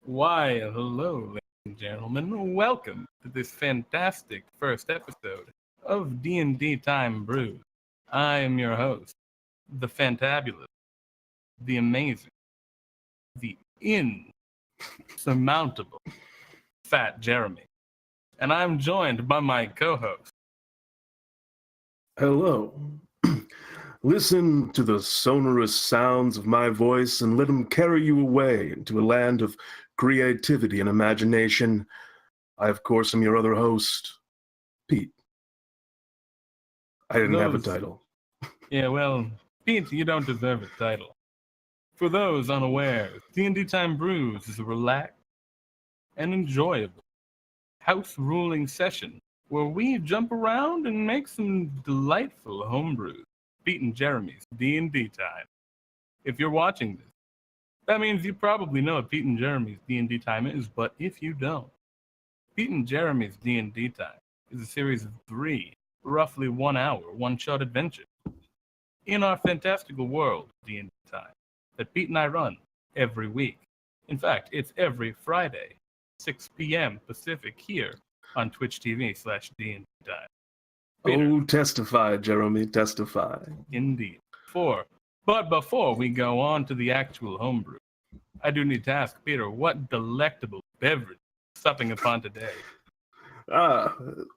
Why, hello, ladies and gentlemen. Welcome to this fantastic first episode of DnDTime Brews. I am your host, the fantabulous, the amazing, the insurmountable Fat Jeremy. And I'm joined by my co-host. Hello. Listen to the sonorous sounds of my voice and let them carry you away into a land of creativity and imagination. I, of course, am your other host, Pete. I didn't have a title. Yeah, well, Pete, you don't deserve a title. For those unaware, DnDTime Brews is a relaxed and enjoyable house-ruling session where we jump around and make some delightful homebrews. Pete and Jeremy's D&D Time. If you're watching this, that means you probably know what Pete and Jeremy's D&D Time is, but if you don't, Pete and Jeremy's D&D Time is a series of 3, roughly 1 hour, one-shot adventures in our fantastical world, D&D Time. that Pete and I run every week. In fact, it's every Friday, 6 p.m. Pacific here on Twitch TV/DnDTime. Oh, testify, Jeremy, testify. Indeed. But before we go on to the actual homebrew, I do need to ask Peter, what delectable beverage supping upon today?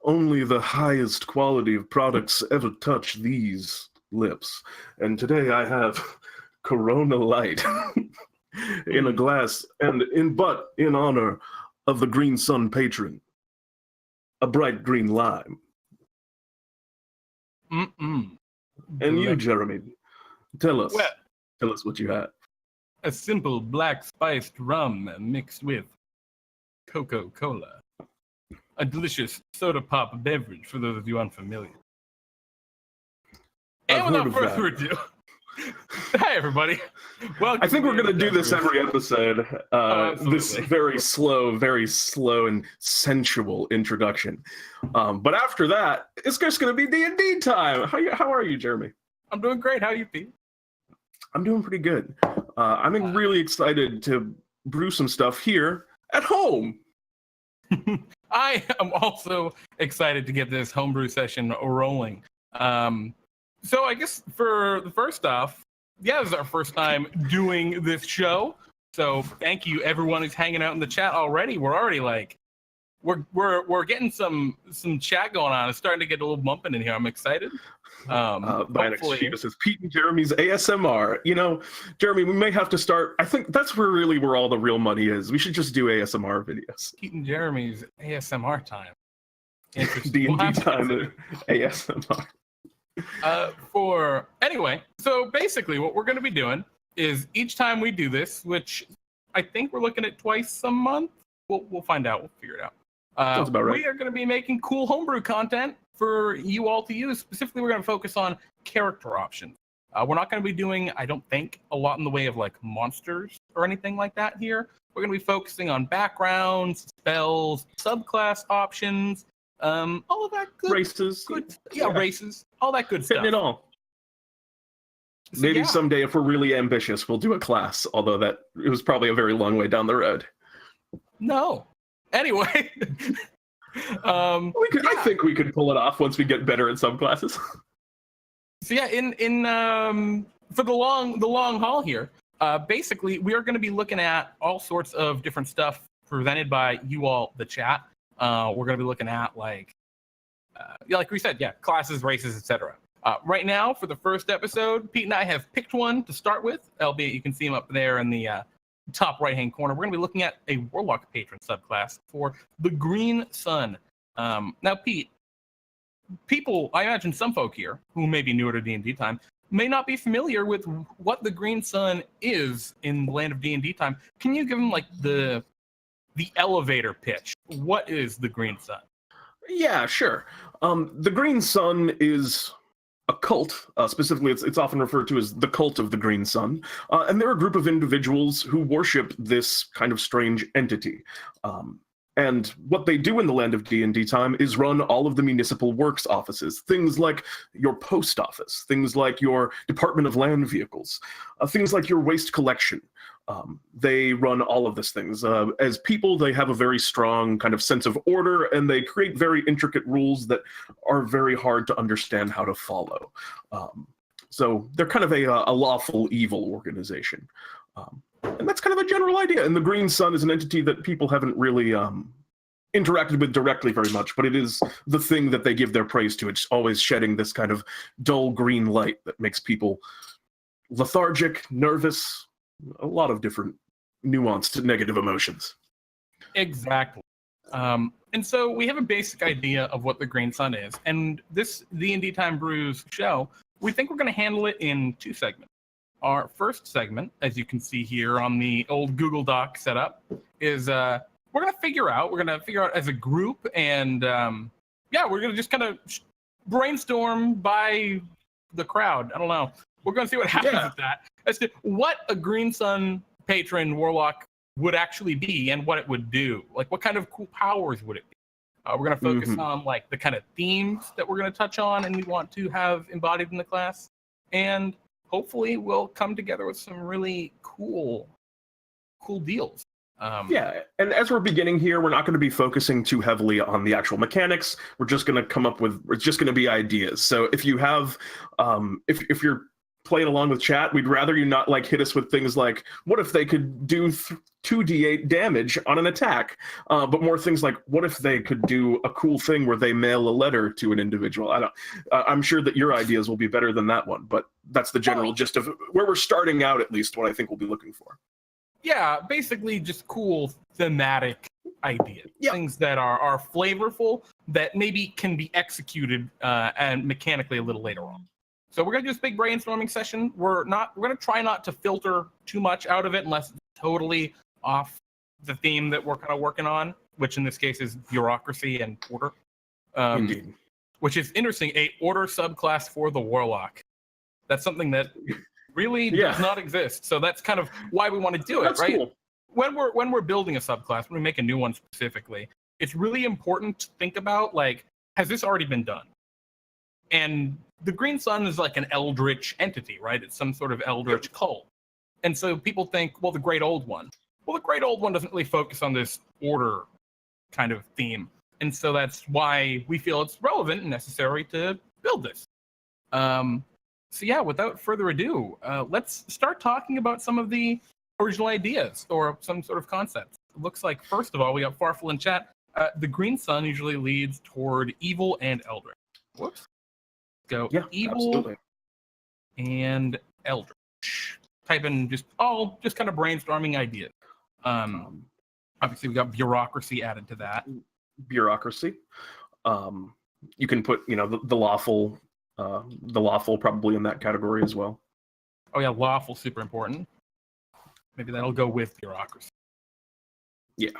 Only the highest quality of products ever touch these lips. And today I have Corona Light in a glass, and in honor of the Green Sun patron, a bright green lime. And you, Jeremy, tell us what you have. A simple black spiced rum mixed with Coca-Cola. A delicious soda pop beverage for those of you unfamiliar. And without further ado, hi everybody. Welcome. I think we're going to do this every episode. This very slow and sensual introduction. But after that, it's just going to be D&D time. How are you, Jeremy? I'm doing great. How are you, Pete? I'm doing pretty good. I'm really excited to brew some stuff here at home. I am also excited to get this homebrew session rolling. So I guess for the first off, this is our first time doing this show. So thank you everyone who's hanging out in the chat already. We're already like, we're getting some chat going on. It's starting to get a little bumping in here. I'm excited. This is Pete and Jeremy's ASMR. You know, Jeremy, we may have to start. I think that's where all the real money is. We should just do ASMR videos. Pete and Jeremy's ASMR time. D&D time ASMR. Anyway, so basically what we're going to be doing is each time we do this, which I think we're looking at twice a month. We'll find out. We'll figure it out. Sounds about right. We are going to be making cool homebrew content for you all to use. Specifically, we're going to focus on character options. We're not going to be doing, I don't think, a lot in the way of like monsters or anything like that here. We're going to be focusing on backgrounds, spells, subclass options, all of that good races. Races, all that good stuff. Hitting it all. So, maybe someday, if we're really ambitious, we'll do a class. Although it was probably a very long way down the road. No. Anyway, I think we could pull it off once we get better at some classes. So yeah, for the long haul here, basically we are going to be looking at all sorts of different stuff presented by you all, the chat. We're going to be looking at like we said, classes, races, etc. Right now, for the first episode, Pete and I have picked one to start with, albeit you can see him up there in the top right-hand corner. We're going to be looking at a Warlock Patron subclass for the Green Sun. Now, Pete, I imagine some folk here who may be newer to D&D time may not be familiar with what the Green Sun is in the land of D&D time. Can you give them like the elevator pitch? What is the Green Sun? Yeah, sure. The Green Sun is a cult. Specifically, it's often referred to as the cult of the Green Sun. And they're a group of individuals who worship this kind of strange entity. And what they do in the land of D&D time is run all of the municipal works offices, things like your post office, things like your Department of Land Vehicles, things like your waste collection. They run all of these things. As people, they have a very strong kind of sense of order, and they create very intricate rules that are very hard to understand how to follow. So they're kind of a lawful evil organization. And that's kind of a general idea. And the Green Sun is an entity that people haven't really interacted with directly very much, but it is the thing that they give their praise to. It's always shedding this kind of dull green light that makes people lethargic, nervous, a lot of different nuanced negative emotions. Exactly. And so we have a basic idea of what the Green Sun is. And this DnDTime Brews show, we think we're going to handle it in two segments. Our first segment, as you can see here on the old Google Doc setup, is we're going to figure out as a group, and we're going to just kind of brainstorm by the crowd. I don't know. We're going to see what happens with that. As to what a Green Sun patron warlock would actually be and what it would do. Like, what kind of cool powers would it be? We're going to focus on like the kind of themes that we're going to touch on and we want to have embodied in the class. And hopefully we'll come together with some really cool deals. Yeah, and as we're beginning here, we're not going to be focusing too heavily on the actual mechanics. We're just going to come up with, it's just going to be ideas. So if you have, if you're playing along with chat, we'd rather you not like hit us with things like, what if they could do 2d8 damage on an attack? But more things like, what if they could do a cool thing where they mail a letter to an individual? I'm sure that your ideas will be better than that one, but that's the general gist of where we're starting out, at least what I think we'll be looking for. Yeah, basically just cool thematic ideas, things that are flavorful, that maybe can be executed and mechanically a little later on. So we're gonna do this big brainstorming session. We're gonna try not to filter too much out of it unless it's totally off the theme that we're kind of working on, which in this case is bureaucracy and order. Indeed. Which is interesting, a order subclass for the Warlock. That's something that really does not exist. So that's kind of why we want to do it, right? Cool. When we're building a subclass, when we make a new one specifically, it's really important to think about, like, has this already been done? And the Green Sun is like an eldritch entity, right? It's some sort of eldritch cult. And so people think, well, the Great Old One. Well, the Great Old One doesn't really focus on this order kind of theme. And so that's why we feel it's relevant and necessary to build this. So yeah, without further ado, let's start talking about some of the original ideas or some sort of concepts. It looks like, first of all, we got Farfel in chat. The Green Sun usually leads toward evil and eldritch. Whoops. Go evil absolutely. And eldritch. Type in just kind of brainstorming ideas. Obviously, we got bureaucracy added to that. Bureaucracy. You can put, the lawful probably in that category as well. Oh yeah, lawful, super important. Maybe that'll go with bureaucracy. Yeah.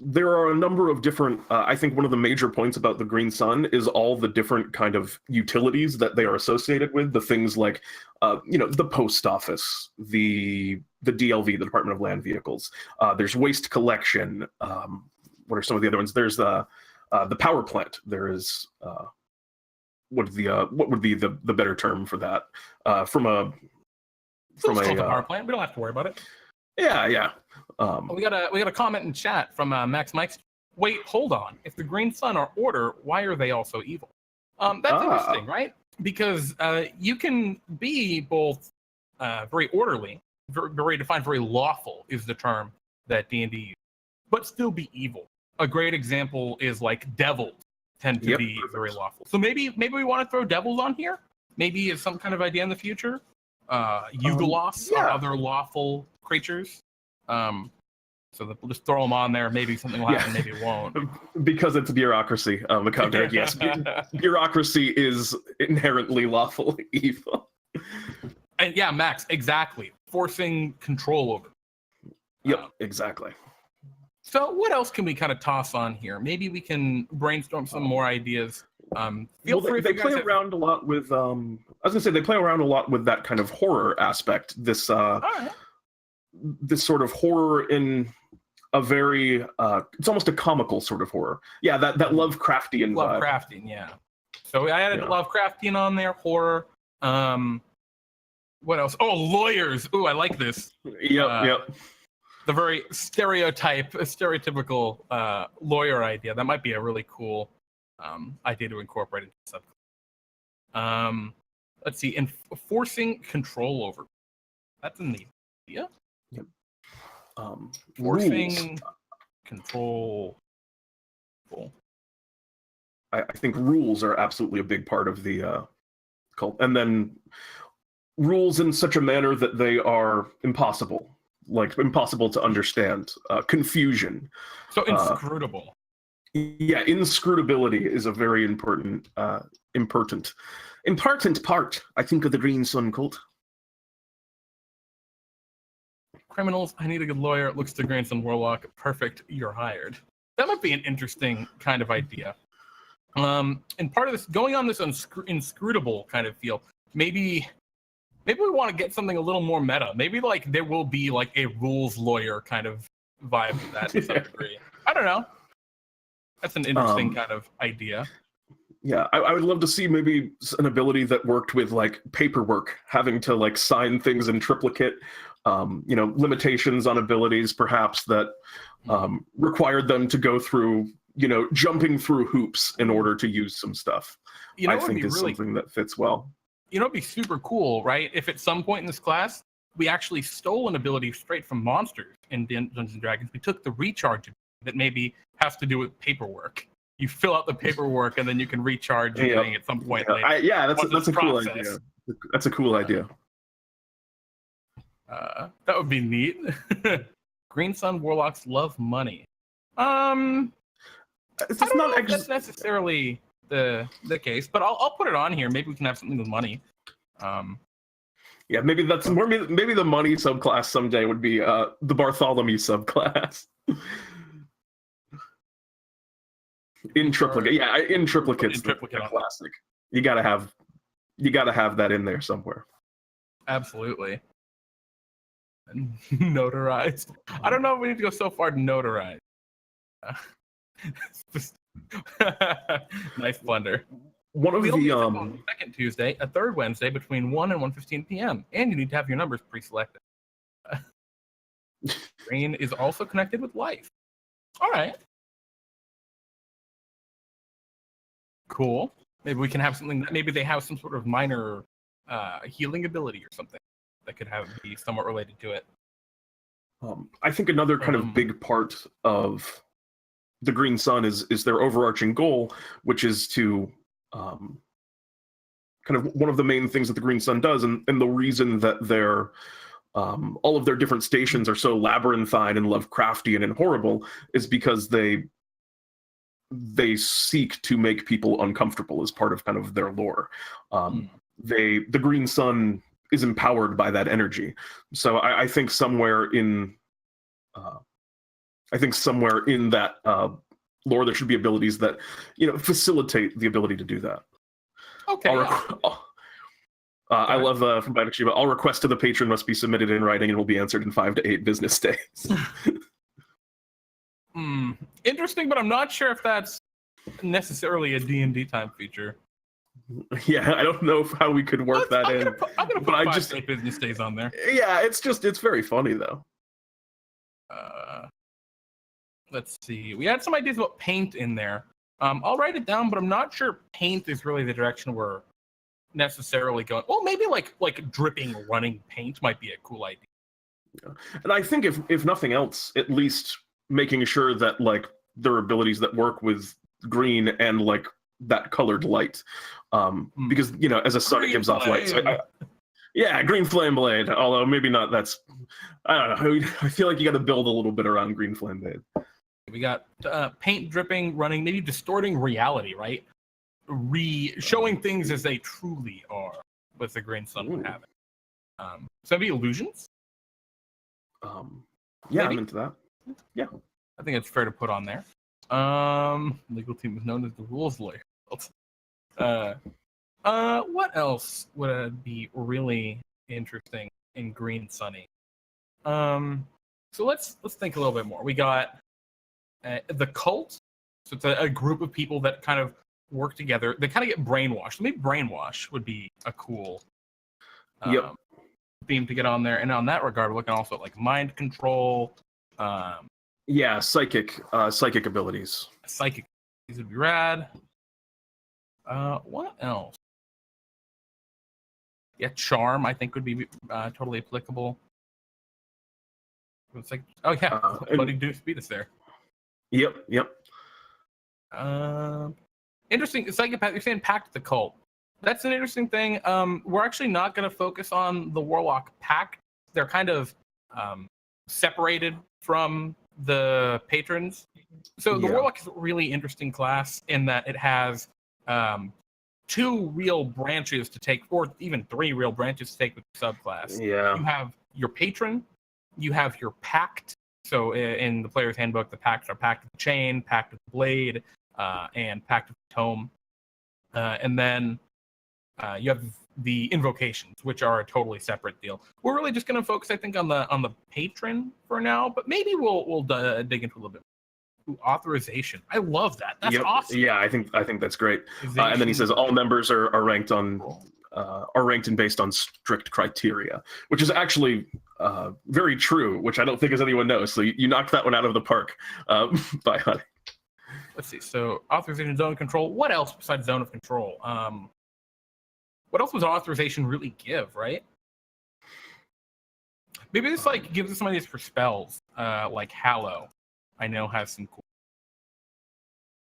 There are a number of different, I think one of the major points about the Green Sun is all the different kind of utilities that they are associated with. The things like, the post office, the DLV, the Department of Land Vehicles. There's waste collection. What are some of the other ones? There's the power plant. There is, what would be the better term for that? From a power plant. We don't have to worry about it. Yeah. We got a comment in chat from Max Mike's. Wait, hold on. If the Green Sun are order, why are they also evil? That's interesting, right? Because you can be both very orderly, very defined, very lawful is the term that D&D uses, but still be evil. A great example is like devils tend to be very lawful. So maybe we want to throw devils on here. Maybe it's some kind of idea in the future. Yugolos are other lawful creatures. So we'll just throw them on there. Maybe something will happen, maybe it won't. Because it's bureaucracy. Yes, bureaucracy is inherently lawful evil. And yeah, Max, exactly. Forcing control over. Yep, exactly. So what else can we kind of toss on here? Maybe we can brainstorm some more ideas. Feel free. They play around a lot with. I was gonna say they play around a lot with that kind of horror aspect. This this sort of horror in a very it's almost a comical sort of horror. Yeah, that Lovecraftian vibe. Lovecraftian, yeah. So I added Lovecraftian on there, horror. What else? Oh, lawyers. Ooh, I like this. Yep. The very stereotypical lawyer idea. That might be a really cool idea to incorporate into the subclass. Let's see, enforcing control over. That's a neat idea. Yep. Forcing rules. Control. I think rules are absolutely a big part of the cult, and then rules in such a manner that they are impossible to understand. Confusion. So inscrutable. Inscrutability is a very important part, I think, of the Green Sun cult. Criminals, I need a good lawyer. Looks to Green Sun Warlock. Perfect, you're hired. That might be an interesting kind of idea. And part of this, going on this inscrutable kind of feel, maybe we want to get something a little more meta. Maybe like there will be like a rules lawyer kind of vibe to that to some degree. I don't know. That's an interesting kind of idea. Yeah, I would love to see maybe an ability that worked with like paperwork, having to like sign things in triplicate. Limitations on abilities perhaps that required them to go through, jumping through hoops in order to use some stuff. I think is something that fits well. It'd be super cool, right? If at some point in this class we actually stole an ability straight from monsters in Dungeons and Dragons, we took the recharge that maybe has to do with paperwork. You fill out the paperwork and then you can recharge your thing at some point later. That's a cool idea. That's a cool idea. That would be neat. Green Sun Warlocks love money. It's not that's necessarily the case, but I'll put it on here. Maybe we can have something with money. Maybe that's maybe the money subclass someday would be the Bartholomew subclass. In triplicate, in triplicate's the classic. You gotta have that in there somewhere. Absolutely. Notarized. I don't know if we need to go so far to notarize. Nice blunder. One of the second Tuesday, a third Wednesday between 1 and 1:15 p.m. And you need to have your numbers pre-selected. Green is also connected with life. All right. Cool. Maybe we can have something that maybe they have some sort of minor healing ability or something that could be somewhat related to it. I think another kind of big part of the Green Sun is their overarching goal, which is to kind of one of the main things that the Green Sun does, and the reason that their all of their different stations are so labyrinthine and Lovecraftian and horrible is because they seek to make people uncomfortable as part of kind of their lore. The Green Sun is empowered by that energy. So I think somewhere in that lore there should be abilities that facilitate the ability to do that. Okay. I love from Bionic, all requests to the patron must be submitted in writing and will be answered in 5 to 8 business days. Interesting, but I'm not sure if that's necessarily a DnDTime feature. Yeah, I don't know how we could work that in. I'm gonna put 5 to 8 business days on there. Yeah, it's very funny though. Let's see. We had some ideas about paint in there. I'll write it down, but I'm not sure paint is really the direction we're necessarily going. Well, maybe like dripping running paint might be a cool idea. Yeah. And I think if nothing else, at least making sure that like there are abilities that work with green and like that colored light, because as a sun it gives off light. So green flame blade. Although maybe not. That's I don't know. I feel like you got to build a little bit around green flame blade. We got paint dripping, running, maybe distorting reality, right? Showing things as they truly are, with the Green Sun would have it. So maybe illusions? Yeah, I'm into that. Yeah. I think it's fair to put on there. Legal team is known as the rules lawyer. What else would be really interesting in Green Sunny? So let's think a little bit more. We got the cult. So it's a group of people that kind of work together. They kind of get brainwashed. Maybe brainwash would be a cool theme to get on there. And on that regard, we're looking also at like mind control. Psychic abilities. Psychic. These would be rad. What else? Yeah, charm I think would be totally applicable. It's like, Bloody Deuce beat us there. Yep. Interesting. Psychopath. You're saying pact the cult. That's an interesting thing. We're actually not going to focus on the Warlock pact. They're kind of separated from the patrons. So the Warlock is a really interesting class in that it has 2 real branches to take, or even 3 real branches to take with the subclass. Yeah. You have your patron, you have your pact. So in the player's handbook, the pacts are Pact of the Chain, Pact of the Blade, and Pact of the Tome. And then you have the invocations, which are a totally separate deal. We're really just going to focus, I think, on the patron for now, but maybe we'll dig into a little bit. Ooh, authorization. I love that. That's awesome. Yeah, I think that's great. And then he says all members are ranked and based on strict criteria, which is actually very true, which I don't think as anyone knows. So you knocked that one out of the park by Honey. Let's see. So authorization, zone of control. What else besides zone of control? What else was authorization really give, right? Maybe this like gives us some ideas for spells, like Hallow. I know has some cool.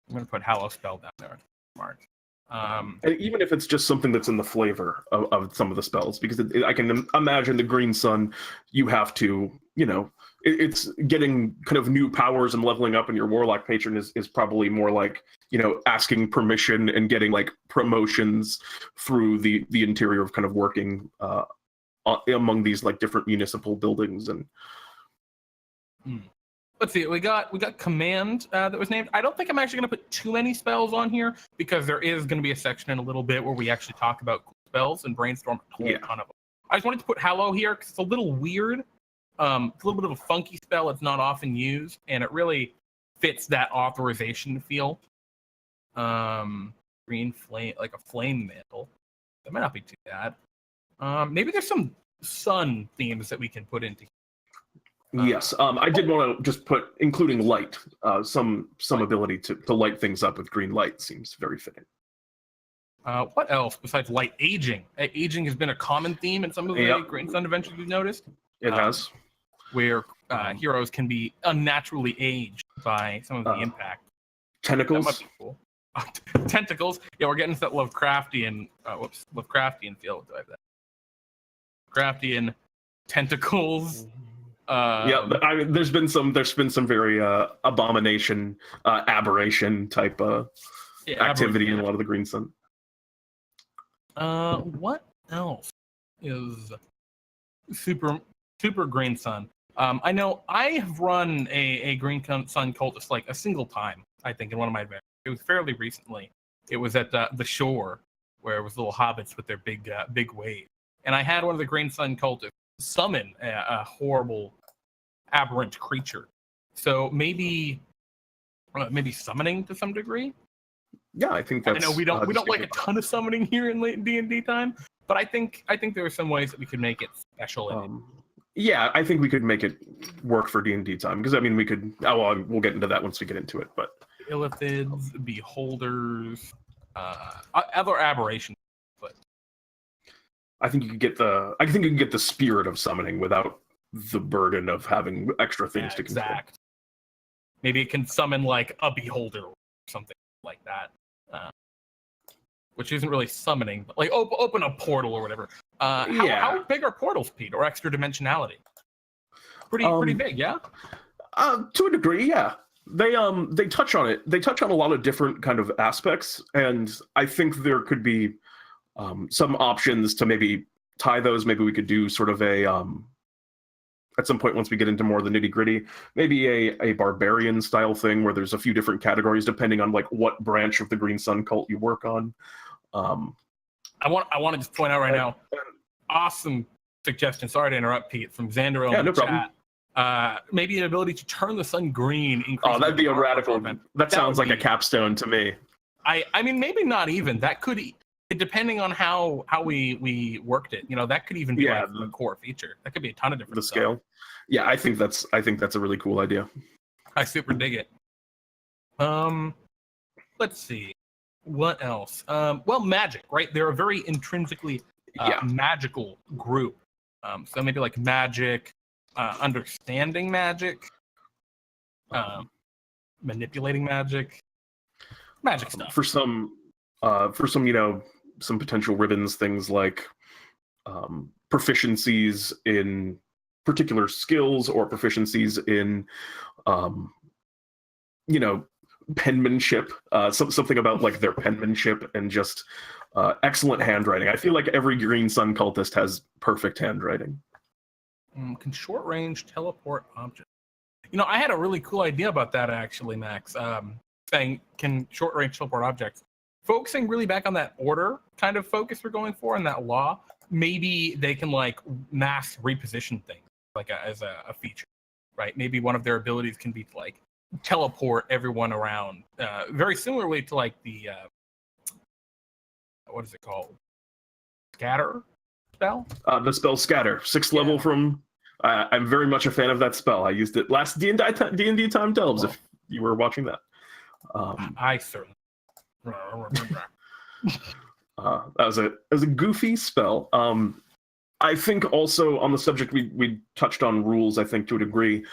I'm gonna put Hallow spell down there. Smart. And even if it's just something that's in the flavor of some of the spells, because I can imagine the Green Sun, you have to, it's getting kind of new powers and leveling up, and your Warlock Patron is probably more like, asking permission and getting like promotions through the interior of kind of working among these like different municipal buildings and. Let's see. We got command that was named. I don't think I'm actually going to put too many spells on here because there is going to be a section in a little bit where we actually talk about cool spells and brainstorm a ton of them. I just wanted to put Hallow here because it's a little weird. It's a little bit of a funky spell. It's not often used, and it really fits that authorization feel. Green flame, like a flame mantle. That might not be too bad. Maybe there's some sun themes that we can put into here. Yes, I did want to just put, including light, some ability to light things up with green light seems very fitting. What else besides light? Aging. Aging has been a common theme in some of the Green Sun adventures we've noticed. It has. Where heroes can be unnaturally aged by some of the impact. Tentacles. That might be cool. Tentacles. Yeah, we're getting to that Lovecraftian feel. Lovecraftian tentacles. There's been some very abomination, aberration type activity in a lot of the Green Sun. What else is super Green Sun? I know I have run a Green Sun cultist like a single time, I think, in one of my adventures. It was fairly recently. It was at the shore where it was little hobbits with their big wave, and I had one of the Green Sun cultists summon a horrible aberrant creature. So maybe summoning to some degree. Yeah, I think that's. I know we don't like a ton of summoning here in late D&D time, but I think there are some ways that we could make it special. Yeah, I think we could make it work for D&D time because I mean we could. Oh, well, we'll get into that once we get into it. But illithids, beholders, other aberrations. But I think you can get the spirit of summoning without the burden of having extra things to control. Exact. Maybe it can summon like a beholder or something like that, which isn't really summoning, but like open a portal or whatever. How big are portals, Pete, or extra dimensionality? Pretty big, yeah. To a degree, yeah. They touch on it. They touch on a lot of different kind of aspects, and I think there could be some options to maybe tie those. Maybe we could do sort of a at some point once we get into more of the nitty gritty, maybe a barbarian style thing where there's a few different categories depending on like what branch of the Green Sun cult you work on. I want to just point out right now, awesome suggestion. Sorry to interrupt, Pete, from Xander in the chat. Maybe an ability to turn the sun green. Oh, that'd be a radical. That sounds like a capstone to me. I mean, maybe not even. That could, depending on how we worked it, that could even be like the core feature. That could be a ton of different stuff. Scale. Yeah, I think that's a really cool idea. I super dig it. Let's see. What else? Well, magic, right? They're a very intrinsically magical group. So maybe like magic, understanding magic, manipulating magic stuff. For some, some potential ribbons, things like proficiencies in particular skills or proficiencies in, penmanship, something about like their penmanship and just excellent handwriting. I feel like every Green Sun cultist has perfect handwriting. Can short range teleport objects? I had a really cool idea about that actually, Max. Saying can short range teleport objects. Focusing really back on that order kind of focus we're going for in that law. Maybe they can like mass reposition things like as a feature, right? Maybe one of their abilities can be to like teleport everyone around. Very similarly to like the what is it called? Scatter spell? The spell Scatter, 6th level from... I'm very much a fan of that spell. I used it last D&D Time Delves, if you were watching that. I certainly. That was a goofy spell. I think also on the subject we touched on rules, I think, to a degree.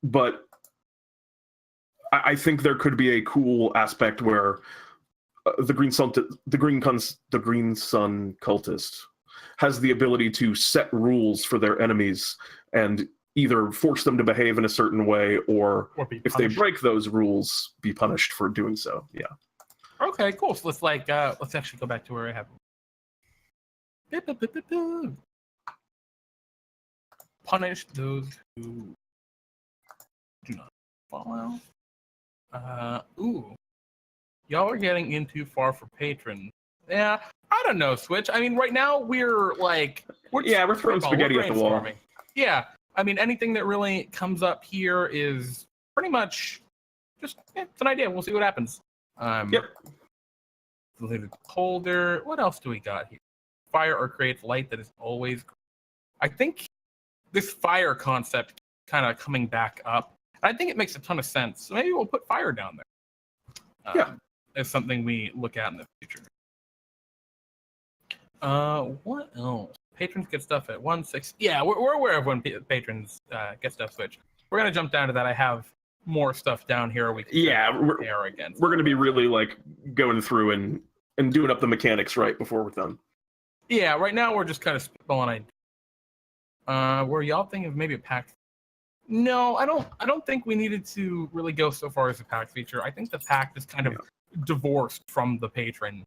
But I think there could be a cool aspect where the Green Sun cultist has the ability to set rules for their enemies and either force them to behave in a certain way, or if they break those rules, be punished for doing so. Yeah. Okay, cool. So let's actually go back to where I have. Punish those who do not follow. Y'all are getting in too far for patrons. Yeah, I don't know, Switch. I mean, right now we're throwing spaghetti at the wall. Yeah, I mean, anything that really comes up here is pretty much just it's an idea. We'll see what happens. Yep. Colder. What else do we got here? Fire or creates light that is always. I think this fire concept kind of coming back up. I think it makes a ton of sense. So maybe we'll put fire down there. As something we look at in the future. What else? Patrons get stuff at 1-6. Yeah, we're aware of when patrons get stuff switched. We're gonna jump down to that. I have more stuff down here. We're gonna be really like going through and doing up the mechanics right before we're done. Yeah, right now we're just kind of spitballing. Were y'all thinking of maybe a pack? No, I don't think we needed to really go so far as a pack feature. I think the pack is kind of divorced from the patron.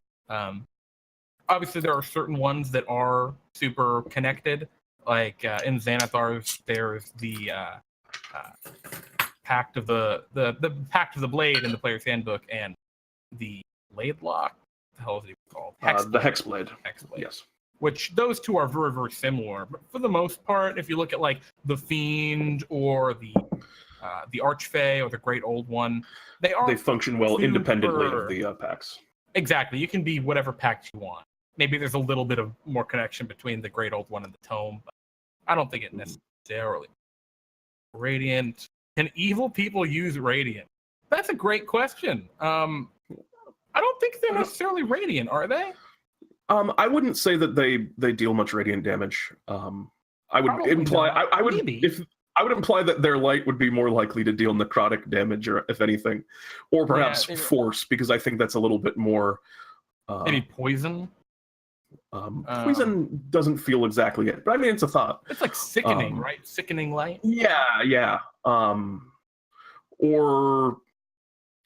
Obviously, there are certain ones that are super connected. Like in Xanathar's, there's the Pact of the Pact of the Blade in the player's handbook, and the Blade Lock. What the hell is it called? The Hexblade. Hexblade. Yes. Which those two are very, very similar. But for the most part, if you look at like the Fiend or the Archfey or the Great Old One, they function well independently of the packs. Exactly. You can be whatever pact you want. Maybe there's a little bit of more connection between the Great Old One and the Tome, but I don't think it necessarily. Radiant. Can evil people use Radiant? That's a great question. I don't think they're necessarily Radiant, are they? I wouldn't say that they deal much radiant damage. I would imply I would imply that their light would be more likely to deal necrotic damage, or if anything, or perhaps force, because I think that's a little bit more. Maybe poison. Poison doesn't feel exactly it, but I mean it's a thought. It's like sickening, right? Sickening light. Yeah. Or,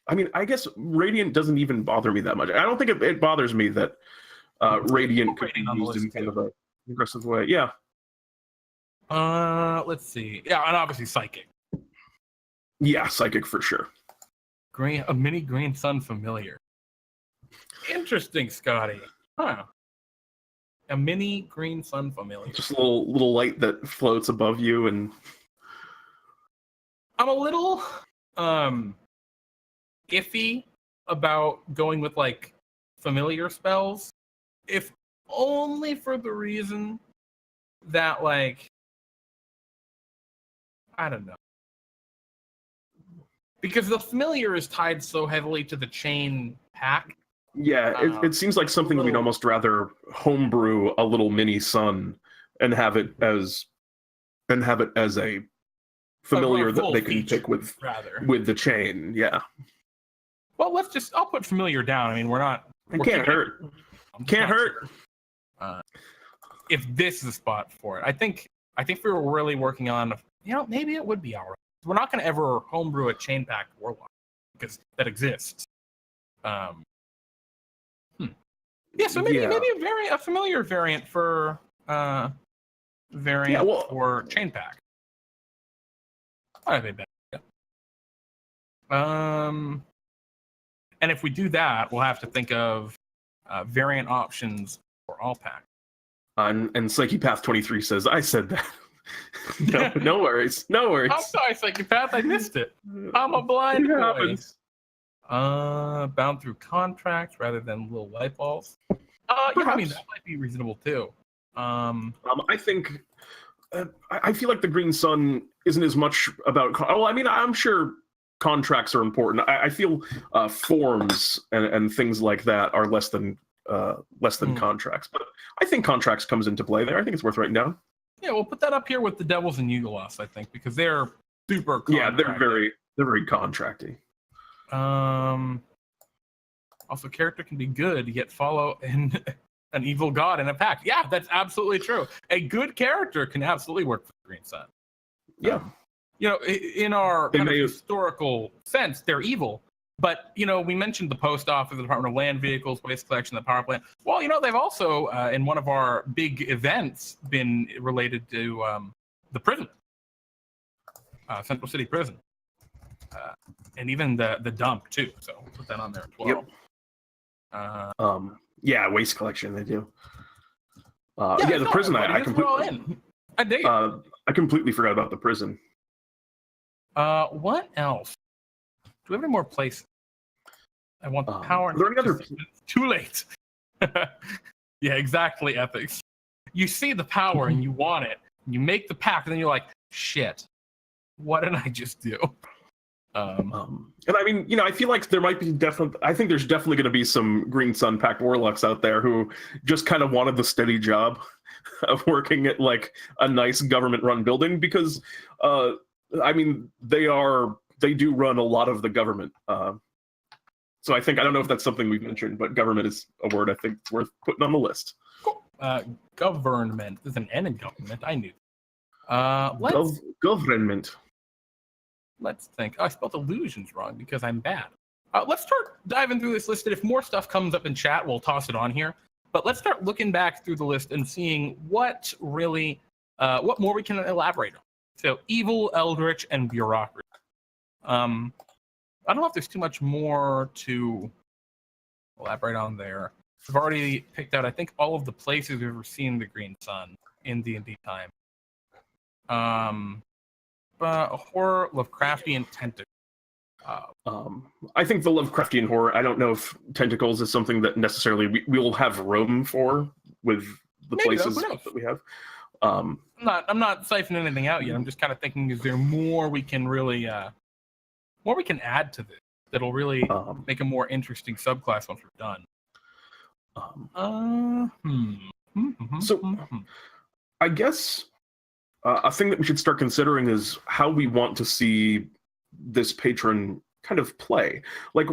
I mean, I guess radiant doesn't even bother me that much. I don't think it bothers me that. Radiant could be used in kind of an aggressive way. Yeah. Let's see. Yeah, and obviously psychic. Yeah, psychic for sure. A mini Green Sun familiar. Interesting, Scotty. Huh. A mini Green Sun familiar. Just a little light that floats above you, and I'm a little iffy about going with like familiar spells. If only for the reason that, like, I don't know. Because the familiar is tied so heavily to the chain pack. Yeah, it seems like something we'd almost rather homebrew a little mini sun and have it as a familiar that they can pick with the chain. Yeah. Well, I'll put familiar down. I mean, it can't hurt. Can't hurt. If this is a spot for it, I think we were really working on. Maybe it would be our. We're not going to ever homebrew a chain pack warlock because that exists. Yeah, so maybe a familiar variant for for chain pack. That'd be better. And if we do that, we'll have to think of variant options for all packs. And Psyche Path 23 says, I said that. No worries. No worries. I'm sorry, psychopath. I missed it. I'm a blind It boy. happens. Bound through contracts rather than little light balls. Yeah, I mean Perhaps. that might be reasonable too. I think I feel like the Green Sun isn't as much about. Well, I mean, I'm sure contracts are important. I feel forms and things like that are less than contracts. But I think contracts comes into play there. I think it's worth writing down. Yeah, we'll put that up here with the Devils and Yugoloths, I think, because they're super. Yeah, they're very contracty. Also, character can be good yet follow an evil god in a pack. Yeah, that's absolutely true. A good character can absolutely work for the Green Sun. Yeah. In our kind of historical sense, they're evil. But, we mentioned the post office, the Department of Land Vehicles, waste collection, the power plant. Well, they've also, in one of our big events, been related to the prison, Central City Prison. And even the dump, too. So we'll put that on there as well. Yep. Yeah, waste collection, they do. The prison, I dig it. I completely forgot about the prison. What else? Do we have any more places? I want the power. Are there any other? Too late. Yeah, exactly. Ethics. You see the power and you want it. And you make the pact, and then you're like, "Shit, what did I just do?" And I mean, I feel like there might be I think there's definitely going to be some Green Sun Pact Warlocks out there who just kind of wanted the steady job of working at like a nice government-run building because, I mean, they do run a lot of the government. So I don't know if that's something we've mentioned, but government is a word I think it's worth putting on the list. Cool. Government. There's an N in government. I knew. Government. Let's think. Oh, I spelled illusions wrong because I'm bad. Let's start diving through this list, and if more stuff comes up in chat, we'll toss it on here. But let's start looking back through the list and seeing what more we can elaborate on. So, evil, eldritch, and bureaucracy. I don't know if there's too much more to elaborate on there. We've already picked out, I think, all of the places we've ever seen the Green Sun in DnDTime. Horror, Lovecraftian, tentacles. I think the Lovecraftian horror, I don't know if tentacles is something that necessarily we'll have room for with the places that we have. I'm not siphoning anything out yet. I'm just kind of thinking, is there more we can really add to this that'll really make a more interesting subclass once we're done? So I guess a thing that we should start considering is how we want to see this patron kind of play. Like,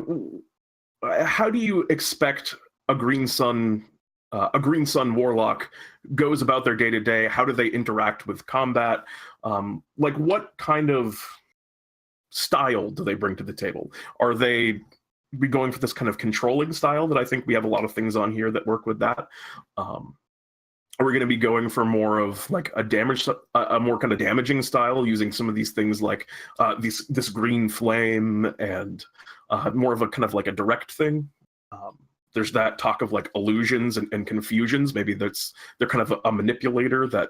how do you expect a Green Sun Warlock goes about their day-to-day? How do they interact with combat? Like, what kind of style do they bring to the table? Are they going for this kind of controlling style that I think we have a lot of things on here that work with that? Are we going to be going for more of like a more kind of damaging style, using some of these things like this green flame and more of a kind of like a direct thing? There's that talk of like illusions and confusions. Maybe they're kind of a manipulator that,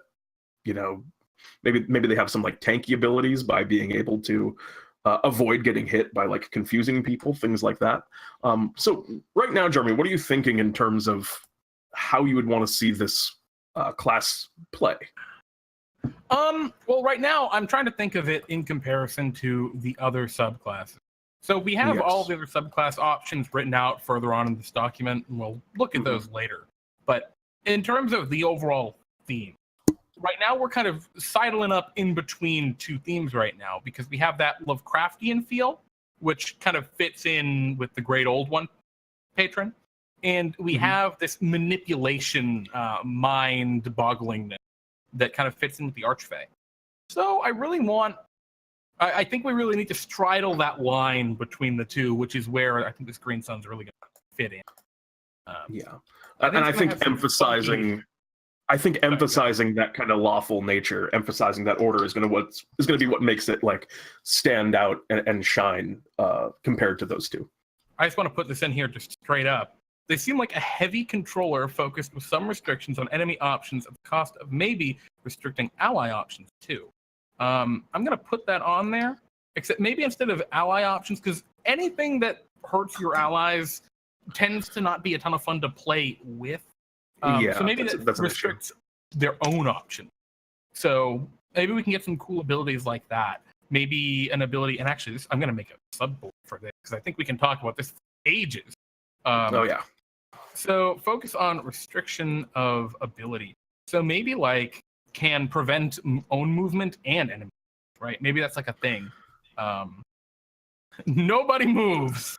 maybe they have some like tanky abilities by being able to avoid getting hit by like confusing people, things like that. So right now, Jeremy, what are you thinking in terms of how you would want to see this class play? Well, right now I'm trying to think of it in comparison to the other subclasses. So we have all the other subclass options written out further on in this document, and we'll look at those later. But in terms of the overall theme, right now we're kind of sidling up in between two themes right now, because we have that Lovecraftian feel, which kind of fits in with the Great Old One patron. And we have this manipulation, mind-bogglingness that kind of fits in with the Archfey. So I think we really need to straddle that line between the two, which is where I think this Green Sun's really going to fit in. I think emphasizing that kind of lawful nature, emphasizing that order is going to be what makes it like stand out and shine compared to those two. I just want to put this in here just straight up. They seem like a heavy controller focused with some restrictions on enemy options at the cost of maybe restricting ally options too. I'm going to put that on there, except maybe instead of ally options, because anything that hurts your allies tends to not be a ton of fun to play with. So maybe that restricts their own option. So maybe we can get some cool abilities like that. Maybe an ability, and actually, I'm going to make a subboard for this because I think we can talk about this for ages. So focus on restriction of ability. So maybe like can prevent own movement and enemy, right? Maybe that's like a thing. Nobody moves.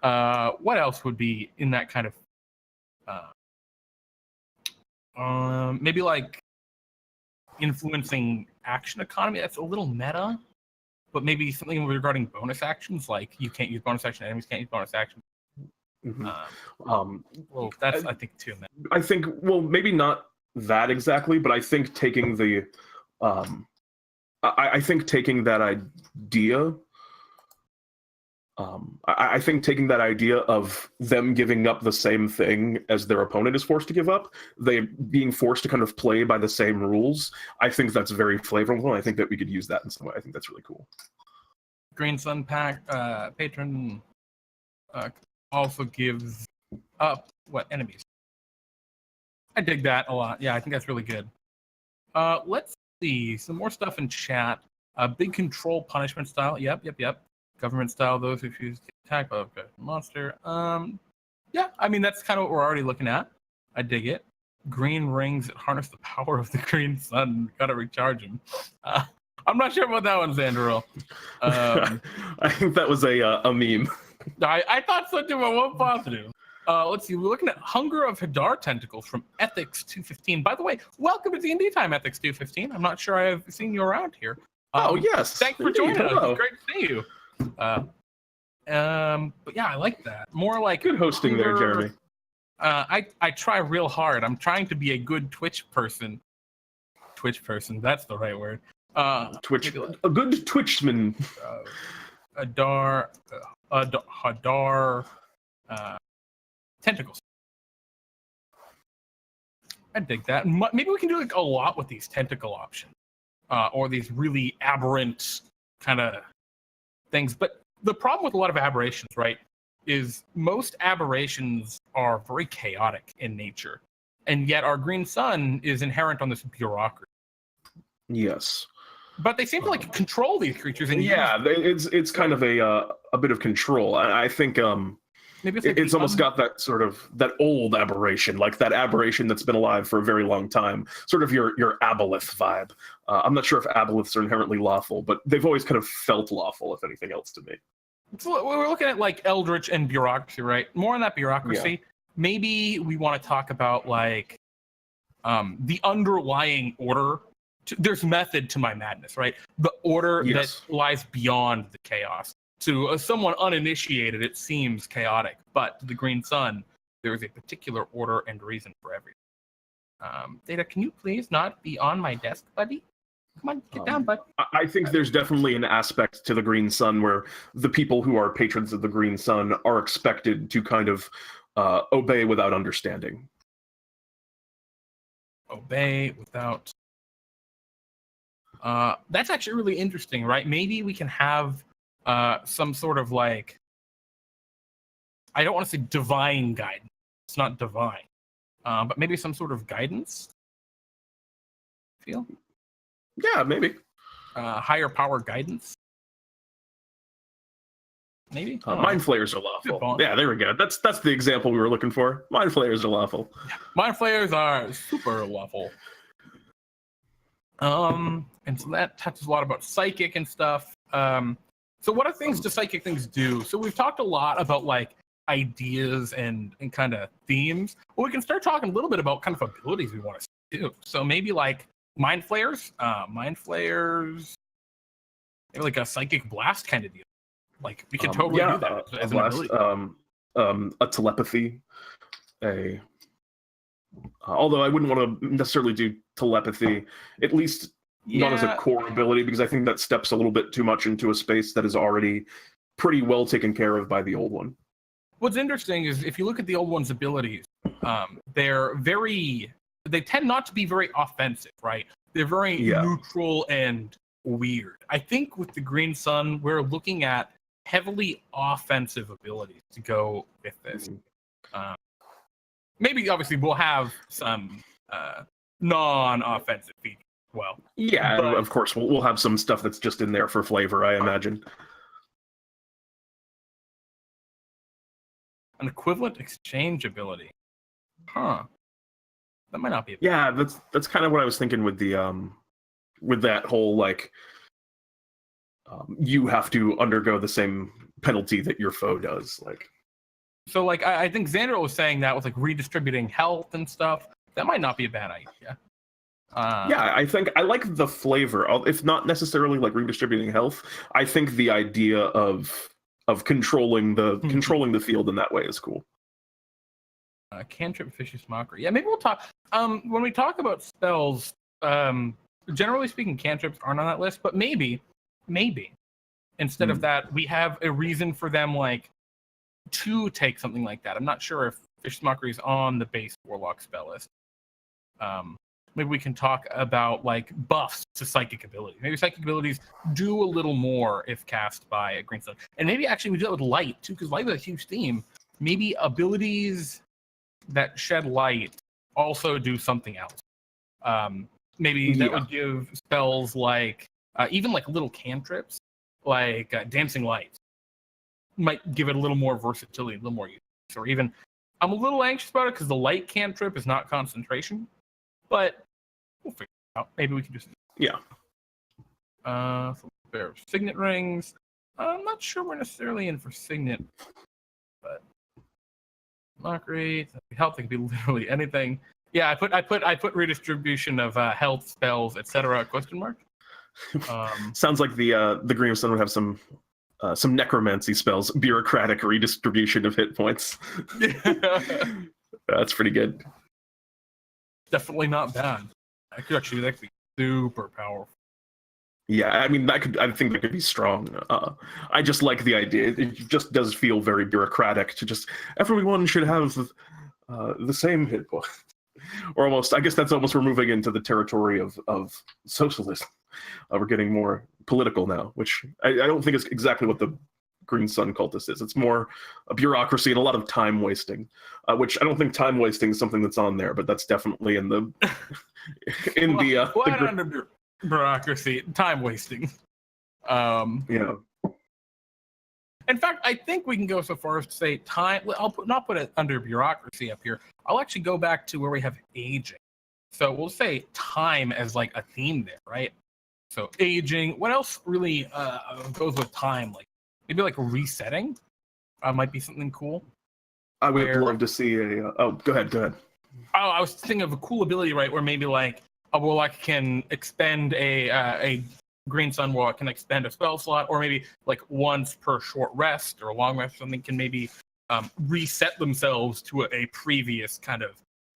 What else would be in that kind of maybe like influencing action economy? That's a little meta, but maybe something regarding bonus actions, like you can't use bonus action, enemies can't use bonus actions. Well, that's I think too many. I think, well, maybe not that exactly, but I think taking the I think taking that idea I think taking that idea of them giving up the same thing as their opponent is forced to give up, they being forced to kind of play by the same rules, I think that's very flavorful. I think that we could use that in some way. I think that's really cool. Green Sun Patron also gives up enemies. I dig that a lot. Yeah, I think that's really good. Let's see some more stuff in chat. Big control punishment style. Yep. Government style. Those who refuse to attack by a monster. Yeah, I mean that's kind of what we're already looking at. I dig it. Green rings that harness the power of the green sun. Gotta recharge them. I'm not sure about that one, Xandero. I think that was a meme. I thought so too, but one positive. Let's see. We're looking at Hunger of Hadar Tentacles from Ethics 215. By the way, welcome to DnDTime Ethics 215. I'm not sure I've seen you around here. Oh, yes. Thanks for joining us. It's great to see you. But yeah, I like that. More like good hosting there, Jeremy. I try real hard. I'm trying to be a good Twitch person. That's the right word. A good Twitchman. Hadar tentacles. I dig that. Maybe we can do like a lot with these tentacle options, or these really aberrant kind of things. But the problem with a lot of aberrations, right, is most aberrations are very chaotic in nature, and yet our green sun is inherent on this bureaucracy. Yes. But they seem to like control these creatures. And it's kind of a bit of control. I think maybe it's almost got that sort of that old aberration, like that aberration that's been alive for a very long time. Sort of your aboleth vibe. I'm not sure if aboleths are inherently lawful, but they've always kind of felt lawful, if anything else, to me. So we're looking at like eldritch and bureaucracy, right? More on that bureaucracy. Yeah. Maybe we want to talk about like the underlying order. There's method to my madness, right? The order that lies beyond the chaos. To someone uninitiated, it seems chaotic, but to the green sun, there is a particular order and reason for everything. Data, can you please not be on my desk, buddy? Come on, get down, bud. I think there's definitely an aspect to the green sun where the people who are patrons of the green sun are expected to kind of obey without understanding. Obey without... that's actually really interesting, right? Maybe we can have some sort of like, I don't want to say divine guidance. It's not divine, but maybe some sort of guidance. Feel? Yeah, maybe. Higher power guidance. Maybe. Mind flayers are lawful. Yeah, there we go. That's the example we were looking for. Mind flayers are lawful. Mind flayers are super lawful. And so that touches a lot about psychic and stuff. So what are things do psychic things do? So we've talked a lot about like ideas and kind of themes. Well, we can start talking a little bit about kind of abilities we want to do. So maybe like mind flayers, maybe like a psychic blast kind of deal. Like we could totally do that as an ability. A telepathy, although I wouldn't want to necessarily do telepathy, at least not as a core ability, because I think that steps a little bit too much into a space that is already pretty well taken care of by the old one. What's interesting is if you look at the old one's abilities, they tend not to be very offensive, right? They're very neutral and weird. I think with the Green Sun, we're looking at heavily offensive abilities to go with this. Maybe obviously we'll have some non-offensive features as well. Yeah, but of course we'll have some stuff that's just in there for flavor, I imagine. An equivalent exchange ability. Huh. That might not be. Yeah, that's kind of what I was thinking with the with that whole like you have to undergo the same penalty that your foe does. Like, so like I think Xander was saying that with like redistributing health and stuff. That might not be a bad idea. Yeah, I think I like the flavor. If not necessarily like redistributing health, I think the idea of controlling the field in that way is cool. Cantrip, Vicious Mockery. Yeah, maybe we'll talk. When we talk about spells, generally speaking, cantrips aren't on that list, but maybe instead of that, we have a reason for them like to take something like that. I'm not sure if Vicious Mockery is on the base Warlock spell list. Maybe we can talk about like buffs to psychic abilities. Maybe psychic abilities do a little more if cast by a Green Sun. And maybe actually we do that with light too, because light is a huge theme. Maybe abilities that shed light also do something else. Maybe that would give spells like even like little cantrips, like Dancing Lights, might give it a little more versatility, a little more use. Or even, I'm a little anxious about it because the light cantrip is not concentration, but we'll figure it out. Maybe we can just so there are signet rings. I'm not sure we're necessarily in for signet, but mockery, health, it could be literally anything. Yeah, I put redistribution of health spells, etc. question mark. Sounds like the Green Sun would have some necromancy spells, bureaucratic redistribution of hit points. That's pretty good. Definitely not bad. That could be super powerful. Yeah, I mean I think that could be strong. I just like the idea. It just does feel very bureaucratic to just everyone should have the same hit point. Or almost, I guess that's almost we're moving into the territory of socialism. We're getting more political now, which I don't think is exactly what the Green Sun cultist is. It's more a bureaucracy and a lot of time wasting, which I don't think time wasting is something that's on there, but that's definitely in the under bureaucracy, time wasting. Yeah. In fact, I think we can go so far as to say time. I'll not put it under bureaucracy up here. I'll actually go back to where we have aging. So we'll say time as like a theme there, right? So aging. What else really goes with time? Like maybe like resetting might be something cool. I would love to see a. Oh, go ahead. Oh, I was thinking of a cool ability, right? Where maybe like a Warlock can expend a Green Sun Warlock can expend a spell slot, or maybe like once per short rest or a long rest or something can maybe reset themselves to a previous kind of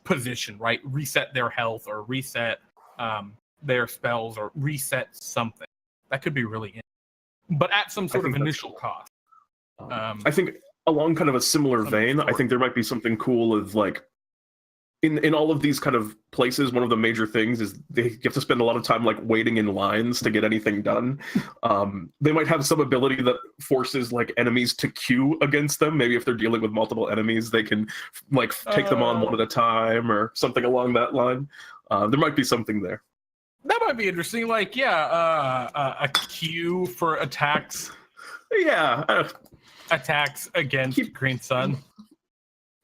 position, right? Reset their health or reset their spells or reset something. That could be really interesting, but at some sort of initial cost. I think along kind of a similar vein, I think there might be something cool of like in all of these kind of places, one of the major things is you have to spend a lot of time like waiting in lines to get anything done. They might have some ability that forces like enemies to queue against them. Maybe if they're dealing with multiple enemies, they can like take them on one at a time or something along that line. There might be something there. That might be interesting. Like, a queue for attacks. Yeah. Attacks against Green Sun.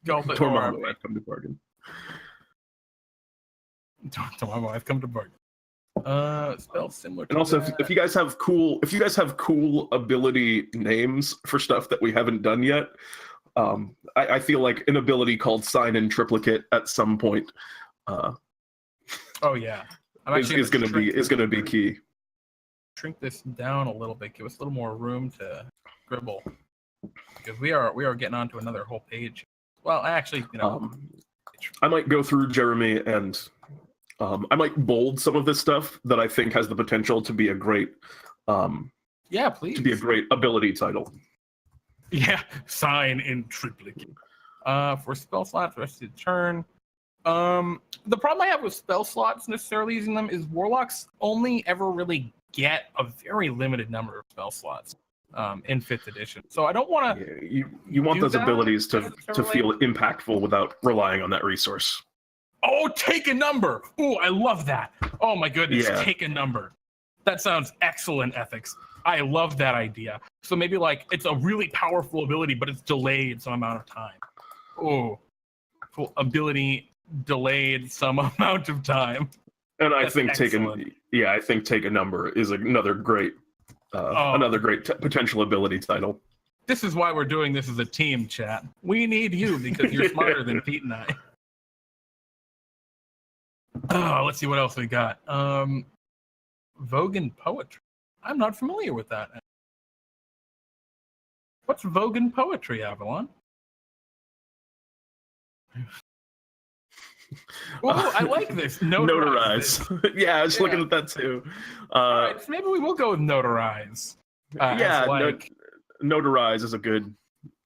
Come to bargain. I've come to bargain. Spell similar to and also that. if you guys have cool ability names for stuff that we haven't done yet, I feel like an ability called Sign in Triplicate at some point oh yeah, is going to be key. Shrink this down a little bit, give us a little more room to scribble, because we are getting onto another whole page. Well, actually, I might go through Jeremy and I might bold some of this stuff that I think has the potential to be a great please. To be a great ability title. Yeah, sign in triplicate. For spell slots, rest of the turn. The problem I have with spell slots necessarily using them is warlocks only ever really get a very limited number of spell slots in 5th edition. So I don't want to. Yeah, you want those abilities to necessarily. feel impactful without relying on that resource. Oh, take a number. Ooh, I love that. Oh my goodness, Yeah. take a number. That sounds excellent, ethics. I love that idea. So maybe like it's a really powerful ability, but it's delayed some amount of time. Oh, cool. Ability delayed some amount of time. And I That's think excellent. take a number is another great potential ability title. This is why we're doing this as a team, chat. We need you because you're smarter than Pete and I. Oh, let's see what else we got. Vogan poetry. I'm not familiar with that. What's Vogan poetry, Avalon? Oh, I like this. Notarize. Yeah, I was looking at that too. All right, so maybe we will go with notarize. Notarize is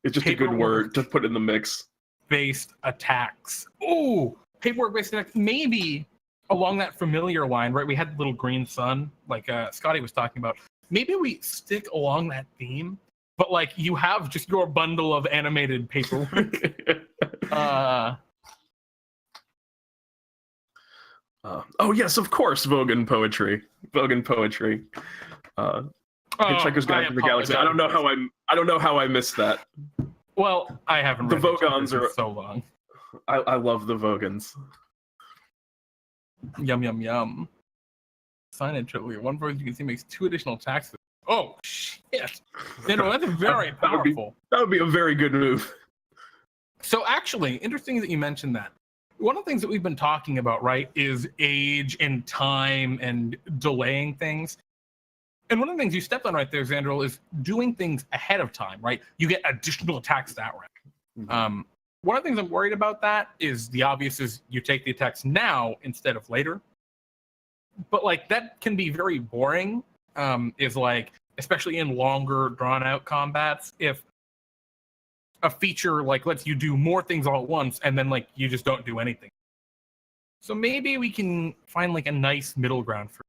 it's just a good word to put in the mix. Based attacks. Oh, paperwork-based attacks. Maybe along that familiar line, right? We had the little green sun, like Scotty was talking about. Maybe we stick along that theme, but like you have just your bundle of animated paperwork. Oh yes, of course, Vogan poetry. Hitchhiker's Guide to the Galaxy. I don't know how I missed that. Well, I haven't read the Vogons are so long. I love the Vogons. Yum yum yum. Sign in triplicate. One person you can see makes 2 additional attacks. Oh shit! That's very powerful. That would be a very good move. So actually, interesting that you mentioned that. One of the things that we've been talking about, right, is age and time and delaying things. And one of the things you stepped on right there, Xandril, is doing things ahead of time, right? You get additional attacks that way. Mm-hmm. One of the things I'm worried about that is the obvious is you take the attacks now instead of later. But like that can be very boring, is like, especially in longer drawn out combats, if a feature like lets you do more things all at once and then like you just don't do anything. So maybe we can find like a nice middle ground for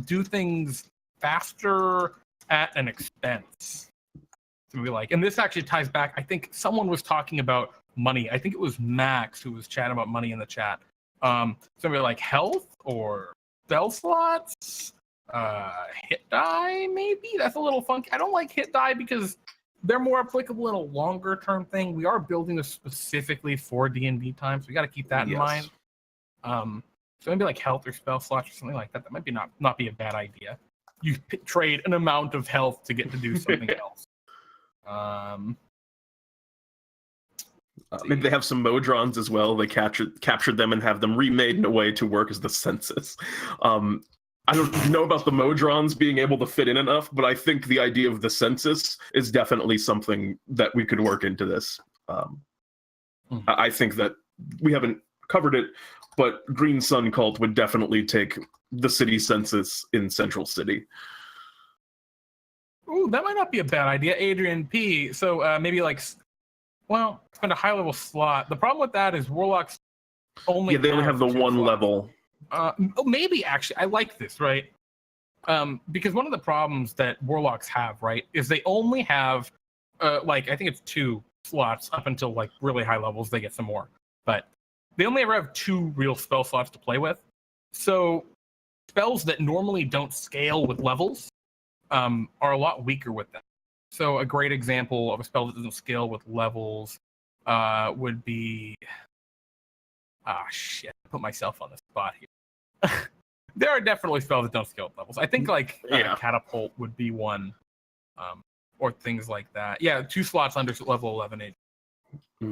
do things faster at an expense. So we like, and this actually ties back. I think someone was talking about money. I think it was Max who was chatting about money in the chat. Somebody like health or spell slots, hit die maybe. That's a little funky. I don't like hit die because they're more applicable in a longer term thing. We are building this specifically for DnDTime, so we got to keep that in mind. So maybe like health or spell slots or something like that. That might be not be a bad idea. You trade an amount of health to get to do something else. Maybe they have some Modrons as well. They captured them and have them remade in a way to work as the census. I don't know about the Modrons being able to fit in enough, but I think the idea of the census is definitely something that we could work into this. I think that we haven't covered it, but Green Sun Cult would definitely take the city census in Central City. Ooh, that might not be a bad idea, Adrian P. So maybe like, well, spend a high level slot. The problem with that is Warlocks only they only have the 1 slots. Level. Maybe actually, I like this, right? Because one of the problems that Warlocks have, right, is they only have like I think it's 2 slots up until like really high levels. They get some more, but they only ever have 2 real spell slots to play with. So spells that normally don't scale with levels are a lot weaker with them. So a great example of a spell that doesn't scale with levels would be... shit, I put myself on the spot here. There are definitely spells that don't scale with levels. I think like Catapult would be one, or things like that. Yeah, 2 slots under level 11 age.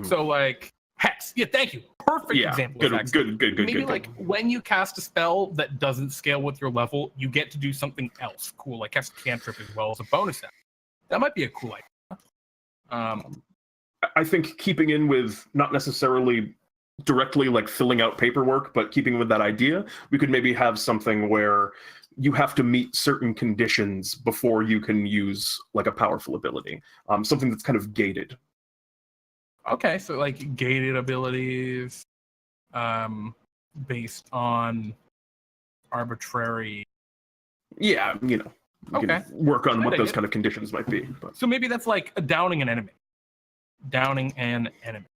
So like Hex. Yeah, thank you. Perfect example of Hex. Good. Maybe like when you cast a spell that doesn't scale with your level, you get to do something else cool, like cast a cantrip as well as a bonus action. That might be a cool idea. I think keeping in with not necessarily directly like filling out paperwork, but keeping with that idea, we could maybe have something where you have to meet certain conditions before you can use like a powerful ability. Something that's kind of gated. Okay, so like gated abilities, based on arbitrary. Yeah, you Okay. can work on I what dig those it. kind of conditions might be. But So maybe that's like downing an enemy. Downing an enemy.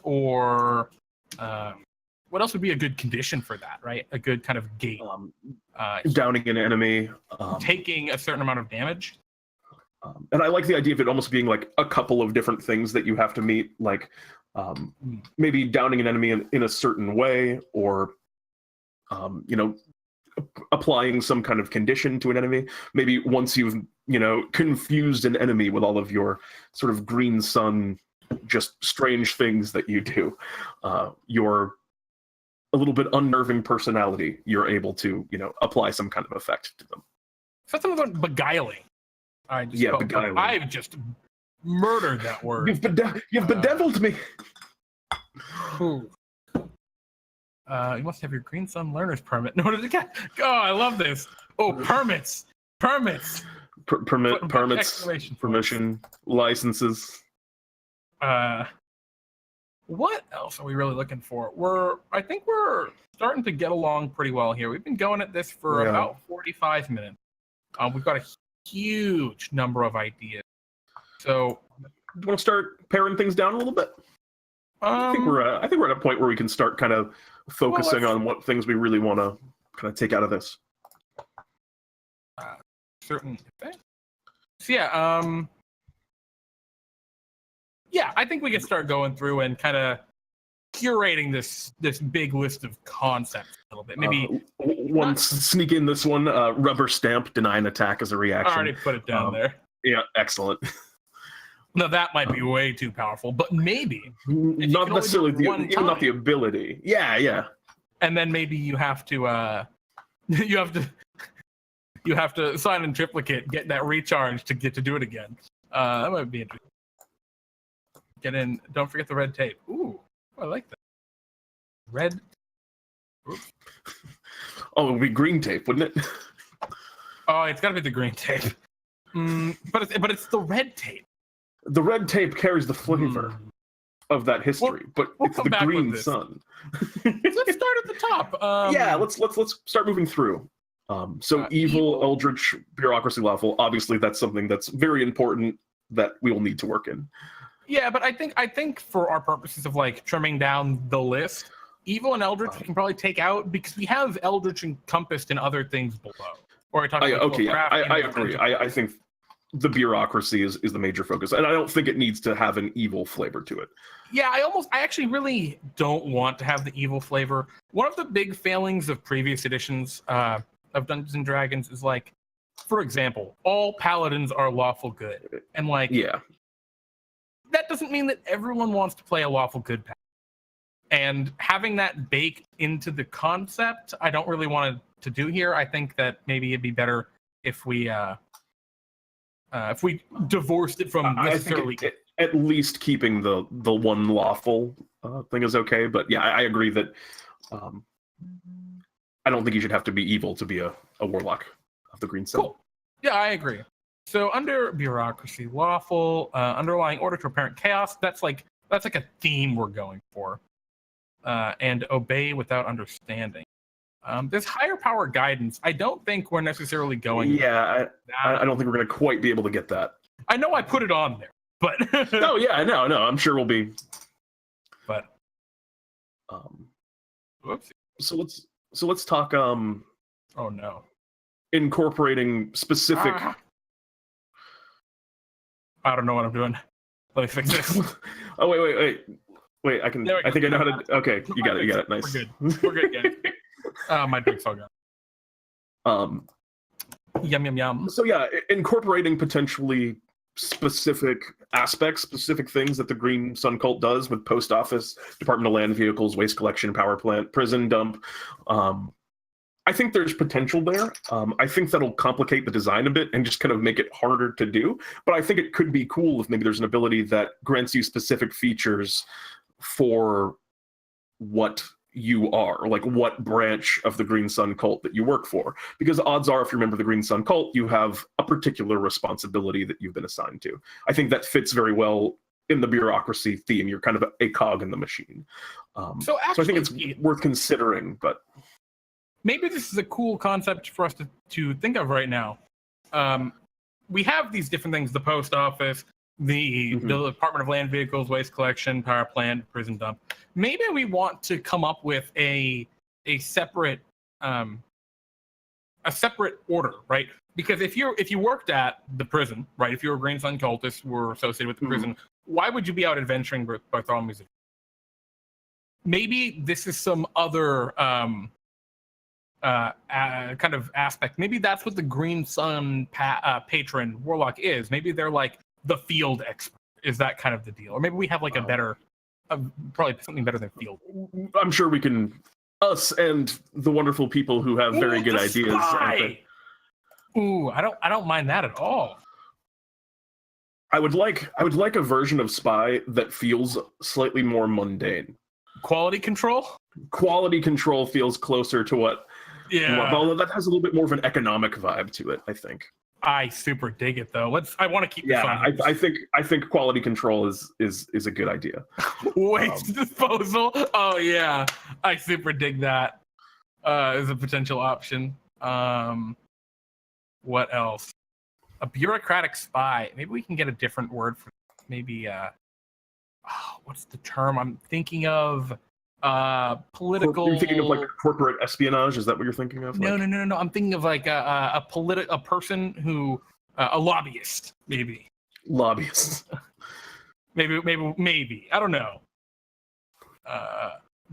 Or what else would be a good condition for that, right? A good kind of gate. downing an enemy, Taking a certain amount of damage. and I like the idea of it almost being like a couple of different things that you have to meet, like maybe downing an enemy in a certain way, or applying some kind of condition to an enemy. Maybe once you've confused an enemy with all of your sort of green sun, just strange things that you do, your a little bit unnerving personality, you're able to apply some kind of effect to them. So that's something about beguiling. Beguiling. I've just murdered that word. You've bedeviled me. You must have your Green Sun Learner's Permit in order to get. Oh, I love this. Oh, permits. Permits, permission, licenses. What else are we really looking for? I think we're starting to get along pretty well here. We've been going at this for about 45 minutes. We've got a huge number of ideas. So, do you want to start paring things down a little bit? I think we're at a point where we can start kind of focusing on what things we really want to kind of take out of this. Certain things. So I think we can start going through and kind of curating this big list of concepts a little bit. Maybe sneak in this one, rubber stamp, deny an attack as a reaction. I already put it down there. Yeah, excellent. No, that might be way too powerful, but maybe not necessarily not the ability. Yeah. And then maybe you have to you have to sign in triplicate, get that recharge to get to do it again. That might be interesting. Get in. Don't forget the red tape. Ooh, I like that. Red. Oops. Oh, it would be green tape, wouldn't it? Oh, it's got to be the green tape. But it's the red tape. The red tape carries the flavor of that history, but it's the green sun. Let's start at the top. Let's start moving through. Evil, eldritch, bureaucracy, lawful. Obviously, that's something that's very important that we will need to work in. Yeah, but I think for our purposes of like trimming down the list, evil and eldritch we can probably take out because we have eldritch encompassed in other things below. Or I agree. I think the bureaucracy is the major focus, and I don't think it needs to have an evil flavor to it. Yeah, I actually really don't want to have the evil flavor. One of the big failings of previous editions of Dungeons and Dragons is like, for example, all paladins are lawful good, and like, that doesn't mean that everyone wants to play a lawful good paladin. And having that baked into the concept, I don't really want to do here. I think that maybe it'd be better if we divorced it from necessarily. At least keeping the one lawful thing is okay, but yeah, I agree that I don't think you should have to be evil to be a warlock of the Green Sun. Cool. Yeah, I agree. So under bureaucracy, lawful, underlying order to apparent chaos. That's like a theme we're going for, and obey without understanding. There's higher power guidance. I don't think we're necessarily going. Yeah, I don't think we're going to quite be able to get that. I know I put it on there, but no, I'm sure we'll be. But whoops. So let's talk. Oh no. Incorporating specific. I don't know what I'm doing. Let me fix this. Oh wait! I can. I think I know how to. Okay, you got it. Nice. We're good. Yeah. My drink's all gone. Yum. So yeah, incorporating potentially specific aspects, specific things that the Green Sun Cult does with post office, Department of Land Vehicles, waste collection, power plant, prison dump. I think there's potential there. I think that'll complicate the design a bit and just kind of make it harder to do. But I think it could be cool if maybe there's an ability that grants you specific features for what you are, like what branch of the Green Sun cult that you work for. Because odds are, if you remember the Green Sun cult, you have a particular responsibility that you've been assigned to. I think that fits very well in the bureaucracy theme. You're kind of a cog in the machine. So I think it's worth considering, but maybe this is a cool concept for us to think of right now. We have these different things: the post office, the Department of Land Vehicles, waste collection, power plant, prison dump. Maybe we want to come up with a separate order, right? Because if you worked at the prison, right? If you're a Green Sun cultist, were associated with the prison, why would you be out adventuring with Bartholomew's? Maybe this is some other kind of aspect. Maybe that's what the Green Sun patron Warlock is. Maybe they're like the field expert. Is that kind of the deal? Or maybe we have like a better, probably something better than field. I'm sure we can, us and the wonderful people who have very good ideas. Ooh, I don't mind that at all. I would like a version of spy that feels slightly more mundane. Quality control? Quality control feels closer to what. Yeah. Although that has a little bit more of an economic vibe to it, I think. I super dig it though. I want to keep this on. I think quality control is a good idea. Waste disposal. Oh yeah. I super dig that. As a potential option. What else? A bureaucratic spy. Maybe we can get a different word for maybe what's the term I'm thinking of? Political. You're thinking of like corporate espionage? Is that what you're thinking of? No. I'm thinking of like a person who a lobbyist, maybe. Lobbyist. maybe. I don't know.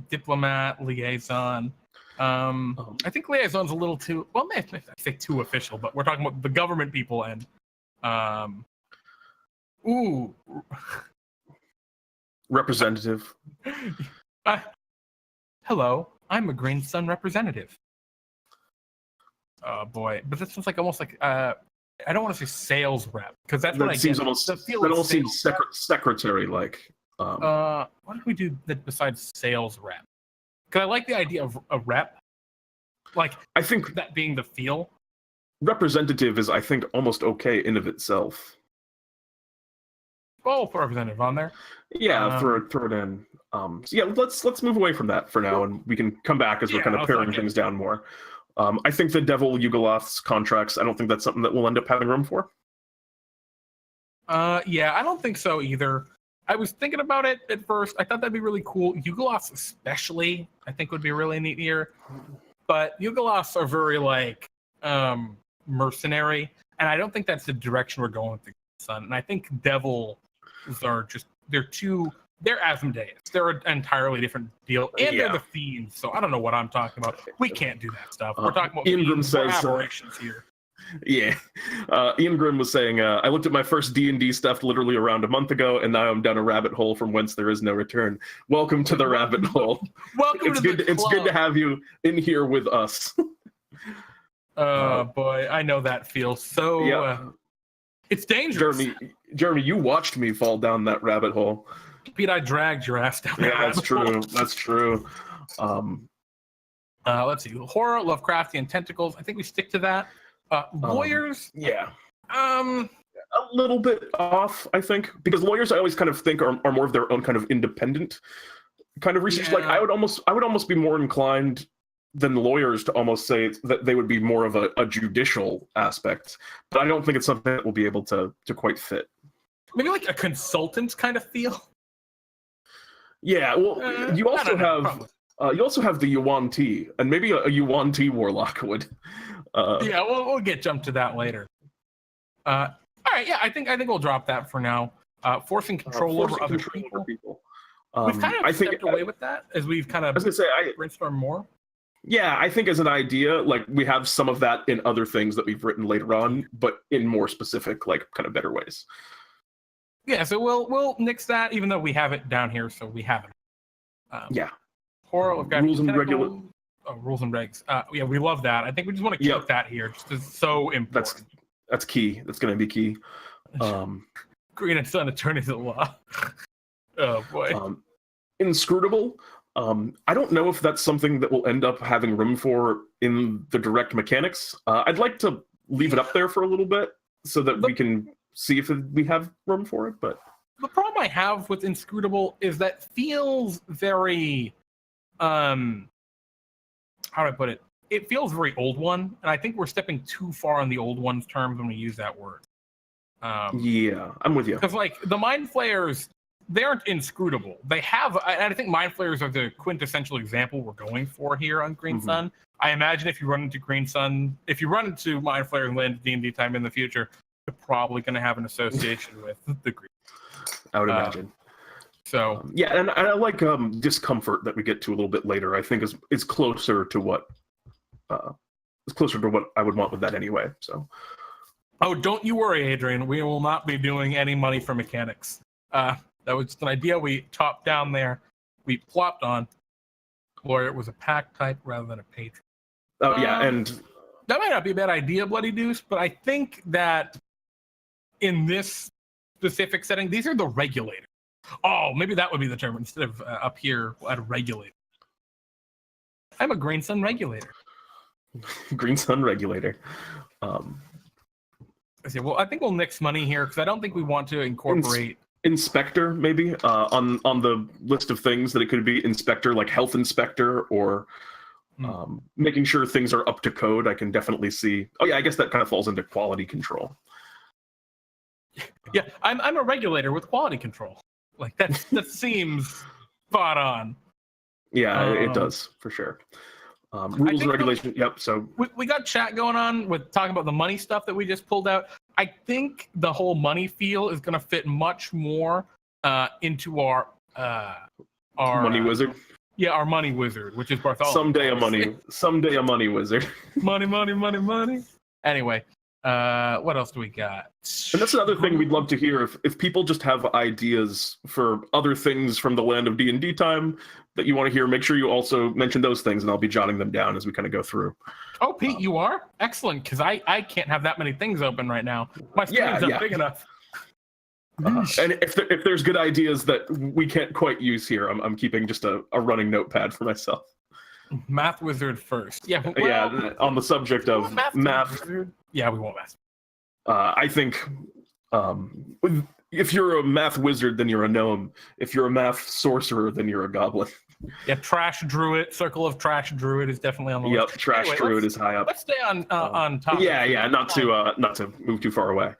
Diplomat, liaison. I think liaison's a little too I say too official, but we're talking about the government people and representative. Hello, I'm a Green Sun representative. Oh boy, but that sounds like almost like I don't want to say sales rep because that's what I get. That almost seems secretary like. Why don't we do that besides sales rep? Because I like the idea of a rep. Like I think that being the feel. Representative is, I think, almost okay in of itself. Oh, put representative on there. Yeah, throw it in. So yeah, let's move away from that for now, and we can come back as we're kind of paring things down more. I think the Devil Yugoloth's contracts, I don't think that's something that we'll end up having room for. Yeah, I don't think so either. I was thinking about it at first. I thought that'd be really cool. Yugoloths especially, I think would be really neat here. But Yugoloths are very like mercenary, and I don't think that's the direction we're going with the Sun. And I think Devils are just they're Asmodeus. They're an entirely different deal, and they're the Fiends. So I don't know what I'm talking about. We can't do that stuff. We're talking about Ian says aberrations here. Yeah. Ian Grimm was saying, I looked at my first D&D stuff literally around a month ago, and now I'm down a rabbit hole from whence there is no return. Welcome to the rabbit hole. Welcome to the club. It's good to have you in here with us. Oh, boy. I know that feels so... it's dangerous. Jeremy, you watched me fall down that rabbit hole. Pete, I dragged your ass down that rabbit hole. That's true. Let's see. Horror, Lovecraftian tentacles. I think we stick to that. Lawyers. A little bit off, I think, because lawyers I always kind of think are more of their own kind of independent kind of research. Like I would almost be more inclined than lawyers to almost say that they would be more of a judicial aspect, but I don't think it's something that will be able to quite fit. Maybe like a consultant kind of feel. Yeah, well, you also have the Yuan Ti, and maybe a Yuan Ti warlock would. We'll get jumped to that later. All right, yeah, I think we'll drop that for now. Forcing control over other people. We've kind of stepped away with that as we've kind of brainstorm more. Yeah, I think as an idea, like we have some of that in other things that we've written later on, but in more specific, like kind of better ways. Yeah, so we'll nix that, even though we have it down here, so we have it. Horror, we've got rules and rules and regs. Yeah, we love that. I think we just want to keep that here. Just is so important. That's key. That's going to be key. Green and Sun attorneys at law. Oh boy. Inscrutable. I don't know if that's something that we'll end up having room for in the direct mechanics. I'd like to leave it up there for a little bit so that we can see if we have room for it. But the problem I have with Inscrutable is that feels very, how do I put it? It feels very old one, and I think we're stepping too far on the old one's terms when we use that word. Yeah, I'm with you. Because like the Mind Flayers, they aren't inscrutable. They have, and I think Mind Flayers are the quintessential example we're going for here on Green Sun. I imagine if you run into Green Sun, if you run into Mind Flayers and land D&D time in the future, you're probably going to have an association with the Green. I would imagine. Yeah, and I like discomfort that we get to a little bit later. I think is closer to what I would want with that anyway. So. Oh, don't you worry, Adrian. We will not be doing any money for mechanics. That was just an idea we topped down there. We plopped on. Or it was a pack type rather than a patron. Oh, yeah, and... That might not be a bad idea, Bloody Deuce, but I think that in this specific setting, these are the regulators. Oh, maybe that would be the term. Instead of up here at a regulator. I'm a Green Sun regulator. Green Sun regulator. Well, I think we'll nix money here because I don't think we want to incorporate... Inspector, maybe, on the list of things that it could be. Inspector, like health inspector, or making sure things are up to code. I can definitely see... Oh, yeah, I guess that kind of falls into quality control. Yeah, I'm a regulator with quality control. Like, that seems spot on. Yeah, it does, for sure. Rules and regulations, yep, so... We got chat going on with talking about the money stuff that we just pulled out. I think the whole money feel is going to fit much more into our money wizard. Yeah, our money wizard, which is Bartholomew. Someday a money wizard. money. Anyway, what else do we got? And that's another thing we'd love to hear. If people just have ideas for other things from the land of D&D time that you want to hear, make sure you also mention those things, and I'll be jotting them down as we kind of go through. Oh, Pete, you are? Excellent, because I can't have that many things open right now. My screen's not big enough. And if there's good ideas that we can't quite use here, I'm keeping just a running notepad for myself. Math wizard first. Yeah, well, yeah. On the subject of math. Yeah, we won't math. I think if you're a math wizard, then you're a gnome. If you're a math sorcerer, then you're a goblin. Yeah, trash druid. Circle of trash druid is definitely on the list. Yep, trash druid is high up. Let's stay on top. Yeah, not to move too far away.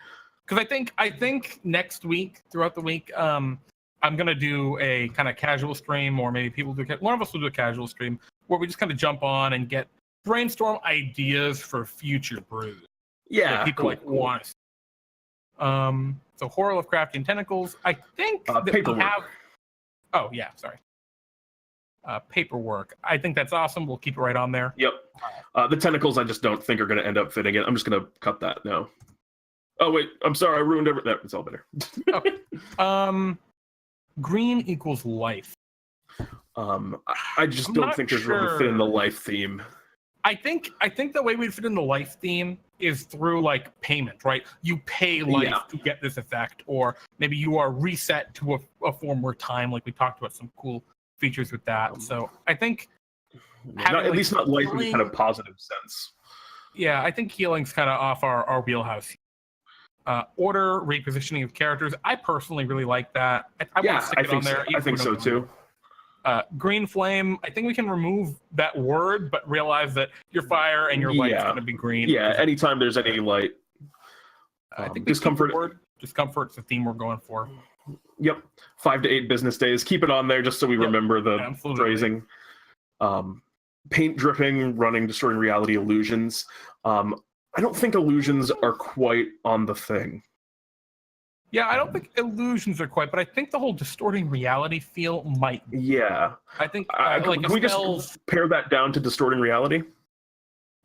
Because I think next week, throughout the week, I'm gonna do a kind of casual stream, or maybe one of us will do a casual stream where we just kind of jump on and brainstorm ideas for future brews. Yeah, that people want to see. So Horror of Crafting Tentacles. I think that paperwork. we have. Oh yeah, sorry. Paperwork. I think that's awesome. We'll keep it right on there. Yep. The tentacles, I just don't think are going to end up fitting in. I'm just going to cut that now. Oh wait, I'm sorry, I ruined everything. It's all better. Okay. Green equals life. I just don't think there's room to fit in the life theme. I think the way we'd fit in the life theme is through like payment, right? You pay life to get this effect, or maybe you are reset to a form where time, like we talked about some cool features with that. So I think at least not life in a kind of positive sense. Yeah, I think healing's kind of off our wheelhouse. Order repositioning of characters. I personally really like that. I want to stick it on there. I think so too. Green flame. I think we can remove that word, but realize that your fire and your light's going to be green. Yeah, anytime there's any light. I think discomfort. Discomfort's the theme we're going for. Yep, 5 to 8 business days. Keep it on there just so we remember the phrasing. Paint dripping, running, destroying reality illusions. I don't think illusions are quite on the thing. Yeah, I don't think illusions are quite, but I think the whole distorting reality feel might be. Yeah. I think can we just pare that down to distorting reality?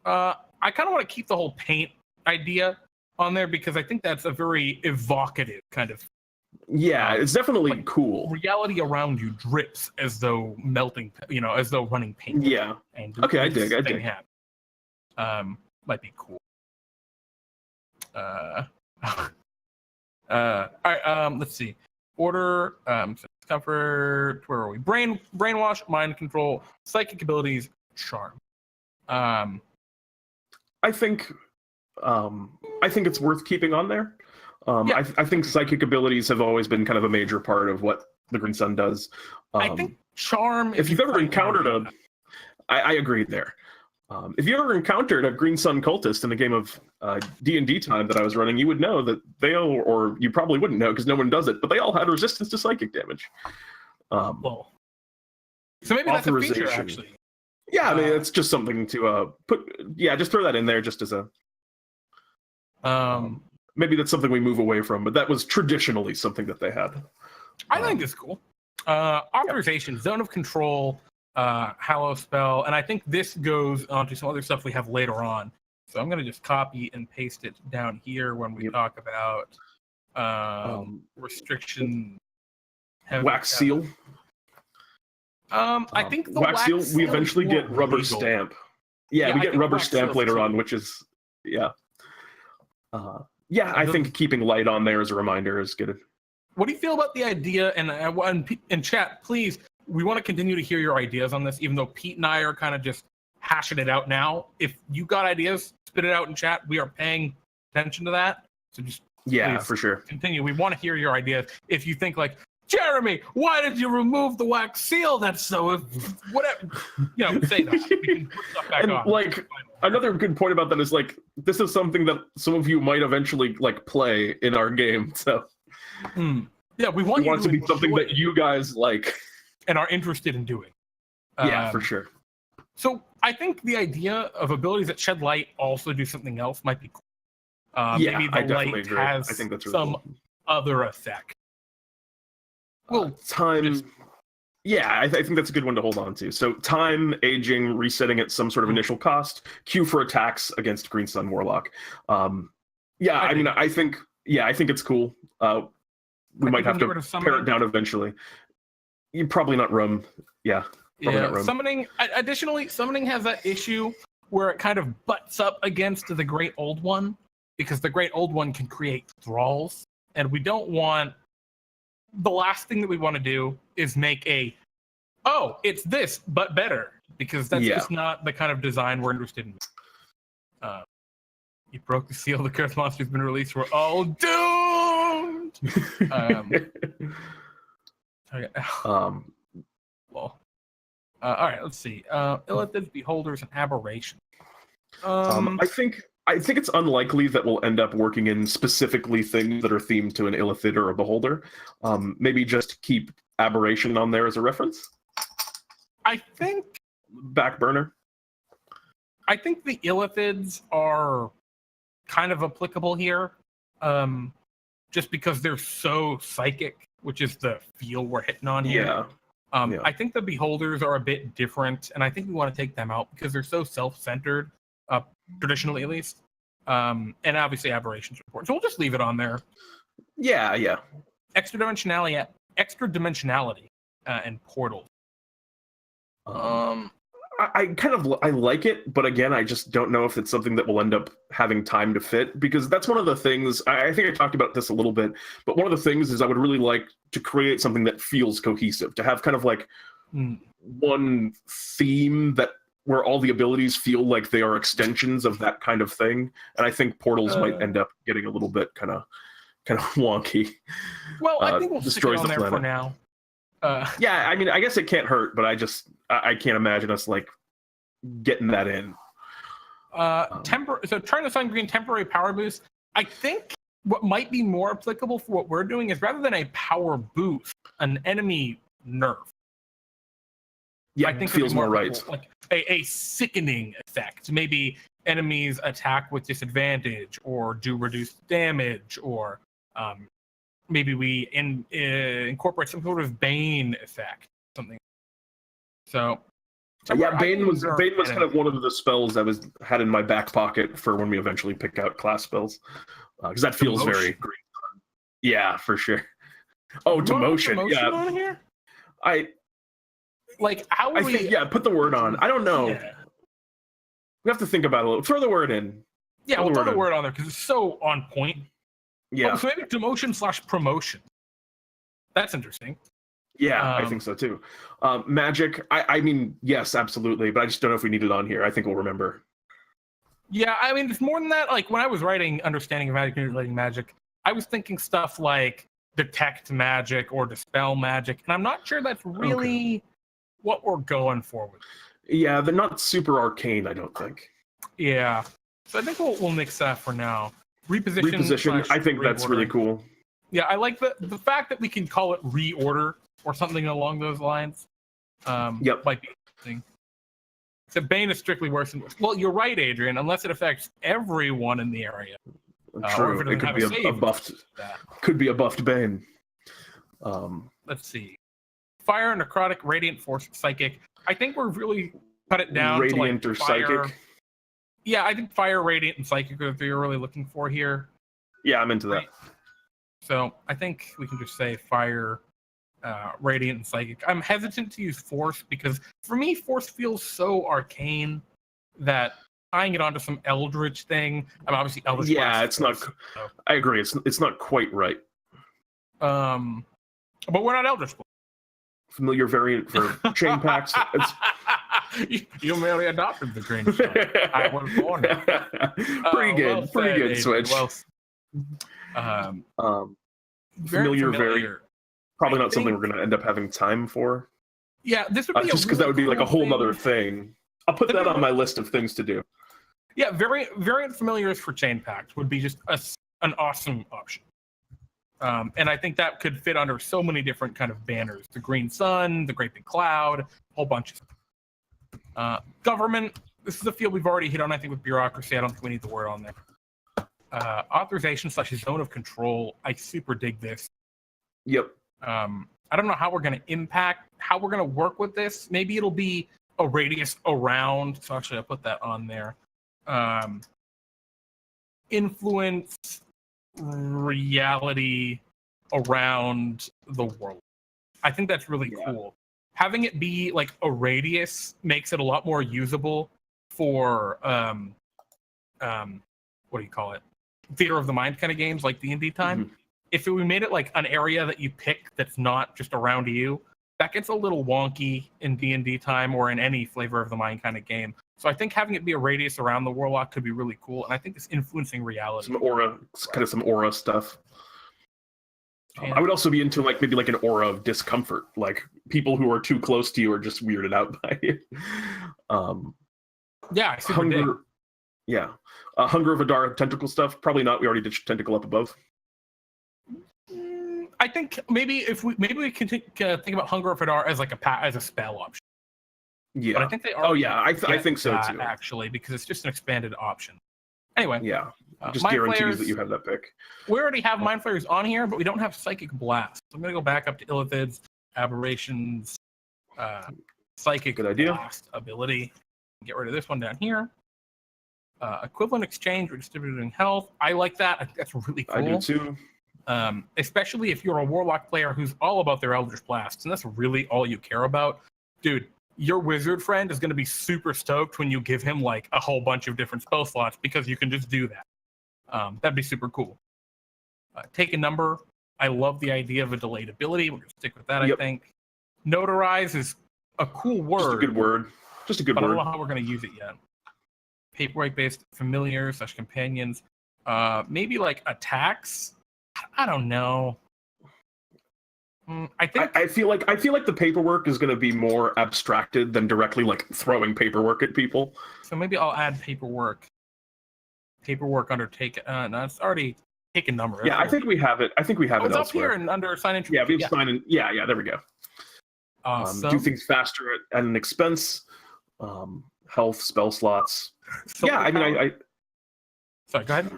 I kind of want to keep the whole paint idea on there because I think that's a very evocative kind of. Yeah, it's definitely cool. Reality around you drips as though melting, as though running paint. Yeah. And okay, I dig. Might be cool. All right, let's see. Order, Comfort. Where are we? Brainwash, mind control, psychic abilities, charm. I think it's worth keeping on there. Yeah. I think psychic abilities have always been kind of a major part of what the Green Sun does. I think charm. If you've ever encountered I agree there. If you ever encountered a Green Sun cultist in a game of DnDTime that I was running, you would know that they all, or you probably wouldn't know because no one does it, but they all had resistance to psychic damage. So maybe that's a feature, actually. Yeah, I mean, it's just something to put. Yeah, just throw that in there just as a. Maybe that's something we move away from, but that was traditionally something that they had. I think it's cool. Authorization, zone of control, Hallow spell, and I think this goes onto some other stuff we have later on. So I'm going to just copy and paste it down here when we talk about restriction. Wax seal. I think the wax seal. We eventually get rubber stamp. Yeah, we get rubber stamp later on, which is I think keeping light on there as a reminder is good. What do you feel about the idea? And in chat, please, we want to continue to hear your ideas on this, even though Pete and I are kind of just hashing it out now. If you got ideas, spit it out in chat. We are paying attention to that. So just for sure. Continue. We want to hear your ideas. If you think like, Jeremy, why did you remove the wax seal? That's so whatever. Say that. We can put stuff back on. Like another good point about that is like this is something that some of you might eventually like play in our game. So yeah, we want it to be something that you guys like and are interested in doing. Yeah, for sure. So I think the idea of abilities that shed light also do something else might be cool. Maybe the light agree. has I think that's really some cool. other effect. Well, time. Yeah, I think that's a good one to hold on to. So time, aging, resetting at some sort of initial cost, queue for attacks against Green Sun Warlock. I think it's cool. We might have to pare it down eventually. You're probably not Rum. Yeah. Not Rum. Summoning. Additionally, summoning has that issue where it kind of butts up against the Great Old One because the Great Old One can create thralls, and we don't want. The last thing that we want to do is make it's this but better, because that's just not the kind of design we're interested in. You broke the seal. The curse monster's been released. We're all doomed. All right. Let's see. Illithids, beholders, and aberration. I think it's unlikely that we'll end up working in specifically things that are themed to an Illithid or a beholder. Maybe just keep aberration on there as a reference. I think back burner. I think the Illithids are kind of applicable here, just because they're so psychic, which is the feel we're hitting on here. I think the beholders are a bit different, and I think we want to take them out because they're so self-centered. Traditionally, at least, and obviously aberrations are important. So we'll just leave it on there. Yeah. Extra dimensionality, and portals. I like it, but again, I just don't know if it's something that will end up having time to fit, because that's one of the things. I think I talked about this a little bit, but one of the things is I would really like to create something that feels cohesive, to have kind of like one theme where all the abilities feel like they are extensions of that kind of thing. And I think portals might end up getting a little bit kind of wonky. Well, I think we'll stick it on there for now. Yeah, I mean, I guess it can't hurt, but I can't imagine us like getting that in. So turn the sun green, temporary power boost. I think what might be more applicable for what we're doing is rather than a power boost, an enemy nerf. Yeah, I think it feels more right. Like a sickening effect. Maybe enemies attack with disadvantage or do reduced damage, or maybe we incorporate some sort of Bane effect, something. So Bane was kind of one of the spells I had in my back pocket for when we eventually pick out class spells, because that feels very green. Yeah, for sure. Oh, demotion. Yeah. On here? Put the word on. I don't know. Yeah. We have to think about it a little. Throw the word in. Yeah, we'll throw the word on there because it's so on point. Yeah. So maybe demotion / promotion. That's interesting. Yeah, I think so too. Magic, I mean, yes, absolutely, but I just don't know if we need it on here. I think we'll remember. Yeah, I mean, it's more than that. Like when I was writing Understanding of Magic, Manipulating Magic, I was thinking stuff like detect magic or dispel magic, and I'm not sure that's really what we're going for with. Yeah, they're not super arcane, I don't think. Yeah, so I think we'll mix that for now. Reposition. I think that's really reordering. cool. Yeah, I like the fact that we can call it reorder or something along those lines. Yep. Might be interesting. So Bane is strictly worse than worse. Well, you're right, Adrian. Unless it affects everyone in the area. True. It could be a buffed. Could be a buffed Bane. Let's see. Fire, necrotic, radiant, force, psychic. I think we're really cut it down radiant to like or fire. psychic. Yeah, I think fire, radiant, and psychic are what you're really looking for here. Yeah, I'm into that. So I think we can just say fire, radiant, and psychic. I'm hesitant to use force because for me, force feels so arcane that tying it onto some eldritch thing. I'm obviously eldritch. Yeah, it's not. So. I agree. It's not quite right. But we're not eldritch. Familiar variant for chain packs. You merely adopted the green show. I was born. Pretty good. Pretty good switch. Familiar variant. Probably not something we're going to end up having time for. Yeah, this would be just because that would be like a whole nother thing. I'll put that on my list of things to do. Yeah, variant familiars for chain packs would be just an awesome option. And I think that could fit under so many different kind of banners. The Green Sun, the Great Big Cloud, a whole bunch of stuff. Government, this is a field we've already hit on, I think, with bureaucracy. I don't think we need the word on there. Authorization / zone of control. I super dig this. Yep. I don't know how we're going to how we're going to work with this. Maybe it'll be a radius around. So actually, I'll put that on there. Influence reality around the world. I think that's really cool. Having it be like a radius makes it a lot more usable for what do you call it? Theater of the mind kind of games like DnDTime. Mm-hmm. If we made it like an area that you pick that's not just around you, that gets a little wonky in DnDTime or in any flavor of the mind kind of game. So I think having it be a radius around the Warlock could be really cool, and I think it's influencing reality. Some aura stuff. I would also be into like maybe like an aura of discomfort, like people who are too close to you are just weirded out by it. Yeah, hunger. Yeah, Hunger of Adar tentacle stuff. Probably not. We already did tentacle up above. I think maybe we can think about Hunger of Adar as like as a spell option. Yeah, but I think they are. Oh yeah, I think so too. Actually, because it's just an expanded option. Anyway, yeah, just guarantees that you have that pick. We already have Mind Flayers on here, but we don't have Psychic Blast. So I'm gonna go back up to Illithids, Aberrations, Psychic Blast ability. Get rid of this one down here. Equivalent exchange, redistributing health. I like that. That's really cool. I do too. Especially if you're a Warlock player who's all about their Eldritch Blasts, and that's really all you care about, dude. Your wizard friend is going to be super stoked when you give him like a whole bunch of different spell slots because you can just do that. That'd be super cool. Take a number. I love the idea of a delayed ability. We're going to stick with that, I think. Notarize is a cool word. Just a good word. But I don't know how we're going to use it yet. Paperweight-based familiars / companions. Maybe like attacks. I don't know. I feel like the paperwork is going to be more abstracted than directly like throwing paperwork at people. So maybe I'll add paperwork. Paperwork undertake. No, it's already taken number. Yeah, I think we have it. It's elsewhere. Up here and under sign entry. Yeah, we have sign in. Yeah, there we go. Awesome. Do things faster at an expense. Health spell slots. I mean, Sorry, go ahead.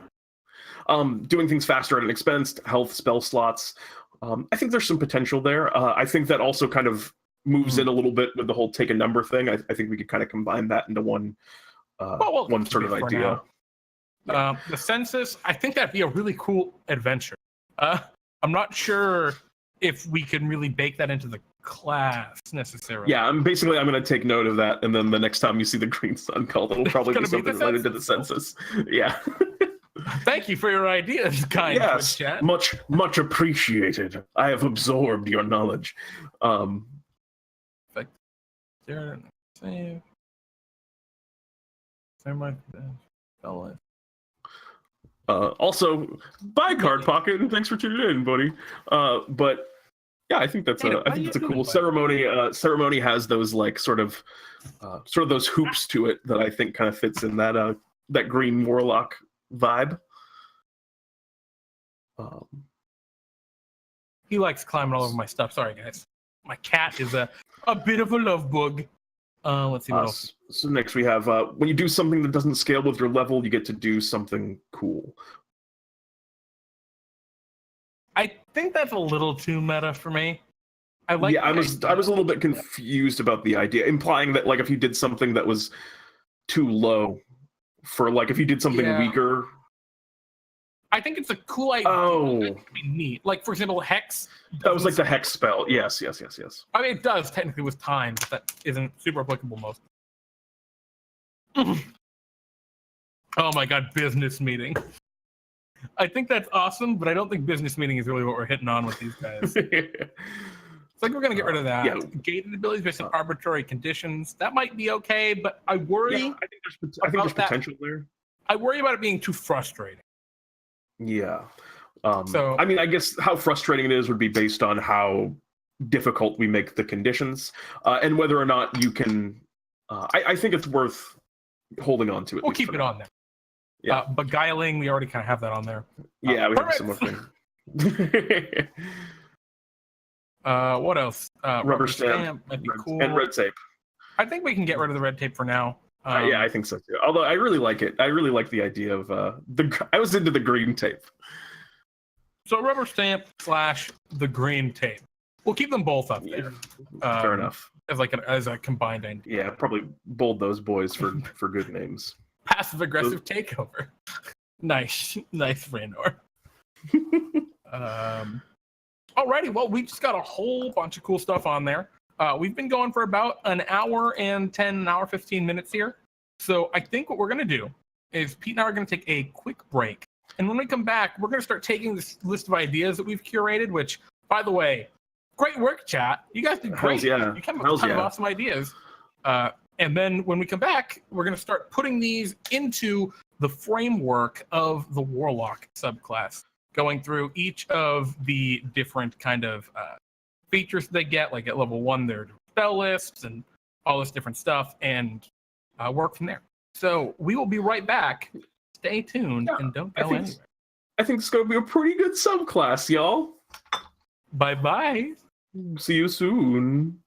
Doing things faster at an expense. Health spell slots. I think there's some potential there. I think that also kind of moves in a little bit with the whole take a number thing. I think we could kind of combine that into one sort of idea. The census, I think that'd be a really cool adventure. I'm not sure if we can really bake that into the class necessarily. Yeah, I'm going to take note of that, and then the next time you see the Green Sun called, it'll probably be something related to the census. Yeah. Thank you for your ideas, kind Yes, Twitch chat. much appreciated. I have absorbed your knowledge. Save. Save my fellas. Also, bye, Card Pocket, and thanks for tuning in, buddy. But yeah, I think that's a cool ceremony. Ceremony has those like sort of those hoops to it that I think kind of fits in that that green warlock vibe. He likes climbing all over my stuff. Sorry, guys. My cat is a bit of a love bug. Let's see what else. So next we have when you do something that doesn't scale with your level, you get to do something cool. I think that's a little too meta for me. I was a little bit confused about the idea, implying that like if you did something that was too low for like if you did something weaker. I think it's a cool idea. Oh, it could be neat. Like for example, Hex. That was like the Hex spell. Yes. I mean, it does technically with time, but that isn't super applicable most. Oh my god, business meeting. I think that's awesome, but I don't think business meeting is really what we're hitting on with these guys. It's like we're gonna get rid of that. Yeah. Gated abilities based on arbitrary conditions. That might be okay, but I worry. Yeah, I think there's potential there. I worry about it being too frustrating. Yeah. So I mean, I guess how frustrating it is would be based on how difficult we make the conditions, and whether or not you can. I think it's worth holding on to it. We'll keep it on there. Yeah. Beguiling, we already kind of have that on there. Yeah, we have a similar thing. What else? Rubber stamp might be cool. And red tape. I think we can get rid of the red tape for now. Yeah, I think so too. Although I really like it. I really like the idea of I was into the green tape. So rubber stamp / the green tape. We'll keep them both up there. Fair enough. As a combined idea. Yeah, probably bold those boys for good names. Passive aggressive takeover. Nice, Randor. Alrighty, well, we just got a whole bunch of cool stuff on there. We've been going for about an hour 15 minutes here. So I think what we're going to do is Pete and I are going to take a quick break. And when we come back, we're going to start taking this list of ideas that we've curated, which, by the way, great work, chat. You guys did great. Yeah. You came up with a ton of awesome ideas. And then when we come back, we're going to start putting these into the framework of the Warlock subclass, going through each of the different kind of features they get. Like at level 1, their spell lists and all this different stuff, and work from there. So we will be right back. Stay tuned and don't go anywhere. I think it's going to be a pretty good subclass, y'all. Bye-bye. See you soon.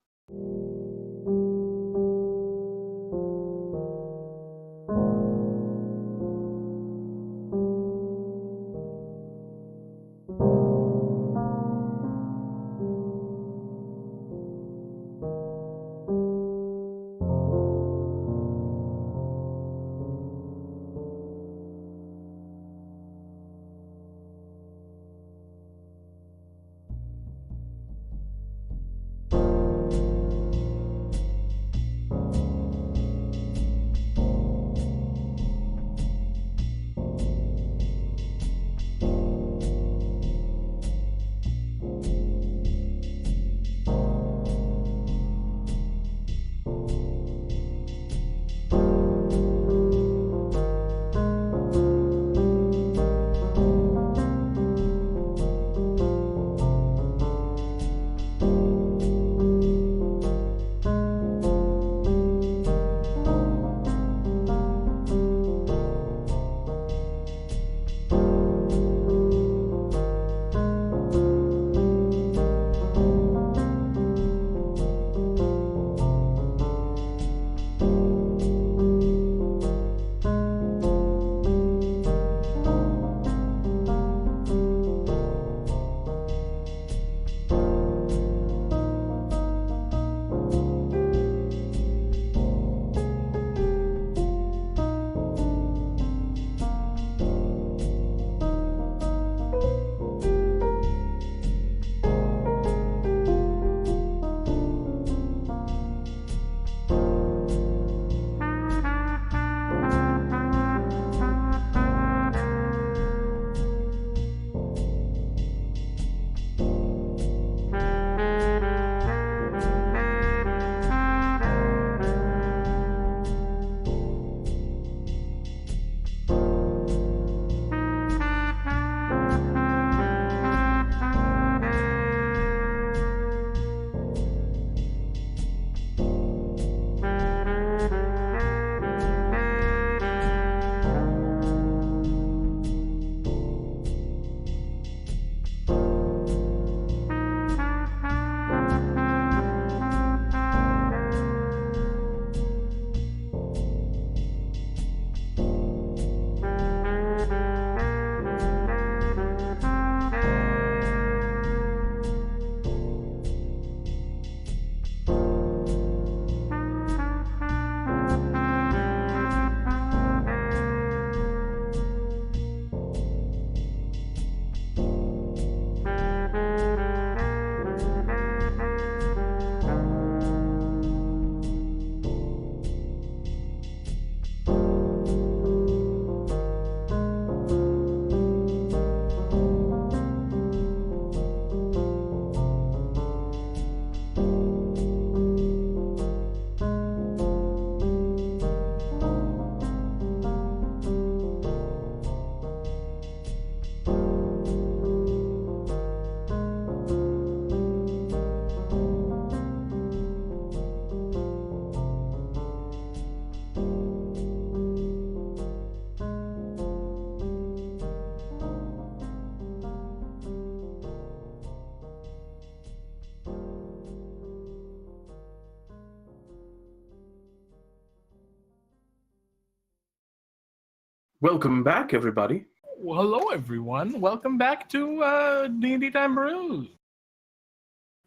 Welcome back, everybody. Well, hello, everyone. Welcome back to DnDTime Brews.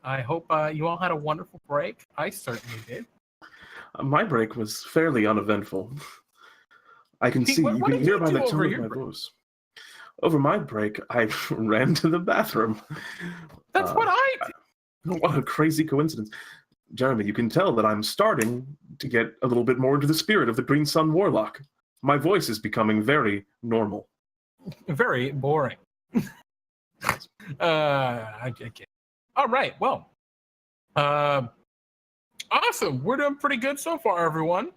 I hope you all had a wonderful break. I certainly did. My break was fairly uneventful. I can Pete, see, what you can did hear you by do the over tone of your my break? voice. Over my break, I ran to the bathroom. That's what I did. What a crazy coincidence. Jeremy, you can tell that I'm starting to get a little bit more into the spirit of the Green Sun Warlock. My voice is becoming very normal. Very boring. I get it. All right. Well, awesome. We're doing pretty good so far, everyone.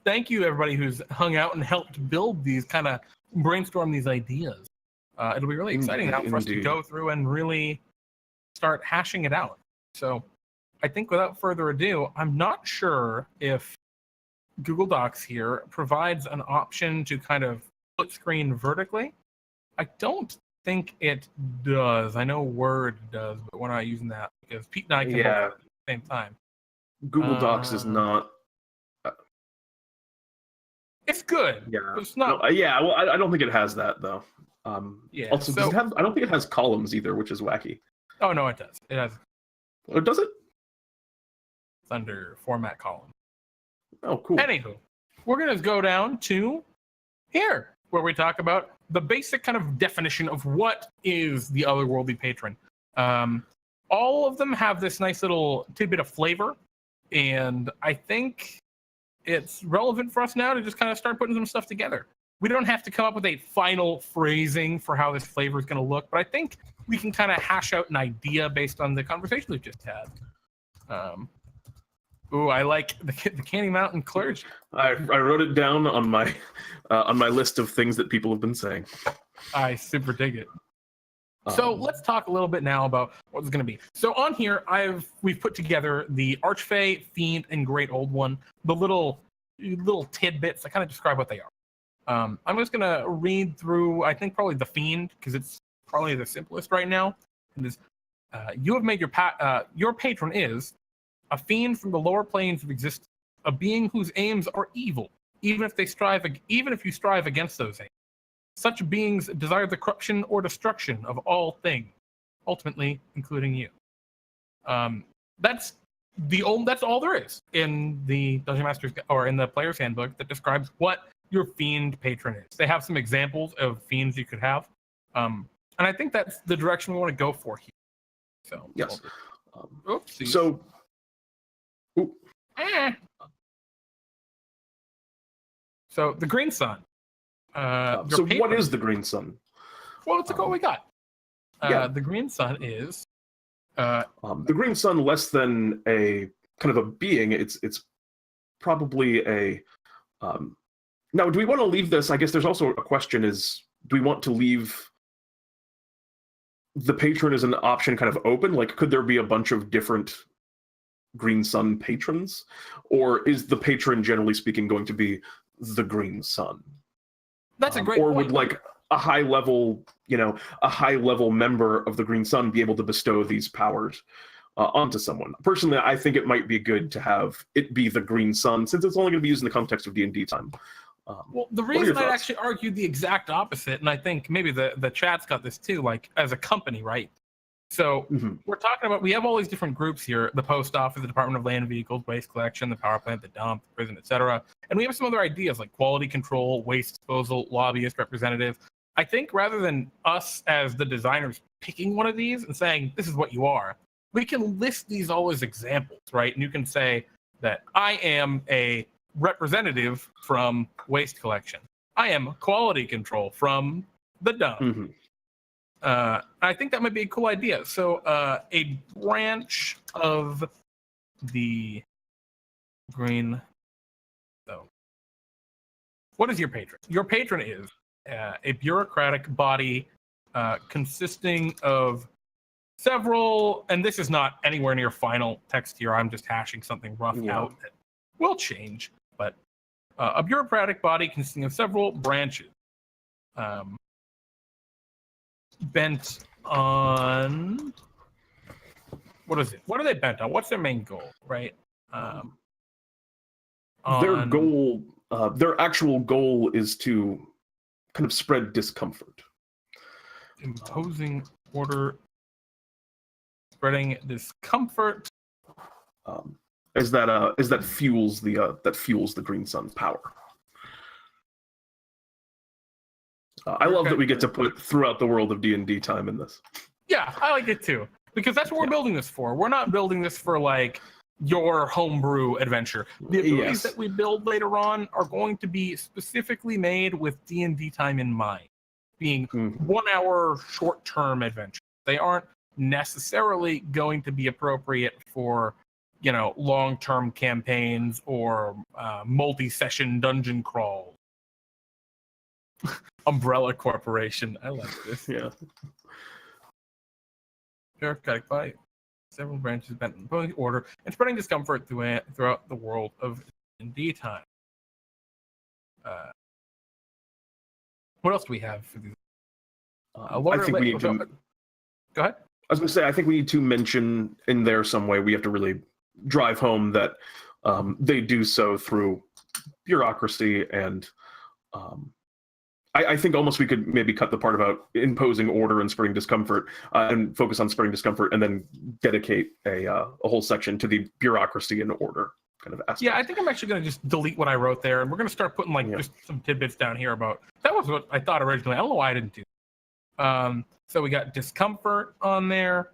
Thank you, everybody who's hung out and helped build these brainstorm these ideas. It'll be really exciting now for us to go through and really start hashing it out. So I think without further ado, I'm not sure if Google Docs here provides an option to kind of split screen vertically. I don't think it does. I know Word does, but we're not using that because Pete and I can both at the same time. Google Docs is not... It's good. Yeah. It's not. No, well, I don't think it has that, though. Yeah. Also, does it have... I don't think it has columns either, which is wacky. Oh, no, it does. It has... Oh, does it? It's under format column. Oh, cool. Anywho, we're going to go down to here, where we talk about the basic kind of definition of what is the otherworldly patron. All of them have this nice little tidbit of flavor, and I think it's relevant for us now to just kind of start putting some stuff together. We don't have to come up with a final phrasing for how this flavor is going to look, but I think we can kind of hash out an idea based on the conversation we've just had. I like the Candy Mountain clergy. I wrote it down on my list of things that people have been saying. I super dig it. So let's talk a little bit now about what it's going to be. So on here, we've put together the Archfey, Fiend, and Great Old One. The little tidbits that kind of describe what they are. I'm just going to read through, I think, probably the Fiend, because it's probably the simplest right now. It is, you have made your patron is a fiend from the lower planes of existence, a being whose aims are evil, even if you strive against those aims. Such beings desire the corruption or destruction of all things, ultimately including you. That's all there is in the Dungeon Master's or in the Player's Handbook that describes what your fiend patron is. They have some examples of fiends you could have, and I think that's the direction we want to go for here. So yes. Oopsies. So. So the Green Sun. So what is the Green Sun? Well, let's look what we got. The Green Sun is the Green Sun, less than a kind of a being. It's probably a. Now, do we want to leave this? I guess there's also a question: is do we want to leave the patron as an option kind of open? Like, could there be a bunch of different Green Sun patrons, or is the patron, generally speaking, going to be the Green Sun? That's a great or point. Would like a high level member of the Green Sun be able to bestow these powers onto someone? Personally, I think it might be good to have it be the Green Sun, since it's only going to be used in the context of D&D time. Well, the reason I actually argued the exact opposite, and I think maybe the chat's got this too, like as a company, right? So we're talking about, we have all these different groups here: the post office, the Department of Land Vehicles, waste collection, the power plant, the dump, the prison, etc. And we have some other ideas like quality control, waste disposal, lobbyist representative. I think rather than us as the designers picking one of these and saying, this is what you are, we can list these all as examples, right? And you can say that I am a representative from waste collection. I am quality control from the dump. I think that might be a cool idea. So a branch of the Green. So, what is your patron? Your patron is a bureaucratic body consisting of several, and this is not anywhere near final text here. I'm just hashing something rough out that will change. But a bureaucratic body consisting of several branches. Bent on what is it? What are they bent on? What's their main goal, right? Their goal their actual goal is to kind of spread discomfort. Imposing order, spreading discomfort. As that fuels the Green Sun's power. I love that we get to put throughout the world of DnDTime in this. Yeah, I like it too, because that's what we're building this for. We're not building this for like your homebrew adventure. The abilities that we build later on are going to be specifically made with DnDTime in mind, being 1 hour short-term adventure. They aren't necessarily going to be appropriate for, you know, long-term campaigns or multi-session dungeon crawl. Umbrella Corporation. I like this. Yeah. Bureaucratic fight. Several branches bent in imposing order and spreading discomfort throughout the world of DnDTime. What else do we have for these? I think we need to. Go ahead. I was going to say, I think we need to mention in there some way. We have to really drive home that they do so through bureaucracy, and I think almost we could maybe cut the part about imposing order and spreading discomfort, and focus on spreading discomfort, and then dedicate a whole section to the bureaucracy and order kind of aspect. Yeah, I think I'm actually going to just delete what I wrote there, and we're going to start putting just some tidbits down here about that was what I thought originally. I don't know why I didn't do that. So we got discomfort on there,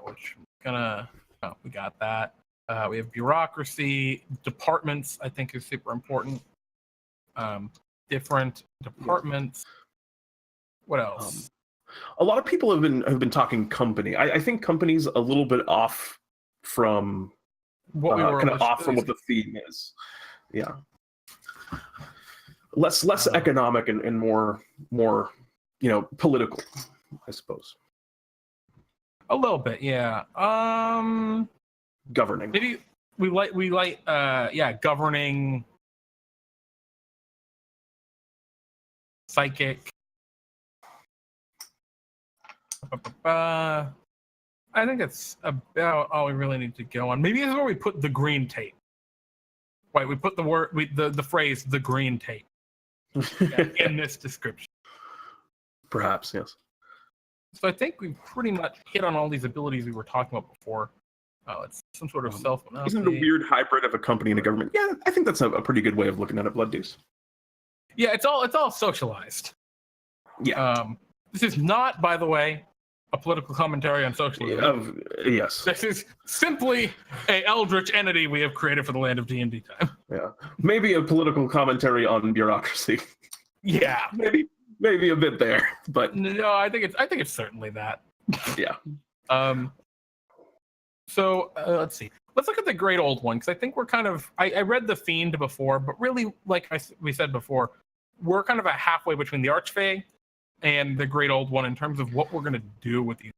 which we got that. We have bureaucracy, departments. I think is super important. Different departments. What else? A lot of people have been talking company. I think company's a little bit off from what we were kind of off from what the theme is. Yeah, less economic and more political, I suppose. A little bit, yeah. Governing. Maybe we like governing. Psychic. I think that's about all we really need to go on. Maybe this is where we put the green tape. Right, we put the phrase "the green tape" in this description. Perhaps, yes. So I think we've pretty much hit on all these abilities we were talking about before. It's some sort of self. Isn't it a weird hybrid of a company and a government? Yeah, I think that's a pretty good way of looking at it, Blood Deuce. Yeah, it's all socialized. Yeah. This is not, by the way, a political commentary on socialism. Yes. This is simply a eldritch entity we have created for the land of DnDTime. Yeah. Maybe a political commentary on bureaucracy. Yeah. Maybe a bit there, but no, I think it's certainly that. Yeah. So let's see. Let's look at the Great Old One, because I think we're kind of. I read the Fiend before, but really, like we said before, we're kind of a halfway between the Archfey and the Great Old One in terms of what we're going to do with these.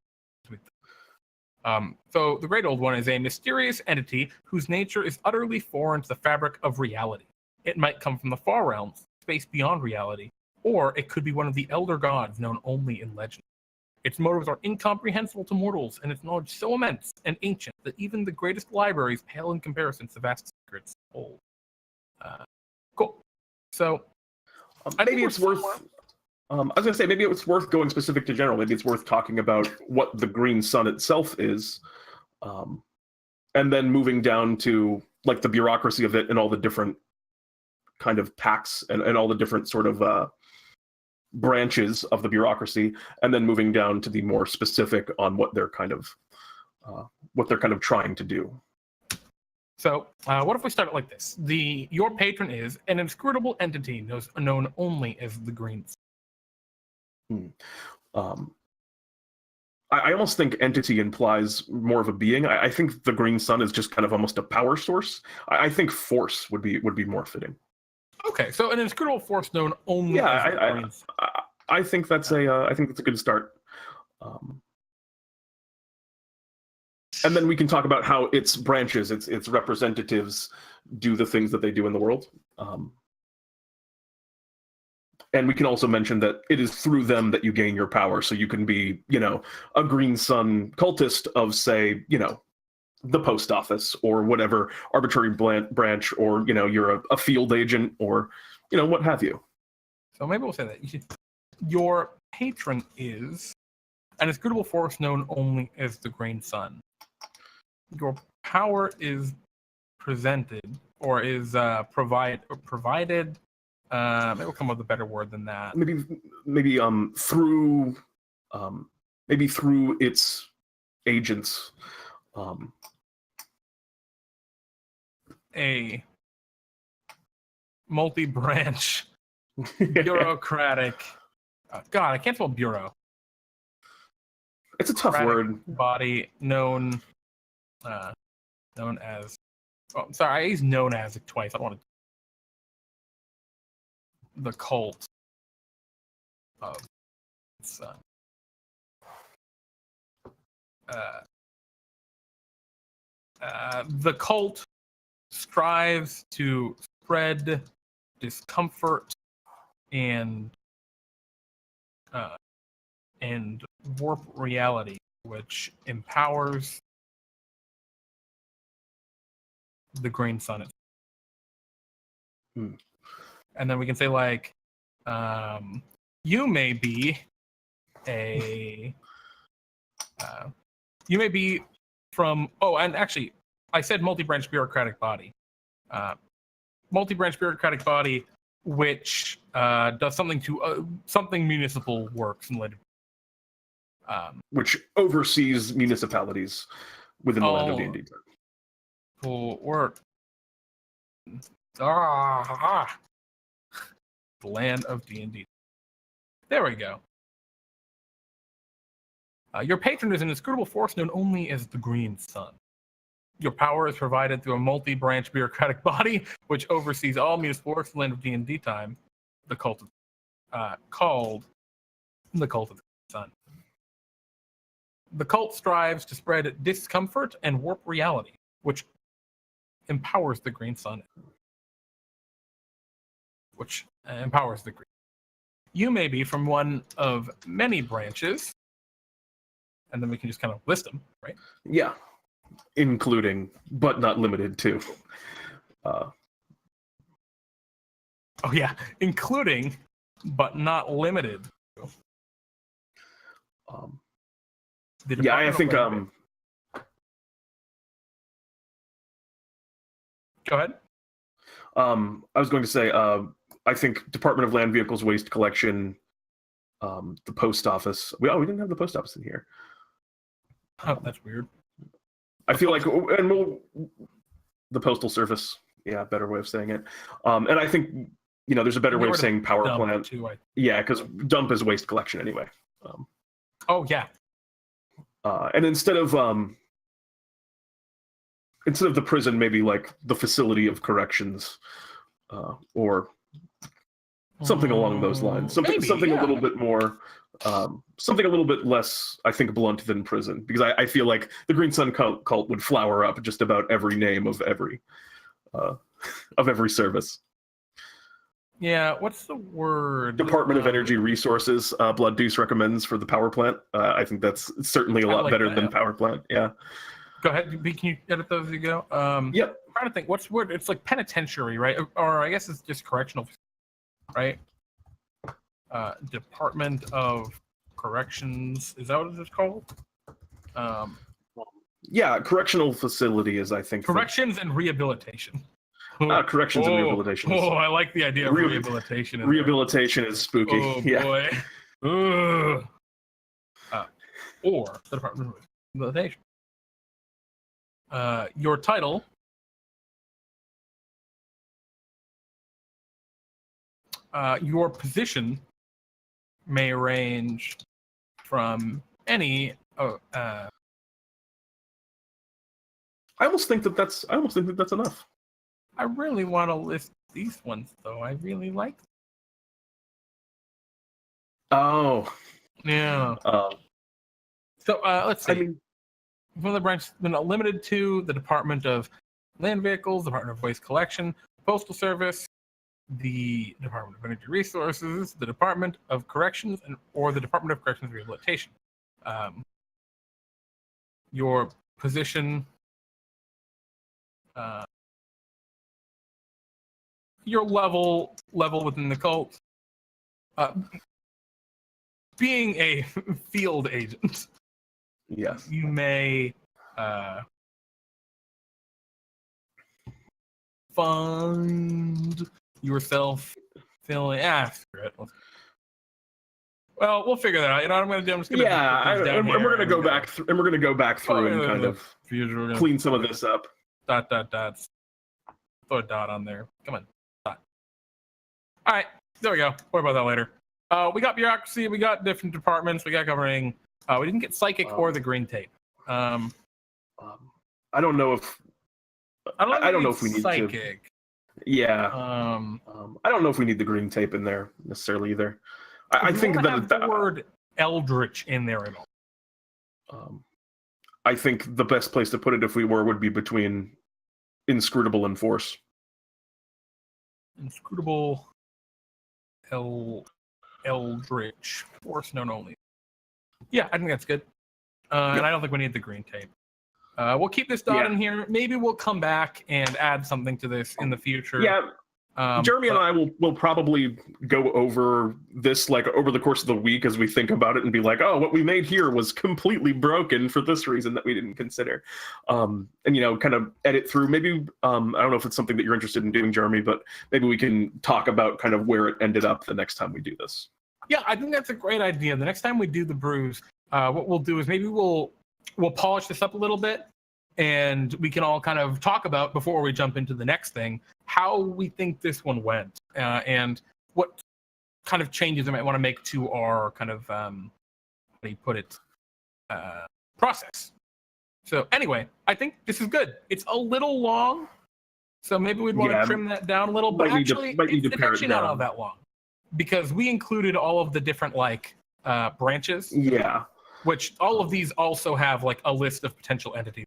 So the Great Old One is a mysterious entity whose nature is utterly foreign to the fabric of reality. It might come from the far realms, space beyond reality, or it could be one of the elder gods known only in legend. Its motives are incomprehensible to mortals, and its knowledge so immense and ancient that even the greatest libraries pale in comparison to the vast secrets hold. Cool. So, maybe it's worth. I was going to say maybe it's worth going specific to general. Maybe it's worth talking about what the Green Sun itself is, and then moving down to like the bureaucracy of it and all the different kind of packs and all the different sort of branches of the bureaucracy, and then moving down to the more specific on what they're kind of trying to do. So, what if we start it like this? Your patron is an inscrutable entity known only as the Green Sun. I almost think entity implies more of a being. I think the Green Sun is just kind of almost a power source. I think force would be more fitting. Okay, so an inscrutable force known only as the Green Sun. I think that's a good start. And then we can talk about how its branches, its representatives, do the things that they do in the world. And we can also mention that it is through them that you gain your power. So you can be, a Green Sun cultist of, say, the post office or whatever arbitrary branch, or you're a field agent, or what have you. So maybe we'll say that your patron is an inscrutable force known only as the Green Sun. Your power is presented or is provided. Maybe we'll come up with a better word than that. Maybe through its agents. A multi-branch bureaucratic. God, I can't spell bureau. It's a tough word. Body known as. Oh, sorry, I used known as like twice. I don't want to. The cult of Sun. The cult strives to spread discomfort and warp reality, which empowers the Green Sun. And then we can say like, you may be from. Oh, and actually, I said multi-branch bureaucratic body. Multi-branch bureaucratic body, which does something to something municipal works and which oversees municipalities within the land of D&D. Work. The land of D&D. There we go. Your patron is an inscrutable force known only as the Green Sun. Your power is provided through a multi-branch bureaucratic body which oversees all municipal works in the land of D&D time, the cult called the Cult of the Sun. The cult strives to spread discomfort and warp reality, which empowers the Green Sun. You may be from one of many branches, and then we can just kind of list them, right? Yeah. Including, but not limited to. Including, but not limited to. I think. Go ahead. I was going to say, I think Department of Land Vehicles Waste Collection, the post office. We didn't have the post office in here. Oh, that's weird. I feel like, the Postal Service. Yeah, better way of saying it. And I think, there's a better way of saying power plant. Too, yeah, because dump is waste collection anyway. And instead of the prison, maybe like the facility of corrections, or something along those lines. Something a little bit more, something a little bit less, I think, blunt than prison, because I feel like the Green Sun cult would flower up just about every name of every service. Yeah, what's the word? Department of Energy Resources, Blood Deuce recommends for the power plant. I think that's certainly a lot better than power plant. Yeah. Go ahead. Can you edit those as you go? Yep. I'm trying to think. What's the word? It's like penitentiary, right? Or I guess it's just correctional, right? Department of Corrections. Is that what it's called? Yeah, correctional facility is, I think. Corrections and rehabilitation. Corrections and rehabilitation. I like the idea of rehabilitation. Rehabilitation is spooky. Oh, boy. Or the Department of Rehabilitation. Your title. Your position may range from any. I almost think that's enough. I really want to list these ones, though. I really like them. Oh. Yeah. So let's see. One of the branches been limited to the Department of Land Vehicles, Department of Waste Collection, Postal Service, the Department of Energy Resources, the Department of Corrections, or the Department of Corrections and Rehabilitation. Your position your level within the cult. Being a field agent, Yes. you may find yourself feeling screw it. Well, we'll figure that out. You know what I'm going to do? I'm just going to put these down and here. we're going to go back. And we're going to go back through and kind of clean some of this up. Dots. Throw a dot on there. Come on. Dot. All right. There we go. Worry about that later. We got bureaucracy. We got different departments. We got covering. We didn't get psychic or the green tape. I don't know if. I don't know if we need psychic. To. Yeah. I don't know if we need the green tape in there necessarily either. I think that have the word eldritch in there at all. I think the best place to put it, if we were, would be between inscrutable and force. Inscrutable, eldritch, force known only. Yeah, I think that's good. And I don't think we need the green tape. We'll keep this dot in here. Maybe we'll come back and add something to this in the future. Yeah. Jeremy and I will probably go over this like over the course of the week as we think about it and be like, oh, what we made here was completely broken for this reason that we didn't consider. And, kind of edit through. Maybe, I don't know if it's something that you're interested in doing, Jeremy, but maybe we can talk about kind of where it ended up the next time we do this. Yeah, I think that's a great idea. The next time we do the brews, what we'll do is maybe we'll polish this up a little bit. And we can all kind of talk about, before we jump into the next thing, how we think this one went and what kind of changes we might want to make to our kind of, how do you put it, process. So anyway, I think this is good. It's a little long, so maybe we'd want to trim that down a little, but actually, it's actually not all that long because we included all of the different, branches. Yeah. Which all of these also have, a list of potential entities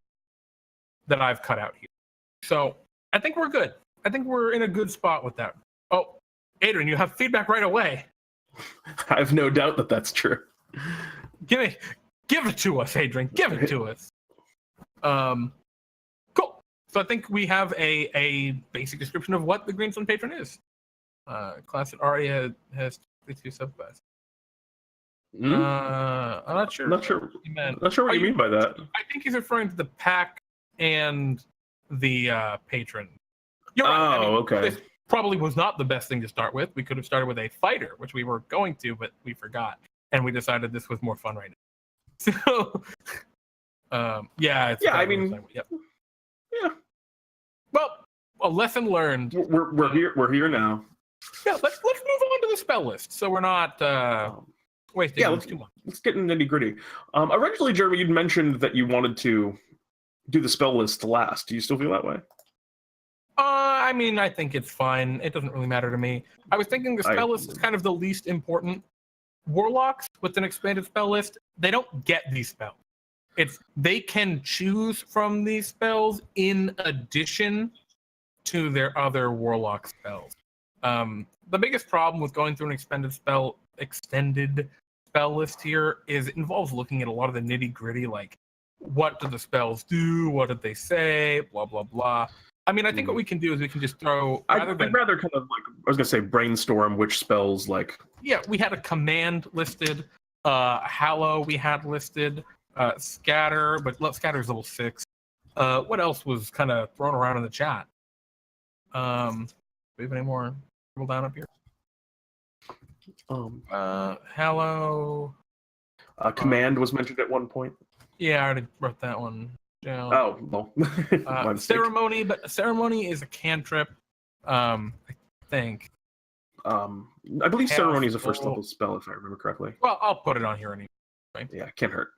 that I've cut out here. So I think we're good. I think we're in a good spot with that. Oh, Adrian, you have feedback right away. I have no doubt that that's true. Give it to us, Adrian. Give it to us. Cool. So I think we have a basic description of what the Greenstone Patron is. Class that already has 52 subclasses. I'm not sure. Not sure what you mean by that. I think he's referring to the pack and the patron. You're right. Okay. This probably was not the best thing to start with. We could have started with a fighter, which we were going to, but we forgot, and we decided this was more fun right now. So, yeah. Yep. Yeah. Well, a lesson learned. We're here. We're here now. Yeah. Let's move on to the spell list, so we're not wasting too much. Let's get into nitty gritty. Originally, Jeremy, you'd mentioned that you wanted to do the spell list last. Do you still feel that way? I think it's fine. It doesn't really matter to me. I was thinking the spell list is kind of the least important. Warlocks with an expanded spell list, they don't get these spells. They can choose from these spells in addition to their other warlock spells. The biggest problem with going through an extended spell list here is it involves looking at a lot of the nitty gritty, like what do the spells do? What did they say? Blah, blah, blah. I think what we can do is we can just throw... I'd rather kind of I was going to say brainstorm which spells Yeah, we had a command listed. Hallow we had listed. Scatter, but Scatter's level 6. What else was kind of thrown around in the chat? Do we have any more people down up here? Hallow. Command was mentioned at one point. Yeah, I already wrote that one down. Oh, well. Ceremony, but ceremony is a cantrip. I think. I believe ceremony is a first level spell, if I remember correctly. Well, I'll put it on here anyway. Yeah, can't hurt.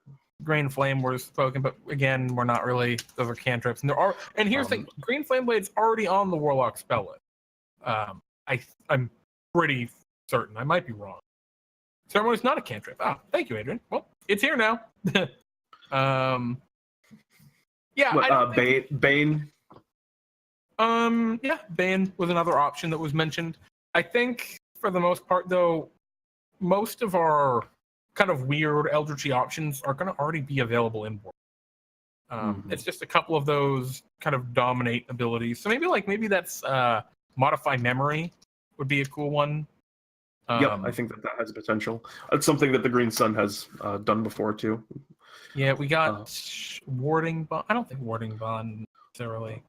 Green Flame was spoken, but again, we're not really. Those are cantrips, and here's the thing: Green Flame Blade's already on the Warlock spell list. I'm pretty certain. I might be wrong. Ceremony's not a cantrip. Thank you, Adrian. Well, it's here now. Yeah. Bane. Yeah, Bane was another option that was mentioned. I think for the most part, though, most of our kind of weird eldritchy options are going to already be available in board. It's just a couple of those kind of dominate abilities. So maybe that's modify memory would be a cool one. Yep, I think that has potential. It's something that the Green Sun has done before too. Yeah, we got warding bond. I don't think warding bond necessarily.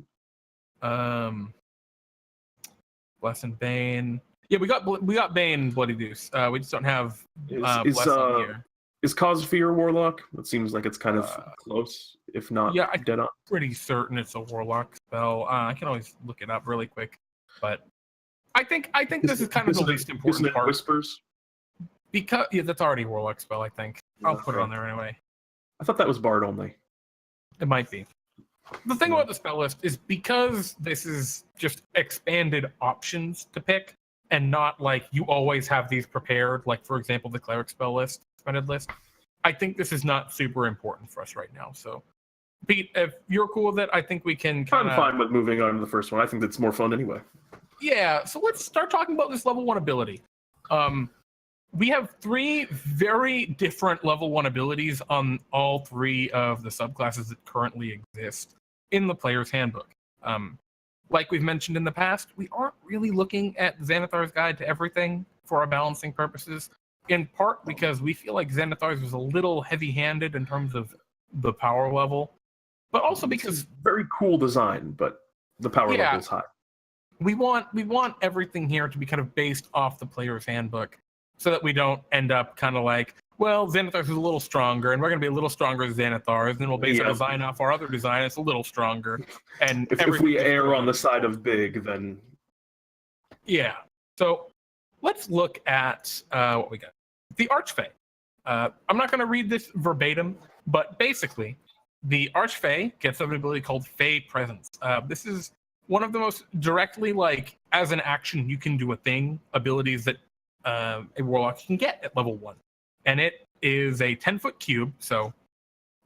Blessing Bane. Yeah, we got Bane Bloody Deuce. We just don't have Blessing here. Is Cause Fear Warlock? It seems like it's kind of close, if not dead on. Pretty certain it's a Warlock spell. I can always look it up really quick, but I think this is kind of the least important part. Whispers? Because that's already a Warlock spell, I think. I'll put it on there anyway. I thought that was Bard only. It might be. The thing about the spell list is because this is just expanded options to pick, and not like you always have these prepared, like for example the Cleric spell list, expanded list. I think this is not super important for us right now. So, Pete, if you're cool with it, I think we can I'm fine with moving on to the first one. I think that's more fun anyway. Yeah, so let's start talking about this level 1 ability. We have 3 very different level 1 abilities on all 3 of the subclasses that currently exist in the player's handbook. Like we've mentioned in the past, we aren't really looking at Xanathar's Guide to Everything for our balancing purposes, in part because we feel like Xanathar's was a little heavy-handed in terms of the power level, but also because very cool design, but the power level is high. We want everything here to be kind of based off the player's handbook, so that we don't end up kind of like, well, Xanathar's is a little stronger, and we're going to be a little stronger as Xanathar's, and then we'll base our design off our other design. It's a little stronger. And if we err on the side of big, then yeah. So let's look at what we got. The Archfey. I'm not going to read this verbatim, but basically, the Archfey gets an ability called Fey Presence. This is one of the most directly, like, as an action, you can do a thing abilities that a Warlock can get at level 1. And it is a 10-foot cube, so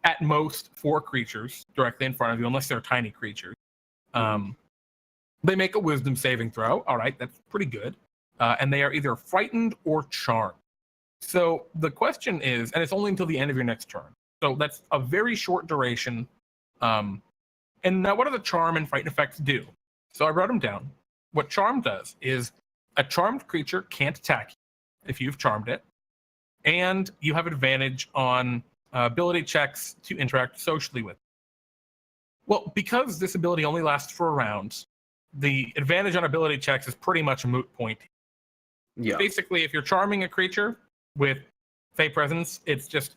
at most 4 creatures directly in front of you, unless they're tiny creatures. They make a wisdom saving throw. All right, that's pretty good. And they are either frightened or charmed. So the question is, and it's only until the end of your next turn. So that's a very short duration. And now what do the charm and frighten effects do? So I wrote them down. What charm does is a charmed creature can't attack you if you've charmed it. And you have advantage on ability checks to interact socially with. Well, because this ability only lasts for a round, the advantage on ability checks is pretty much a moot point. Yeah. Basically, if you're charming a creature with Fey Presence, it's just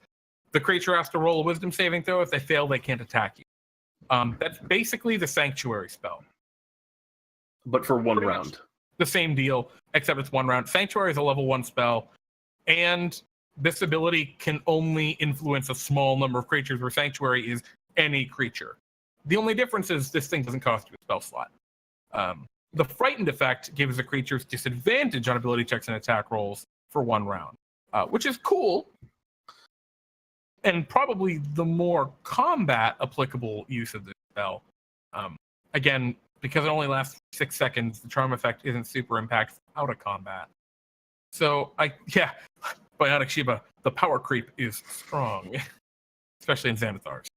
the creature has to roll a wisdom saving throw. If they fail, they can't attack you. That's basically the Sanctuary spell. But for one round. The same deal, except it's 1 round. Sanctuary is a level 1 spell, and this ability can only influence a small number of creatures, where Sanctuary is any creature. The only difference is this thing doesn't cost you a spell slot. The Frightened effect gives the creatures disadvantage on ability checks and attack rolls for 1 round, which is cool, and probably the more combat applicable use of this spell. Again, because it only lasts 6 seconds, the charm effect isn't super impactful out of combat. So, Bionic Shiba, the power creep is strong, especially in Xanathar's.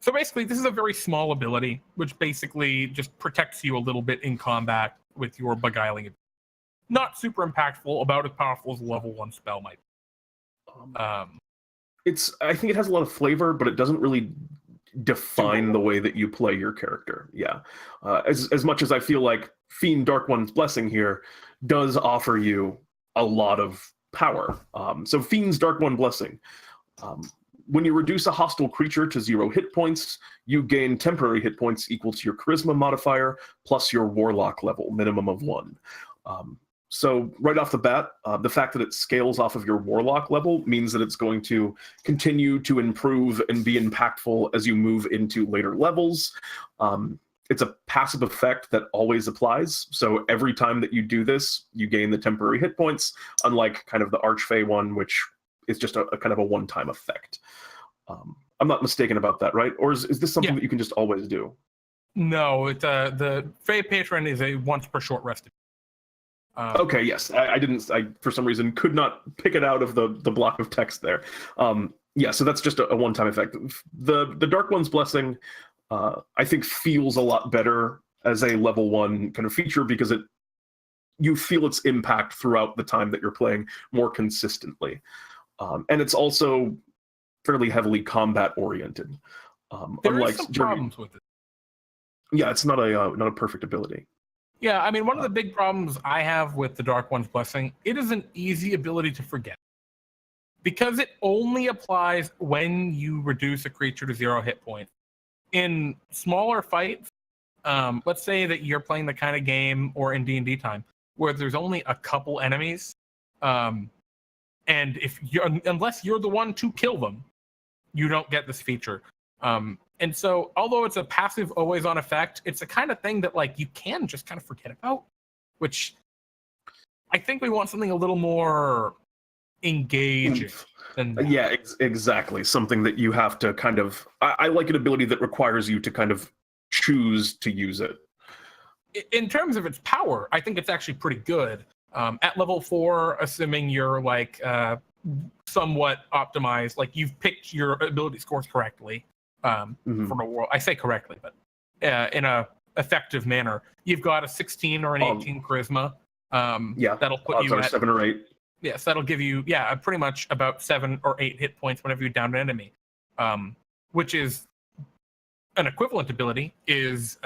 So basically, this is a very small ability, which basically just protects you a little bit in combat with your beguiling ability. Not super impactful, about as powerful as a level 1 spell might be. I think it has a lot of flavor, but it doesn't really define the way that you play your character. Yeah. As much as I feel like Fiend Dark One's Blessing here does offer you a lot of power. So Fiend's Dark One Blessing. When you reduce a hostile creature to 0 hit points, you gain temporary hit points equal to your charisma modifier plus your warlock level, minimum of 1. So right off the bat, the fact that it scales off of your warlock level means that it's going to continue to improve and be impactful as you move into later levels. It's a passive effect that always applies. So every time that you do this, you gain the temporary hit points, unlike kind of the Archfey one, which is just a kind of a one-time effect. I'm not mistaken about that, right? Or is this something that you can just always do? No, the Fey Patron is a once per short rest. Okay, yes. I for some reason could not pick it out of the block of text there. Yeah, so that's just a one-time effect. The Dark One's Blessing, I think, feels a lot better as a level 1 kind of feature because you feel its impact throughout the time that you're playing more consistently. And it's also fairly heavily combat-oriented. There Unlike is some problems with it. Yeah, it's not a perfect ability. Yeah, I mean, one of the big problems I have with the Dark One's Blessing, it is an easy ability to forget. Because it only applies when you reduce a creature to 0 hit points. In smaller fights, let's say that you're playing the kind of game, or in DnDTime, where there's only a couple enemies, and unless you're the one to kill them, you don't get this feature. And so, although it's a passive, always-on effect, it's the kind of thing that like you can just kind of forget about, which I think we want something a little more engaging than that. Yeah, exactly. Something that you have to kind of. I like an ability that requires you to kind of choose to use it. In terms of its power, I think it's actually pretty good. At level 4, assuming you're like somewhat optimized, like you've picked your ability scores correctly from a world. I say correctly, but in a effective manner. You've got a 16 or an 18 charisma. That'll put you at 7 or 8. Yes, that'll give you pretty much about 7 or 8 hit points whenever you down an enemy, which is an equivalent ability is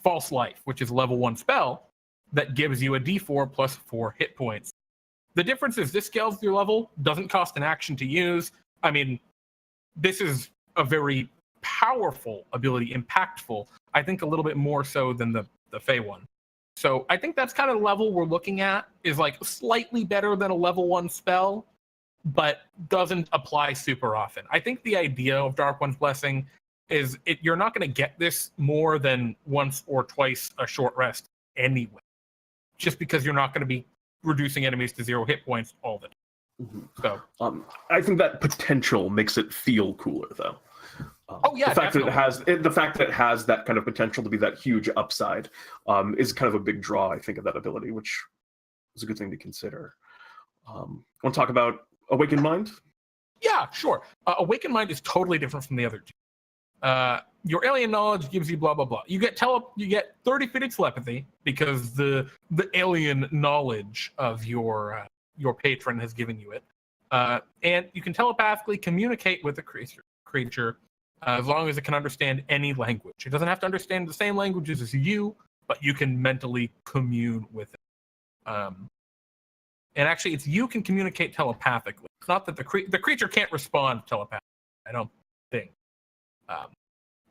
False Life, which is a level 1 spell that gives you a D4 plus 4 hit points. The difference is this scales with your level, doesn't cost an action to use. I mean, this is a very powerful ability, impactful. I think a little bit more so than the Fey one. So I think that's kind of the level we're looking at, is like slightly better than a level 1 spell, but doesn't apply super often. I think the idea of Dark One's Blessing is you're not going to get this more than once or twice a short rest anyway, just because you're not going to be reducing enemies to 0 hit points all the time. So I think that potential makes it feel cooler, though. The fact that it has that kind of potential to be that huge upside is kind of a big draw, I think, of that ability, which is a good thing to consider. Want to talk about Awakened Mind? Yeah, sure. Awakened Mind is totally different from the other two. Your alien knowledge gives you blah blah blah. You get 30 feet of telepathy because the alien knowledge of your patron has given you it, and you can telepathically communicate with the creature. As long as it can understand any language. It doesn't have to understand the same languages as you, but you can mentally commune with it. And actually, it's you can communicate telepathically. It's not that the creature can't respond telepathically, I don't think.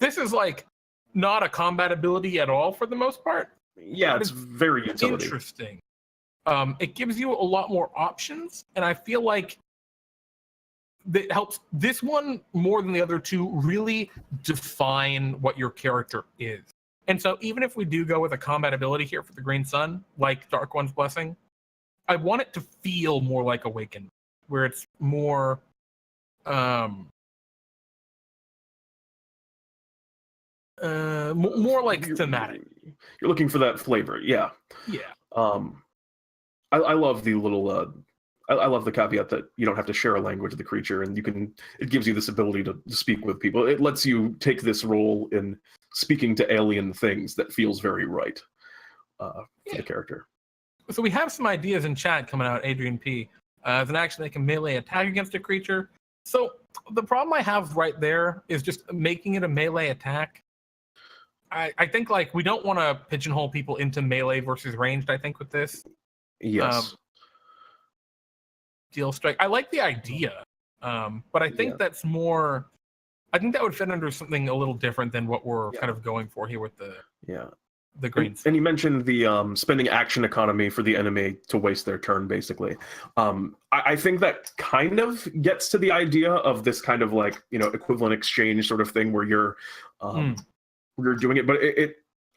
This is like not a combat ability at all for the most part. Yeah, it's very utility. Interesting. It gives you a lot more options, and I feel like that helps this one more than the other two really define what your character is. And so even if we do go with a combat ability here for the Green Sun, like Dark One's Blessing, I want it to feel more like Awakened, where it's more more like thematic. You're looking for that flavor, yeah. I love the little I love the caveat that you don't have to share a language with the creature, and it gives you this ability to speak with people. It lets you take this role in speaking to alien things that feels very right for the character. So we have some ideas in chat coming out, Adrian P. As an action, they can melee attack against a creature. So the problem I have right there is just making it a melee attack. I think like we don't want to pigeonhole people into melee versus ranged, I think, with this. Yes. Deal strike. I like the idea, but I think that's more. I think that would fit under something a little different than what we're kind of going for here with the greens. And you mentioned the spending action economy for the enemy to waste their turn, basically. I think that kind of gets to the idea of this kind of like equivalent exchange sort of thing where you're doing it, but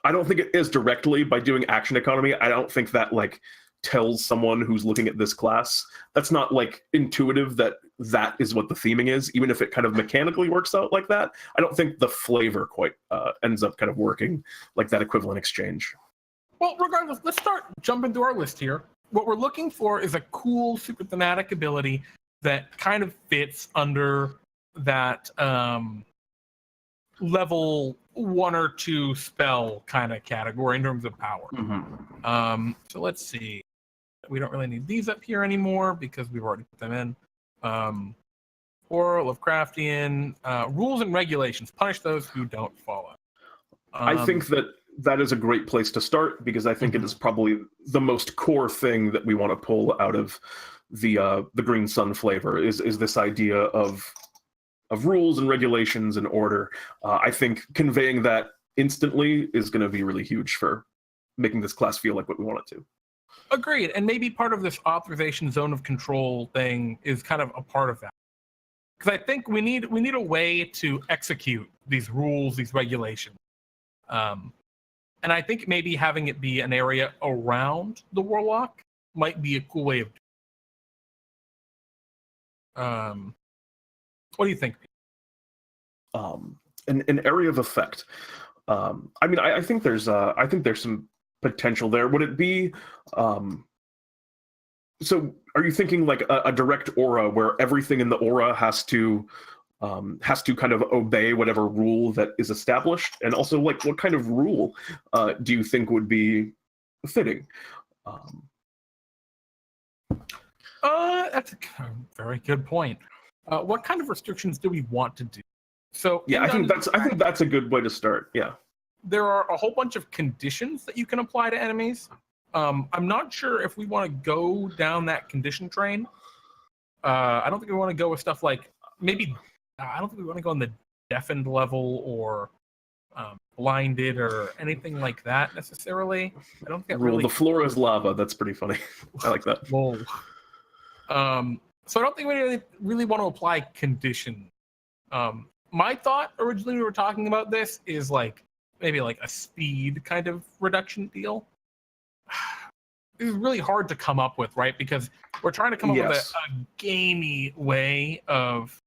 I don't think it is directly by doing action economy. I don't think that like tells someone who's looking at this class. That's not like intuitive that is what the theming is, even if it kind of mechanically works out like that. I don't think the flavor quite ends up kind of working like that equivalent exchange. Well, regardless, let's start jumping through our list here. What we're looking for is a cool, super thematic ability that kind of fits under that level 1 or 2 spell kind of category in terms of power. Mm-hmm. So let's see. We don't really need these up here anymore because we've already put them in. Horror, Lovecraftian, rules and regulations. Punish those who don't follow. I think that is a great place to start because I think it is probably the most core thing that we want to pull out of the Green Sun flavor is this idea of rules and regulations and order. I think conveying that instantly is going to be really huge for making this class feel like what we want it to. Agreed. And maybe part of this authorization zone of control thing is kind of a part of that. Because I think we need a way to execute these rules, these regulations. And I think maybe having it be an area around the Warlock might be a cool way of doing it. What do you think? An area of effect. I mean, I think there's some potential there. Would it be so are you thinking like a direct aura where everything in the aura has to kind of obey whatever rule that is established? And also, like, what kind of rule do you think would be fitting? That's a very good point. What kind of restrictions do we want to do? So yeah, I think that's a good way to start. Yeah. There are a whole bunch of conditions that you can apply to enemies. I'm not sure if we want to go down that condition train. I don't think we want to go with stuff like maybe. I don't think we want to go on the deafened level or blinded or anything like that necessarily. I don't think the floor is lava. That's pretty funny. I like that. Whoa. So I don't think we really want to apply condition. My thought originally we were talking about this is like maybe like a speed kind of reduction deal. This is really hard to come up with, right? Because we're trying to come up with a gamey way of.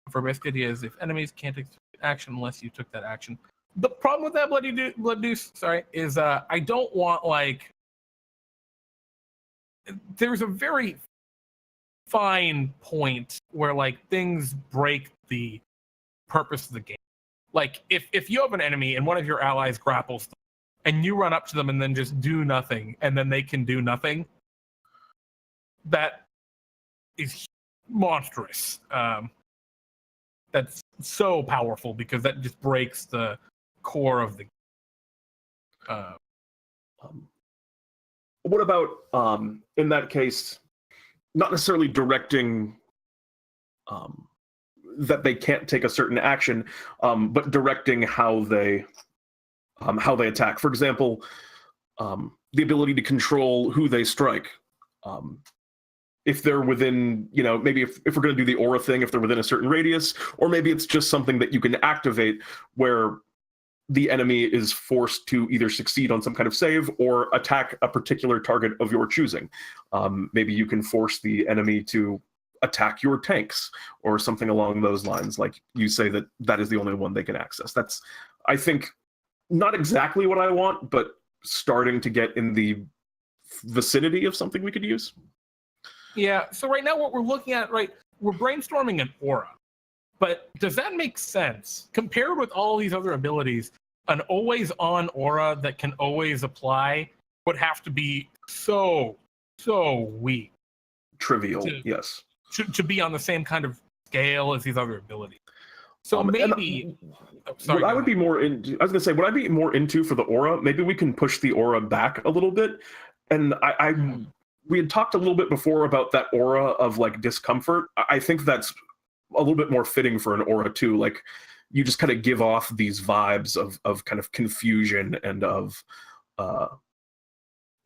For basic ideas, if enemies can't take action unless you took that action. The problem with that blood deuce, is I don't want like. There's a very fine point where like things break the purpose of the game. Like if you have an enemy and one of your allies grapples them, and you run up to them and then just do nothing, and then they can do nothing, that is monstrous. That's so powerful because that just breaks the core of the what about in that case not necessarily directing that they can't take a certain action, but directing how they attack? For example, the ability to control who they strike. If they're within, maybe if we're going to do the aura thing, if they're within a certain radius, or maybe it's just something that you can activate where the enemy is forced to either succeed on some kind of save or attack a particular target of your choosing. Maybe you can force the enemy to attack your tanks or something along those lines. Like you say that is the only one they can access. That's, I think, not exactly what I want, but starting to get in the vicinity of something we could use. Yeah, so right now what we're looking at, we're brainstorming an aura. But does that make sense? Compared with all these other abilities, an always-on aura that can always apply would have to be so weak. Trivial, yes. To be on the same kind of scale as these other abilities. So maybe... what I would be more into, I was going to say, what I'd be more into for the aura, maybe we can push the aura back a little bit. And we had talked a little bit before about that aura of like discomfort. I think that's a little bit more fitting for an aura too. Like you just kind of give off these vibes of kind of confusion and of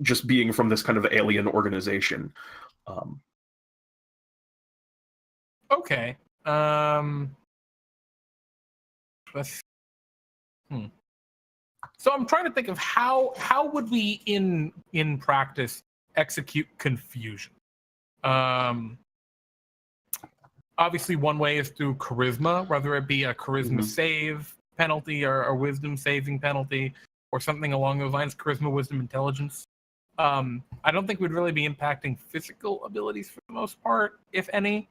just being from this kind of alien organization. Okay. So I'm trying to think of how would we in practice execute confusion. Obviously, one way is through charisma, whether it be a charisma save penalty or a wisdom saving penalty or something along those lines. Charisma, wisdom, intelligence. I don't think we'd really be impacting physical abilities for the most part, if any.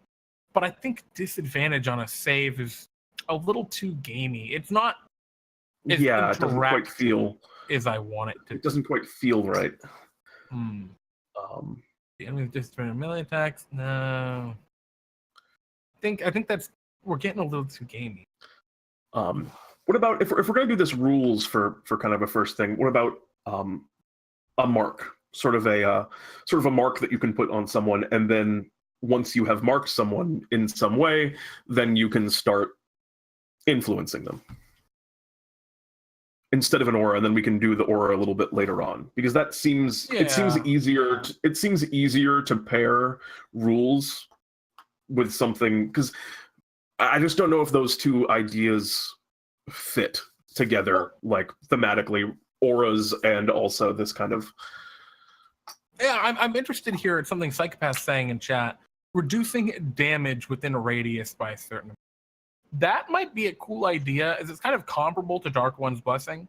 but I think disadvantage on a save is a little too gamey. It's not as It doesn't quite feel as I want it to. It doesn't quite feel right. The enemy with disadvantage melee attacks. No, I think we're getting a little too gamey. What about if we're going to do this rules for kind of a first thing? What about a mark, sort of a mark that you can put on someone, and then once you have marked someone in some way, then you can start influencing them instead of an aura, and then we can do the aura a little bit later on, because it seems easier. It seems easier to pair rules with something, because I just don't know if those two ideas fit together, like thematically, auras and also this kind of. Yeah, I'm interested here in something Psychopath's saying in chat. Reducing damage within a radius by a certain. That might be a cool idea, as it's kind of comparable to Dark One's Blessing,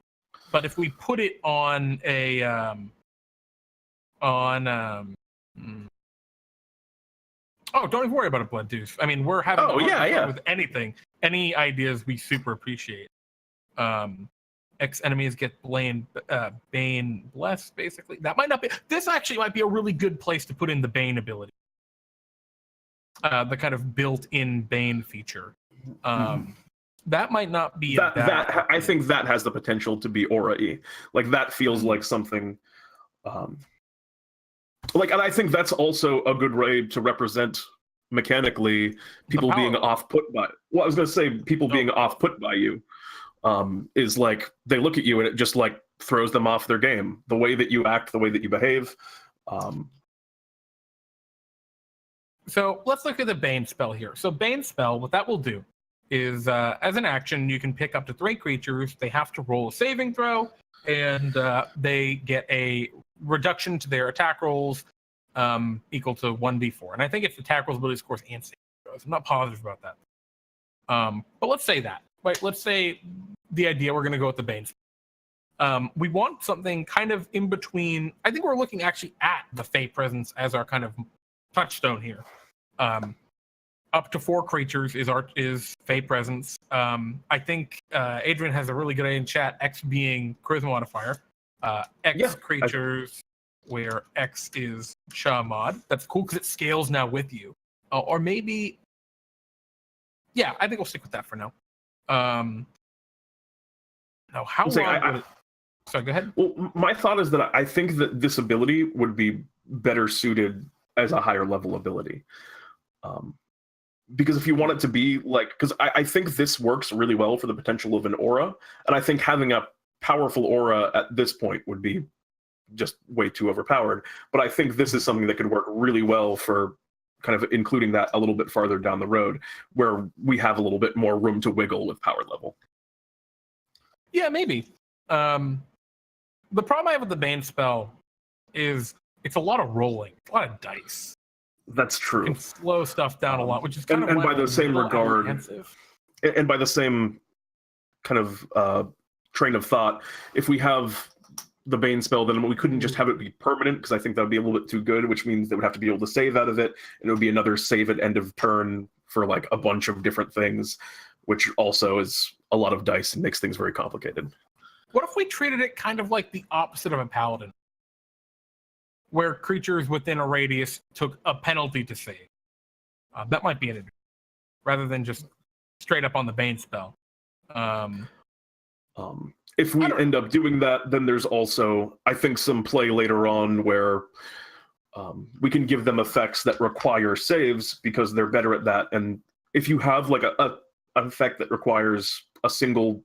but if we put it on a oh, don't even worry about a blood deuce. I mean, we're having with anything. Any ideas we super appreciate. X enemies get Bane blessed, basically. That might not be. This actually might be a really good place to put in the Bane ability. The kind of built-in Bane feature. That might not be I think that has the potential to be aura-y. Like, that feels like something. And I think that's also a good way to represent mechanically people being off-put by. Well, I was going to say people being off-put by you. Is like they look at you and it just like throws them off their game. The way that you act, the way that you behave. So let's look at the Bane spell here. So Bane spell, what that will do is, as an action, you can pick up to 3 creatures. They have to roll a saving throw, and they get a reduction to their attack rolls equal to 1d4. And I think it's attack rolls, ability scores, and saving throws. I'm not positive about that. But let's say that. Right, let's say the idea we're going to go with the Bane. We want something kind of in between. I think we're looking actually at the Fey Presence as our kind of touchstone here. Up to 4 creatures is Fey Presence. I think Adrian has a really good idea in chat, X being charisma modifier. Creatures where X is Sha mod. That's cool because it scales now with you. Or maybe, yeah, I think we'll stick with that for now. Now, how long would it... Sorry, go ahead. Well, my thought is that I think that this ability would be better suited as a higher level ability. Because if you want it to be like... Because I think this works really well for the potential of an aura, and I think having a powerful aura at this point would be just way too overpowered. But I think this is something that could work really well for kind of including that a little bit farther down the road, where we have a little bit more room to wiggle with power level. Yeah, maybe. The problem I have with the Bane spell is it's a lot of rolling, a lot of dice. That's true. You can slow stuff down a lot, which is kind of by the same regard, and by the same kind of train of thought, if we have the Bane spell, then we couldn't just have it be permanent, because I think that would be a little bit too good, which means they would have to be able to save out of it, and it would be another save at end of turn for like a bunch of different things, which also is a lot of dice and makes things very complicated. What if we treated it kind of like the opposite of a paladin, where creatures within a radius took a penalty to save? That might be it, rather than just straight up on the Bane spell. If we end up doing that, then there's also, I think, some play later on where we can give them effects that require saves because they're better at that. And if you have like an effect that requires an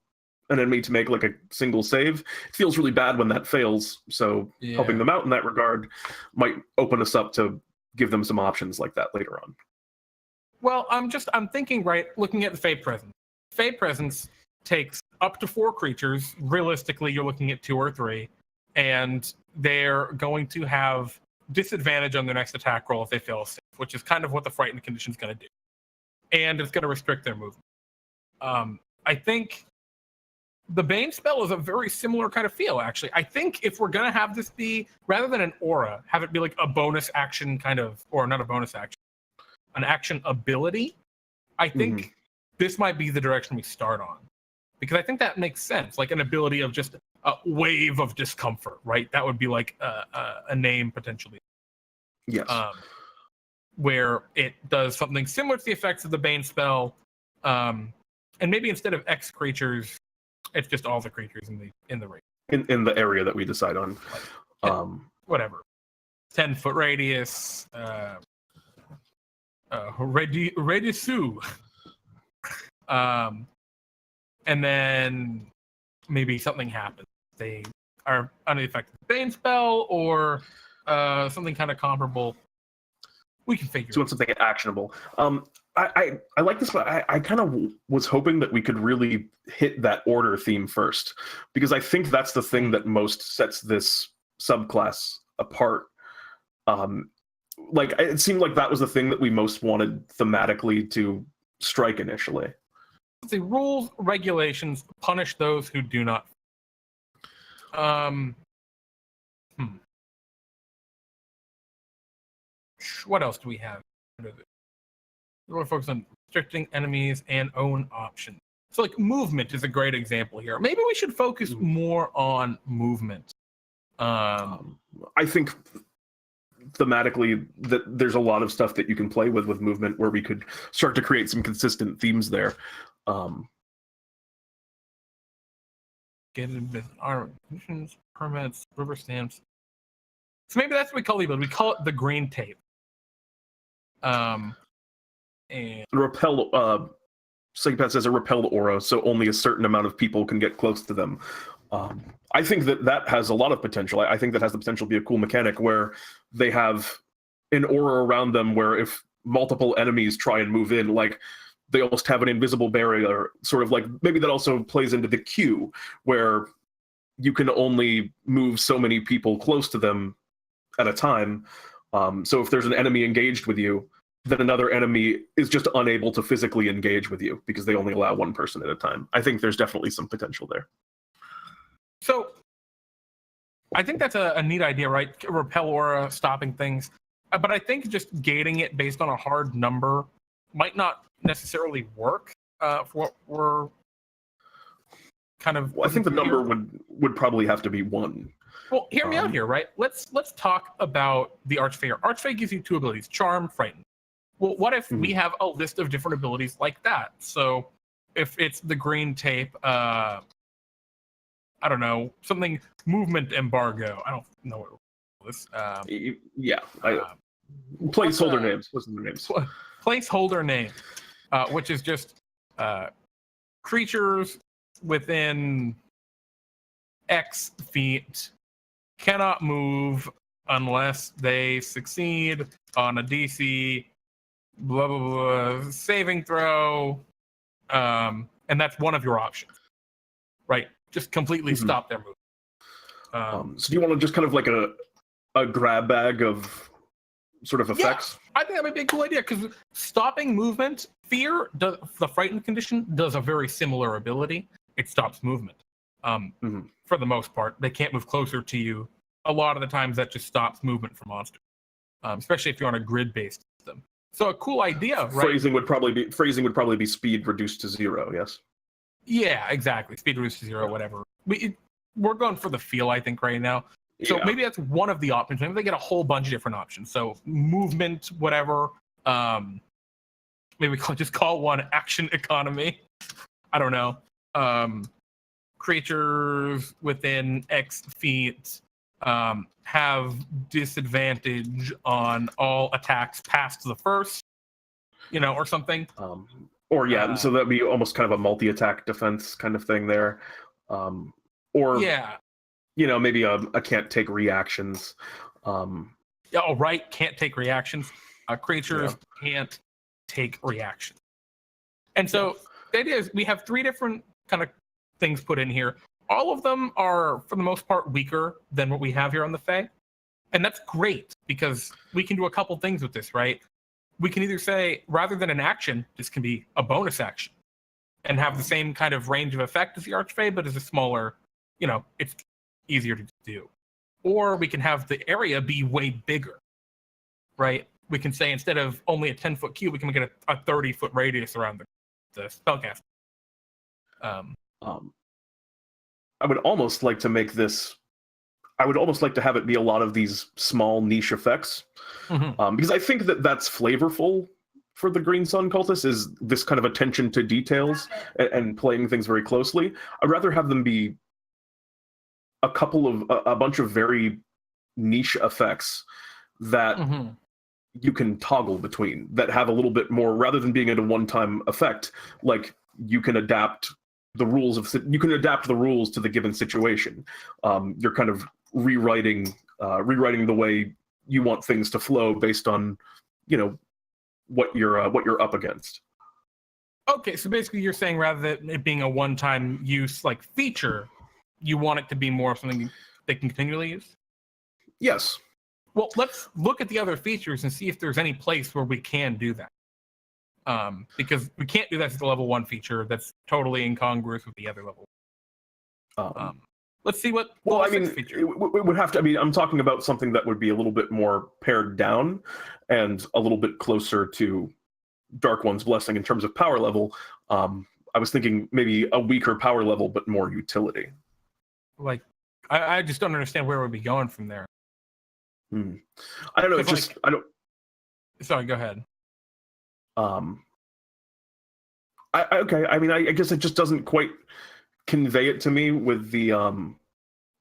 enemy to make like a single save, it feels really bad when that fails. So helping them out in that regard might open us up to give them some options like that later on. Well, I'm thinking, right, looking at the Fey Presence. Fey Presence takes up to 4 creatures. Realistically, you're looking at 2 or 3, and they're going to have disadvantage on their next attack roll if they fail a save, which is kind of what the frightened condition is going to do. And it's going to restrict their movement. I think the Bane spell is a very similar kind of feel, actually. I think if we're going to have this be, rather than an aura, have it be like a bonus action kind of, or not a bonus action, an action ability, I think this might be the direction we start on. Because I think that makes sense. Like an ability of just a wave of discomfort, right? That would be like a name potentially. Yes. Where it does something similar to the effects of the Bane spell. And maybe instead of X creatures, it's just all the creatures in the range. In the area that we decide on. Whatever. 10-foot radius. Radiusu. And then maybe something happens. They are under the effect of the Bane spell or something kind of comparable. We can figure doing something actionable. I like this, but I kind of was hoping that we could really hit that order theme first, because I think that's the thing that most sets this subclass apart. Like it seemed like that was the thing that we most wanted thematically to strike initially. The rules, regulations punish those who do not. What else do we have? We're focused on restricting enemies and own options. So, like, movement is a great example here. Maybe we should focus more on movement. I think thematically that there's a lot of stuff that you can play with movement where we could start to create some consistent themes there. Get in our conditions, permits, river stamps. So maybe that's what we call it. We call it the green tape. And repel. Psychopath says a repel aura, so only a certain amount of people can get close to them. I think that has a lot of potential. I think that has the potential to be a cool mechanic where they have an aura around them where if multiple enemies try and move in, like they almost have an invisible barrier, sort of like maybe that also plays into the queue where you can only move so many people close to them at a time. So if there's an enemy engaged with you, then another enemy is just unable to physically engage with you because they only allow one person at a time. I think there's definitely some potential there. So I think that's a neat idea, right? Repel aura, stopping things. But I think just gating it based on a hard number might not necessarily work for what we're kind of... Well, I think the number would probably have to be 1. Well, hear me out here, right? Let's talk about the Archfey here. Archfey gives you 2 abilities, Charm, Frighten. Well, what if we have a list of different abilities like that? So if it's the green tape, I don't know, something movement embargo. I don't know what this. Placeholder names. What's the names? Placeholder name, which is just creatures within X feet cannot move unless they succeed on a DC blah blah blah saving throw, and that's one of your options, right? Just completely stop their movement. So do you want to just kind of like a grab bag of sort of effects? Yeah, I think that might be a cool idea because stopping movement, fear, the frightened condition does a very similar ability. It stops movement. For the most part, they can't move closer to you. A lot of the times, that just stops movement for monsters, especially if you're on a grid-based system. So a cool idea, right? Phrasing would probably be speed reduced to 0. Yes. Yeah, exactly. Speed reduced to 0, whatever. We're going for the feel, I think, right now. So maybe that's one of the options. Maybe they get a whole bunch of different options. So movement, whatever. Maybe we just call one action economy. I don't know. Creatures within X feet have disadvantage on all attacks past the first, or something. So that'd be almost kind of a multi-attack defense kind of thing there. Maybe a can't take reactions. Can't take reactions. Creatures can't take reactions. And so the idea is we have 3 different kind of things put in here. All of them are, for the most part, weaker than what we have here on the Fae. And that's great, because we can do a couple things with this, right? We can either say, rather than an action, this can be a bonus action and have the same kind of range of effect as the Archfey, but as a smaller, it's easier to do. Or we can have the area be way bigger, right? we can say instead of only a 10-foot cube, we can make it a 30-foot radius around the spellcast. I would almost like to make this. I would almost like to have it be a lot of these small niche effects, because I think that that's flavorful for the Green Sun cultists, is this kind of attention to details and playing things very closely. I'd rather have them be a bunch of very niche effects that you can toggle between, that have a little bit more, rather than being a one-time effect. Like, you can adapt the rules to the given situation. You're kind of rewriting the way you want things to flow based on, what you're up against. Okay, so basically you're saying rather than it being a one-time use like feature, you want it to be more of something they can continually use? Yes. Well, let's look at the other features and see if there's any place where we can do that. Because we can't do that as a level 1 feature. That's totally incongruous with the other level. Let's see what. Well, I mean, it would have to. I mean, I'm talking about something that would be a little bit more pared down and a little bit closer to Dark One's Blessing in terms of power level. I was thinking maybe a weaker power level, but more utility. Like, I just don't understand where we'd be going from there. I don't know. It's just I don't. Sorry, go ahead. Okay. I mean, I guess it just doesn't quite convey it to me with the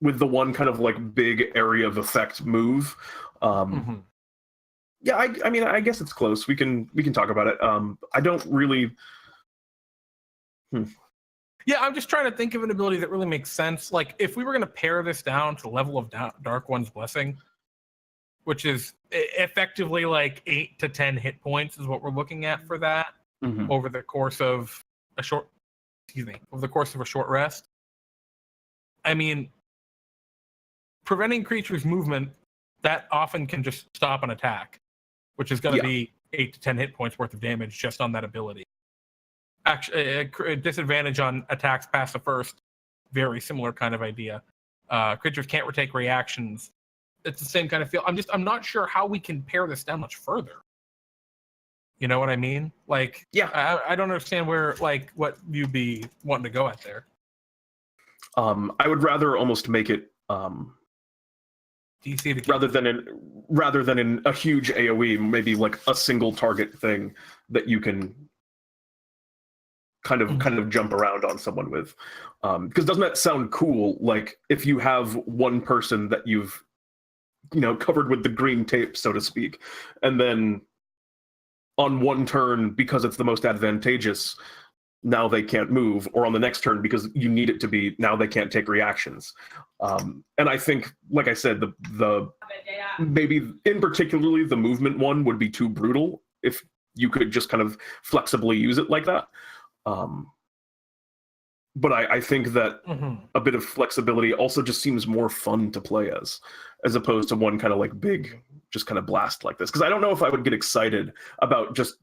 one kind of like big area of effect move. Yeah, I mean, I guess it's close. We can talk about it. I don't really. Yeah, I'm just trying to think of an ability that really makes sense. Like, if we were going to pare this down to the level of Dark One's Blessing, which is effectively like 8 to 10 hit points, is what we're looking at for that over the course of a short rest. I mean, preventing creatures' movement, that often can just stop an attack, which is going to be 8 to 10 hit points worth of damage just on that ability. Actually, a disadvantage on attacks past the first, very similar kind of idea. Creatures can't retake reactions. It's the same kind of feel. I'm not sure how we can pare this down much further. You know what I mean? Like, yeah, I don't understand where, like, what you'd be wanting to go at there. I would rather almost make it DC rather than in a huge AoE, maybe like a single target thing that you can kind of jump around on someone with. Because doesn't that sound cool? Like, if you have one person that you've covered with the green tape, so to speak, and then on one turn, because it's the most advantageous, now they can't move, or on the next turn, because you need it to be, now they can't take reactions. And I think, like I said, the maybe in particularly the movement one would be too brutal if you could just kind of flexibly use it like that. But I think that a bit of flexibility also just seems more fun to play as opposed to one kind of like big, just kind of blast like this. Because I don't know if I would get excited about just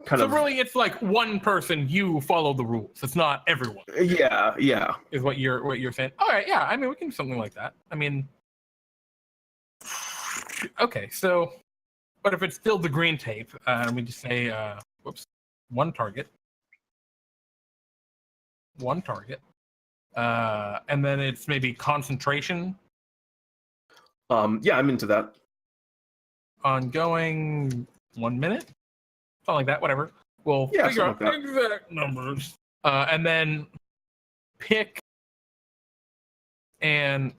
kind of. So really, it's like one person, you follow the rules. It's not everyone. Yeah. Is what you're saying. All right, yeah. I mean, we can do something like that. I mean, okay. So, but if it's still the green tape, we just say, one target. And then it's maybe concentration. Yeah, I'm into that. Ongoing 1 minute, something like that. Whatever. We'll figure out exact numbers, and then pick an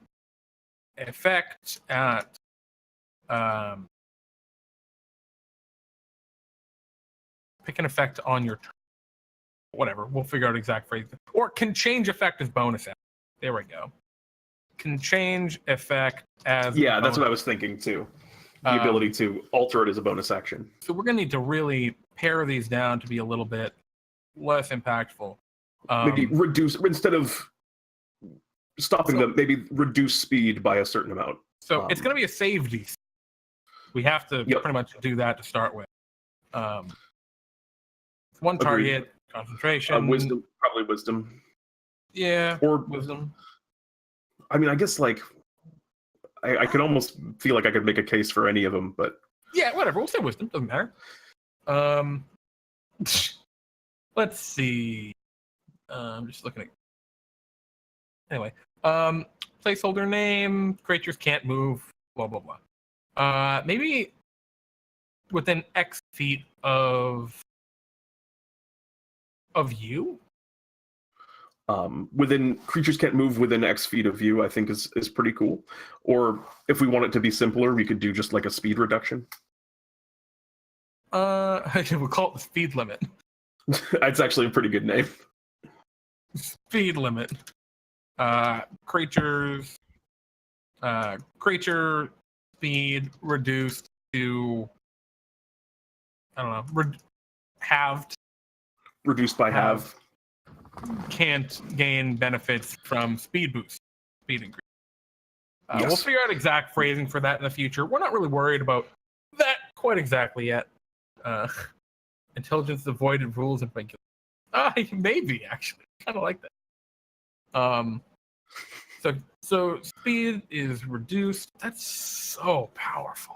effect at on your turn. Whatever, we'll figure out exact phrase. Or can change effect as bonus action. There we go. Can change effect as that's what I was thinking too. The ability to alter it as a bonus action. So we're going to need to really pare these down to be a little bit less impactful. Maybe reduce, instead of stopping them, maybe reduce speed by a certain amount. So it's going to be a save DC. We have to pretty much do that to start with. One target. Agreed. Concentration. Wisdom, probably wisdom. Yeah, or wisdom. I mean, I guess like I could almost feel like I could make a case for any of them, but Yeah, whatever. We'll say wisdom. Doesn't matter. Let's see. I'm just looking at. Anyway, placeholder name. Creatures can't move. Blah blah blah. Maybe within X feet of you. Within creatures can't move within X feet of you, I think is pretty cool. Or if we want it to be simpler, we could do just like a speed reduction. We'll call it the speed limit. That's actually a pretty good name. Speed limit. Creatures. Creature speed reduced to. I don't know. Halved. Reduced by half. Can't gain benefits from speed boost. Speed increase. Yes. We'll figure out exact phrasing for that in the future. We're not really worried about that quite exactly yet. Intelligence avoided rules and regulations. Maybe actually, kind of like that. So speed is reduced. That's so powerful.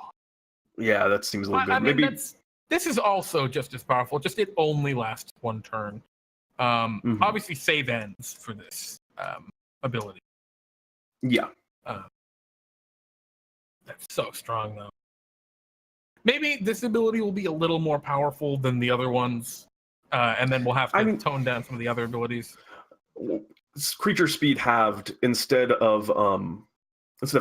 Yeah, that seems a little good. I mean, Maybe this is also just as powerful. Just it only lasts one turn. Obviously, save ends for this ability. Yeah. That's so strong, though. Maybe this ability will be a little more powerful than the other ones, and then we'll have to tone down some of the other abilities. Creature speed halved instead of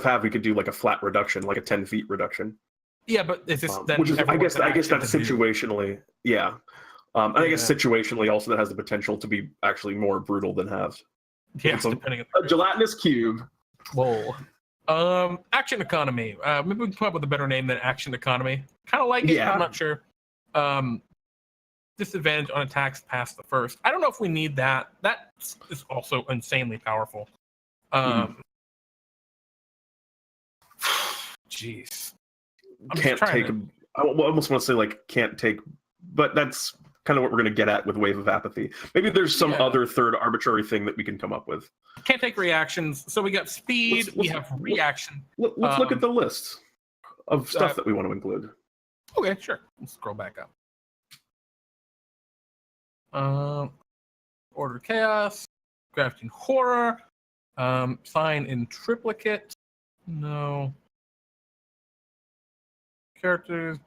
halved, we could do like a flat reduction, like a 10 feet reduction. Yeah, but is this then? Which is, I guess that's situationally. Yeah. I guess situationally also that has the potential to be actually more brutal than halved. Yeah, depending on a gelatinous cube. Whoa. Action economy. Maybe we can come up with a better name than action economy. Kind of like it, but I'm not sure. Disadvantage on attacks past the first. I don't know if we need that. That is also insanely powerful. Jeez. Can't take. I almost want to say like can't take, but that's kind of what we're going to get at with Wave of Apathy. Maybe there's some other third arbitrary thing that we can come up with. Can't take reactions. So we got speed. We have reaction. Let's look at the list of stuff that we want to include. Okay, sure. Let's scroll back up. Order Chaos. Crafting Horror. Sign in Triplicate. No. Characters.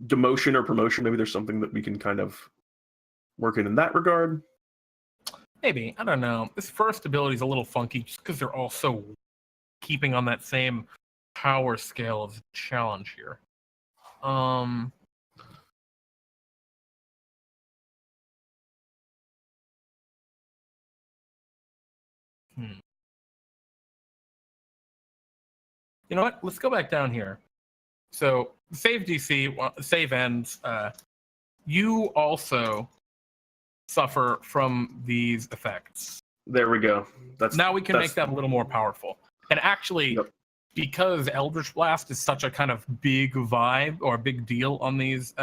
Demotion or promotion. Maybe there's something that we can kind of work in that regard. Maybe. I don't know. This first ability is a little funky just because they're all so keeping on that same power scale as a challenge here. You know what? Let's go back down here. So save DC, save ends. You also suffer from these effects. There we go. Now we can make that a little more powerful. And actually, because Eldritch Blast is such a kind of big vibe or big deal on these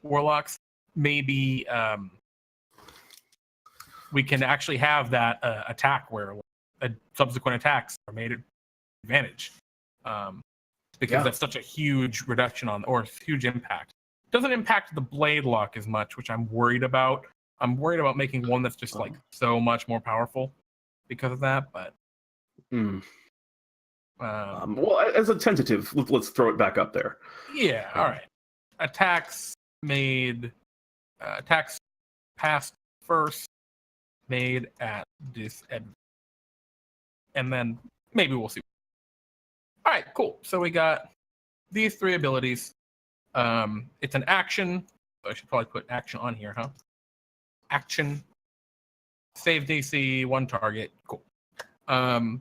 warlocks, maybe we can actually have that attack where subsequent attacks are made at advantage. Because that's such a huge reduction or huge impact. It doesn't impact the blade lock as much, which I'm worried about. I'm worried about making one that's just like so much more powerful because of that. But well, as a tentative, let's throw it back up there. Yeah. All right. Attacks passed first made at disadvantage, and then maybe we'll see. All right, cool. So we got these three abilities. It's an action. So I should probably put action on here, huh? Action. Save DC, one target. Cool. I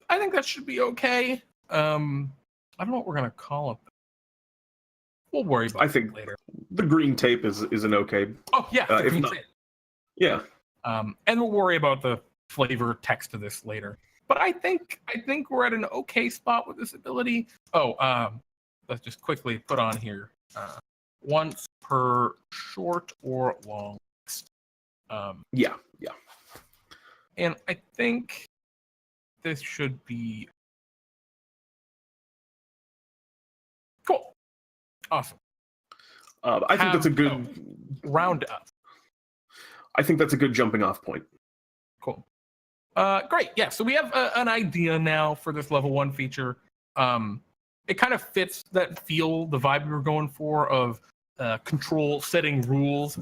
think that should be okay. I don't know what we're gonna call it. We'll worry about it later. The green tape is an okay. Oh yeah, the green tape. Yeah. And we'll worry about the flavor text of this later. But I think we're at an okay spot with this ability. Let's just quickly put on here once per short or long text. Yeah. And I think this should be Awesome. I think that's a good round up. I think that's a good jumping off point. Cool. Great. Yeah. So we have an idea now for this level 1 feature. It kind of fits that feel, the vibe we were going for of control setting rules.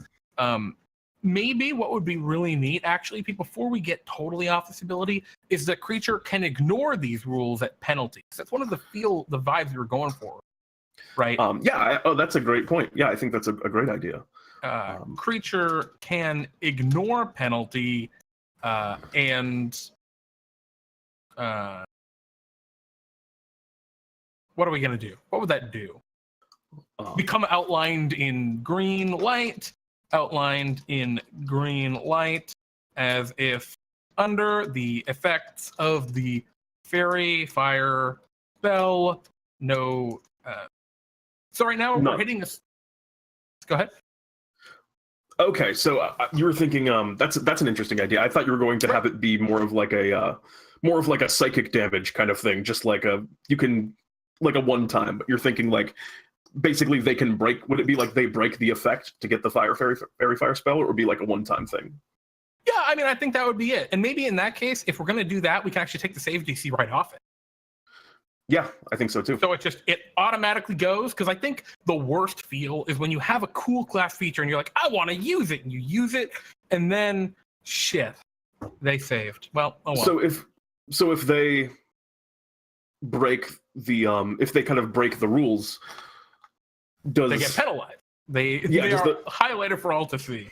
Maybe what would be really neat, actually, before we get totally off this ability, is that creature can ignore these rules at penalties. That's one of the vibes we were going for, right? That's a great point. Yeah, I think that's a great idea. Creature can ignore penalty and what are we going to do? What would that do? Become outlined in green light, as if under the effects of the fairy fire spell, no. So right now we're hitting this. Go ahead. Okay, so you were thinking that's an interesting idea. I thought you were going to have it be more of like a psychic damage kind of thing, just like a one time. But you're thinking like basically they can break. Would it be like they break the effect to get the fairy fire spell, or would it be like a one time thing? Yeah, I mean, I think that would be it. And maybe in that case, if we're going to do that, we can actually take the save DC right off it. Yeah, I think so too. So it automatically goes, because I think the worst feel is when you have a cool class feature and you're like, I want to use it, and you use it, and then shit, they saved. Well, oh well. So if they break the if they kind of break the rules, they get penalized. They are highlighted for all to see.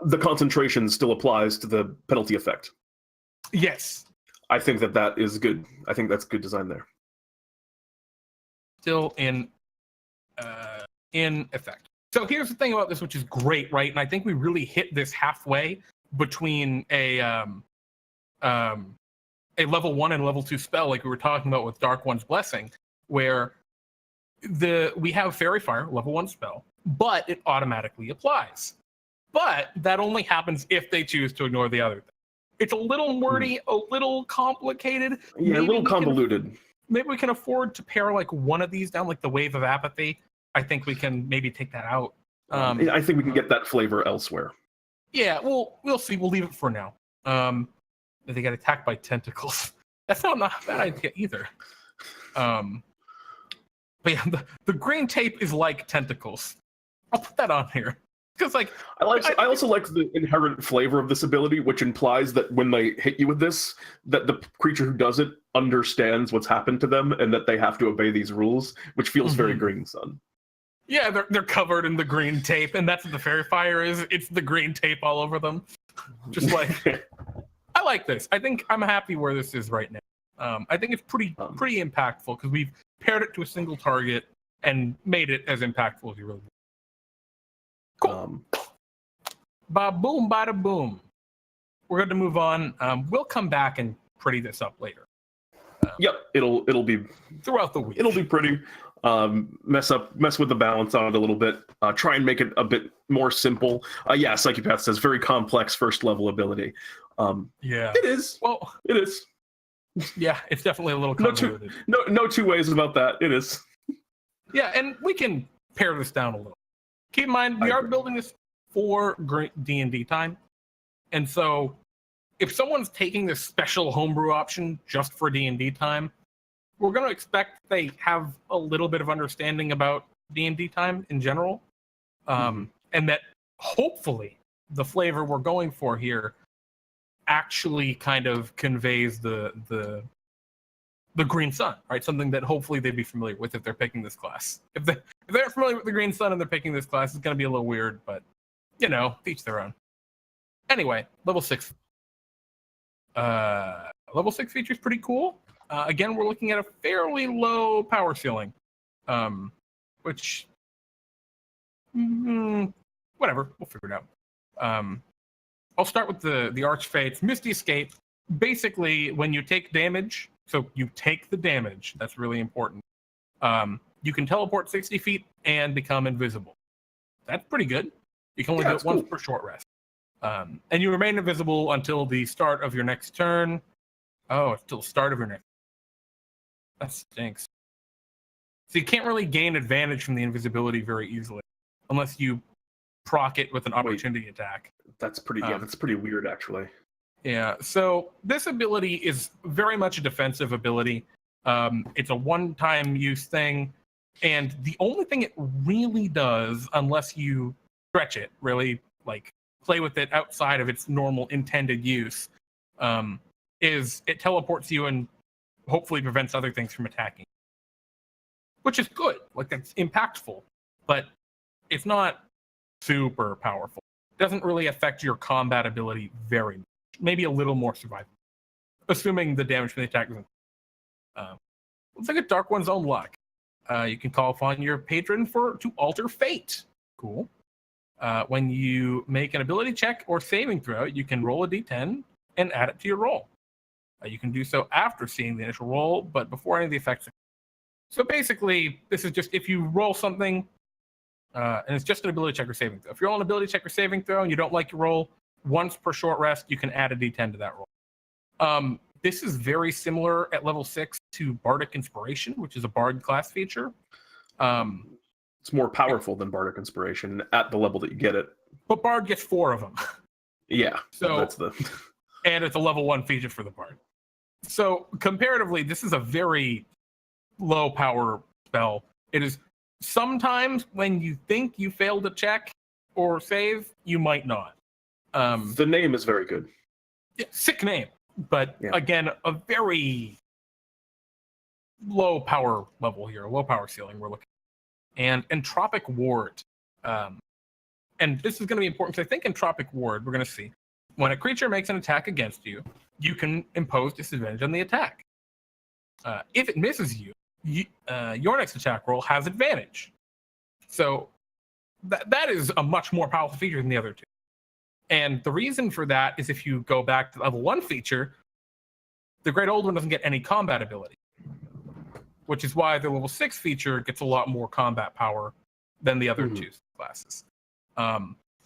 The concentration still applies to the penalty effect. Yes. I think that is good. I think that's good design there. Still in effect. So here's the thing about this, which is great, right? And I think we really hit this halfway between a level 1 and level 2 spell, like we were talking about with Dark One's Blessing, where we have Fairy Fire, level 1 spell, but it automatically applies. But that only happens if they choose to ignore the other thing. It's a little wordy, a little complicated. Yeah, a little convoluted. Maybe we can afford to pair like one of these down, like the Wave of Apathy. I think we can maybe take that out. I think we can get that flavor elsewhere. Yeah, we'll see. We'll leave it for now. They get attacked by tentacles. That's not a bad idea either. But yeah, the green tape is like tentacles. I'll put that on here. Because I also like the inherent flavor of this ability, which implies that when they hit you with this, that the creature who does it understands what's happened to them and that they have to obey these rules, which feels very Green Sun. Yeah, they're covered in the green tape, and that's what the Fairy Fire is. It's the green tape all over them. Just like I like this. I think I'm happy where this is right now. I think it's pretty impactful because we've paired it to a single target and made it as impactful as you really want. Cool. Ba boom, bada boom. We're going to move on. We'll come back and pretty this up later. Yep, it'll be throughout the week. It'll be pretty. Mess with the balance on it a little bit. Try and make it a bit more simple. Psychopath says very complex first level ability. Yeah, it is. Well, it is. Yeah, it's definitely a little convoluted. No two ways about that. It is. Yeah, and we can pare this down a little. Keep in mind, we are building this for DnDTime. And so if someone's taking this special homebrew option just for DnDTime, we're going to expect they have a little bit of understanding about DnDTime in general. And that hopefully the flavor we're going for here actually kind of conveys the Green Sun, right? Something that hopefully they'd be familiar with if they're picking this class. If they're familiar with the Green Sun and they're picking this class, it's going to be a little weird, but, each their own. Anyway, level 6. Level 6 feature is pretty cool. Again, we're looking at a fairly low power ceiling, which, whatever, we'll figure it out. I'll start with the Archfate's Misty Escape. Basically, when you take damage, so you take the damage, that's really important. You can teleport 60 feet and become invisible. That's pretty good. You can only do it once per short rest. And you remain invisible until the start of your next turn. Oh, it's till the start of your next. That stinks. So you can't really gain advantage from the invisibility very easily unless you proc it with an opportunity attack. That's pretty weird, actually. Yeah, so this ability is very much a defensive ability. It's a one-time use thing, and the only thing it really does, unless you stretch it, really like play with it outside of its normal intended use, is it teleports you and hopefully prevents other things from attacking, which is good. Like, that's impactful, but it's not super powerful. It doesn't really affect your combat ability very much. Maybe a little more survival, assuming the damage from the attack isn't. Looks like a Dark One's own luck. You can call upon your patron to alter fate. Cool. When you make an ability check or saving throw, you can roll a d10 and add it to your roll. You can do so after seeing the initial roll, but before any of the effects. So basically, this is just if you roll something, and it's just an ability check or saving throw. If you roll an ability check or saving throw and you don't like your roll, once per short rest, you can add a d10 to that roll. This is very similar at level 6 to Bardic Inspiration, which is a Bard class feature. It's more powerful than Bardic Inspiration at the level that you get it. But Bard gets 4 of them. Yeah, so that's the... And it's a level 1 feature for the Bard. So comparatively, this is a very low power spell. It is sometimes when you think you failed a check or save, you might not. The name is very good. Yeah, sick name, but again, a very low power level here, low power ceiling we're looking at. And Entropic Ward. And this is going to be important because I think Entropic Ward, we're going to see, when a creature makes an attack against you, you can impose disadvantage on the attack. If it misses you, your next attack roll has advantage. So that is a much more powerful feature than the other two. And the reason for that is if you go back to the level 1 feature, the Great Old One doesn't get any combat ability, which is why the level 6 feature gets a lot more combat power than the other two classes.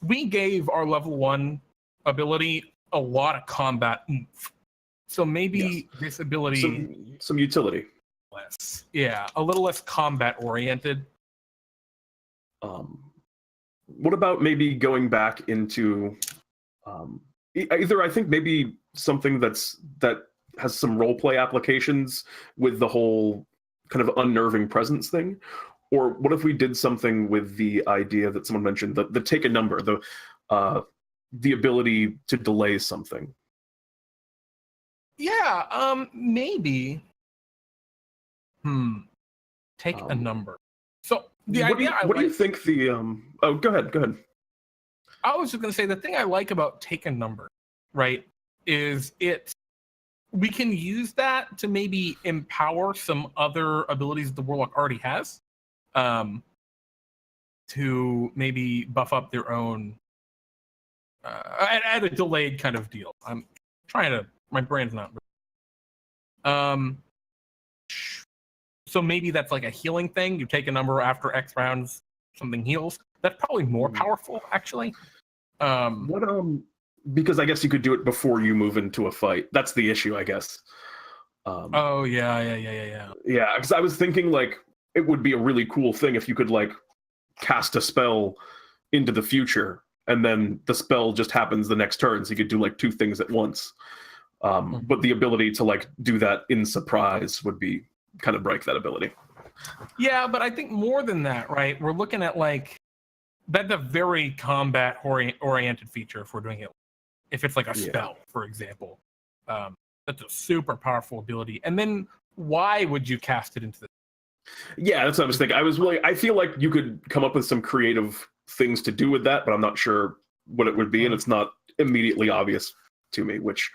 We gave our level 1 ability a lot of combat oomph. So maybe this ability... Some utility. Less. Yeah, a little less combat oriented. What about maybe going back into either, I think maybe something that has some role play applications with the whole kind of unnerving presence thing, or what if we did something with the idea that someone mentioned, the take a number, the ability to delay something. Yeah, maybe. Take a number. So the idea what do you think the oh, go ahead. I was just going to say the thing I like about take a number, right, is we can use that to maybe empower some other abilities the Warlock already has, to maybe buff up their own at a delayed kind of deal. I'm trying to, my brain's not. So maybe that's like a healing thing. You take a number after X rounds, something heals. That's probably more powerful, actually. Because I guess you could do it before you move into a fight. That's the issue, I guess. Yeah, because I was thinking, like, it would be a really cool thing if you could, like, cast a spell into the future, and then the spell just happens the next turn, so you could do, like, 2 things at once. But the ability to, like, do that in surprise would be kind of break that ability. Yeah, but I think more than that, right? We're looking at, like, that's a very combat oriented feature if we're doing it. If it's like a spell, for example, that's a super powerful ability. And then why would you cast it into the... Yeah, that's what I was thinking. I feel like you could come up with some creative things to do with that, but I'm not sure what it would be, and it's not immediately obvious to me, which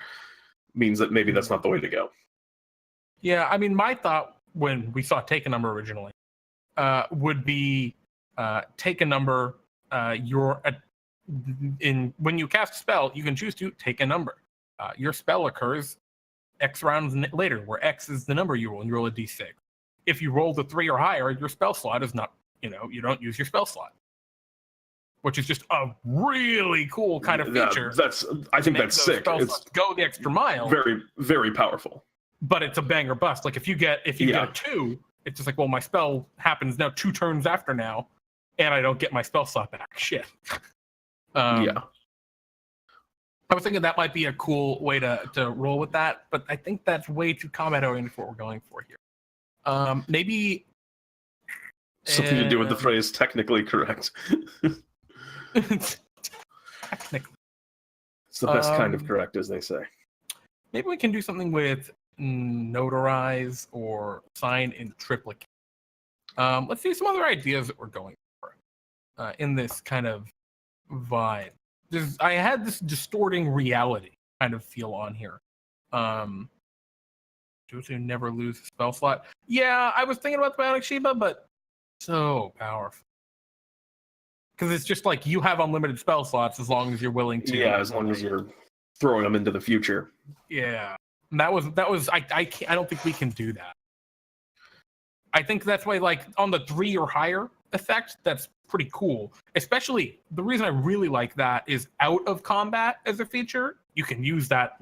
means that maybe that's not the way to go. Yeah, I mean, my thought when we saw take a number originally would be take a number. When you cast a spell, you can choose to take a number. Your spell occurs X rounds later, where X is the number you roll, and you roll a D6. If you roll the 3 or higher, your spell slot is not, you don't use your spell slot, which is just a really cool kind of feature. I think that's sick. It's go the extra mile. Very, very powerful. But it's a bang or bust. Like if you get a 2, it's just like, well, my spell happens now 2 turns after now, and I don't get my spell slot back. Shit. Yeah. I was thinking that might be a cool way to roll with that, but I think that's way too combat oriented for what we're going for here. Maybe Something to do with the phrase technically correct. technically. It's the best kind of correct, as they say. Maybe we can do something with notarize or sign in triplicate. Let's see some other ideas that we're going for in this kind of vibe. I had this distorting reality kind of feel on here. To never lose a spell slot. Yeah, I was thinking about the Bionic Shiba, but so powerful. Because it's just like you have unlimited spell slots as long as you're willing to. Yeah, as long as you're throwing them into the future. Yeah, and that was I don't think we can do that. I think that's why, like, on the 3 or higher effect, that's pretty cool. Especially, the reason I really like that is out of combat as a feature. You can use that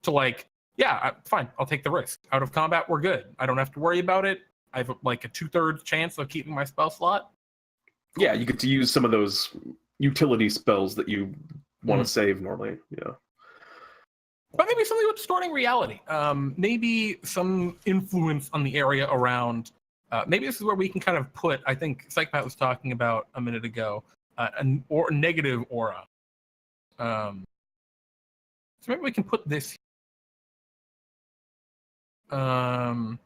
to, like, yeah, fine, I'll take the risk. Out of combat, we're good. I don't have to worry about it. I have like a 2/3 chance of keeping my spell slot. Yeah, you get to use some of those utility spells that you want to save normally. Yeah. But maybe something with distorting reality. Maybe some influence on the area around. Maybe this is where we can kind of put, I think Psychopath was talking about a minute ago, a negative aura. So maybe we can put this. Let's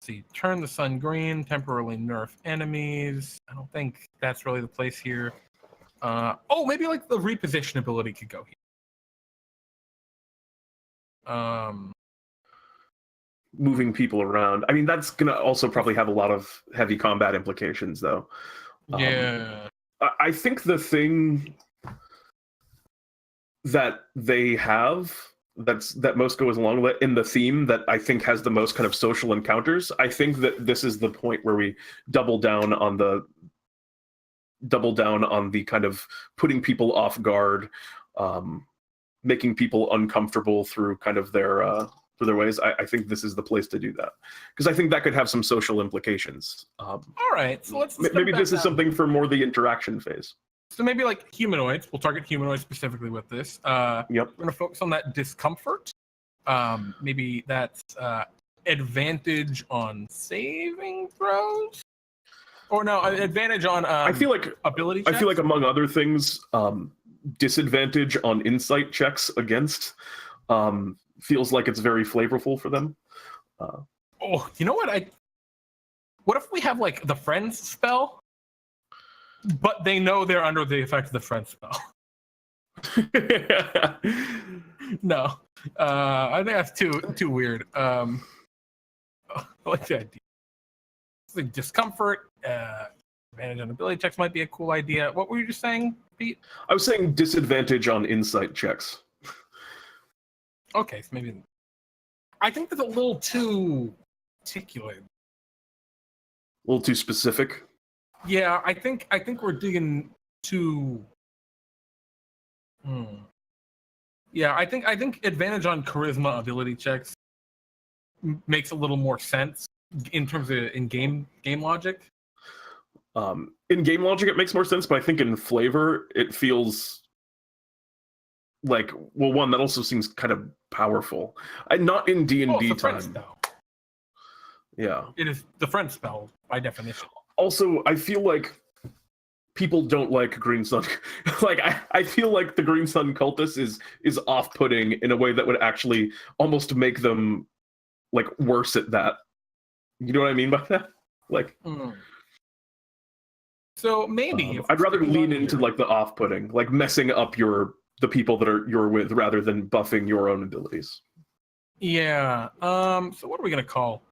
see, turn the sun green, temporarily nerf enemies. I don't think that's really the place here. Maybe like the reposition ability could go here. Moving people around. I mean, that's gonna also probably have a lot of heavy combat implications, though. Yeah. I think the thing that they have that most goes along with it in the theme that I think has the most kind of social encounters. I think that this is the point where we double down on the kind of putting people off guard, making people uncomfortable through kind of their ways. I think this is the place to do that, because I think that could have some social implications. All right, so let's maybe this is something for more the interaction phase. So maybe like humanoids. We'll target humanoids specifically with this. Yep. We're going to focus on that discomfort. Maybe that's advantage on saving throws. Or no, advantage on I feel like ability checks. I feel like, among other things, disadvantage on insight checks against feels like it's very flavorful for them. You know what? What if we have like the friends spell, but they know they're under the effect of the friend spell? No, I think that's too weird. I like the idea. The discomfort, advantage on ability checks might be a cool idea. What were you just saying, Pete? I was saying disadvantage on insight checks. Okay, so maybe I think that's a little too articulate. A little too specific. Yeah, I think we're digging too. Yeah, I think advantage on charisma ability checks makes a little more sense in terms of in game logic. In game logic, it makes more sense, but I think in flavor, it feels like, well, one, that also seems kind of powerful. Not in DnDTime. Yeah, it is the friend spell by definition. Also, I feel like people don't like Green Sun. Like, I feel like the Green Sun cultist is off-putting in a way that would actually almost make them like worse at that. You know what I mean by that? Like, so maybe I'd rather lean into like the off-putting, like messing up the people that you're with, rather than buffing your own abilities. Yeah. So what are we gonna call?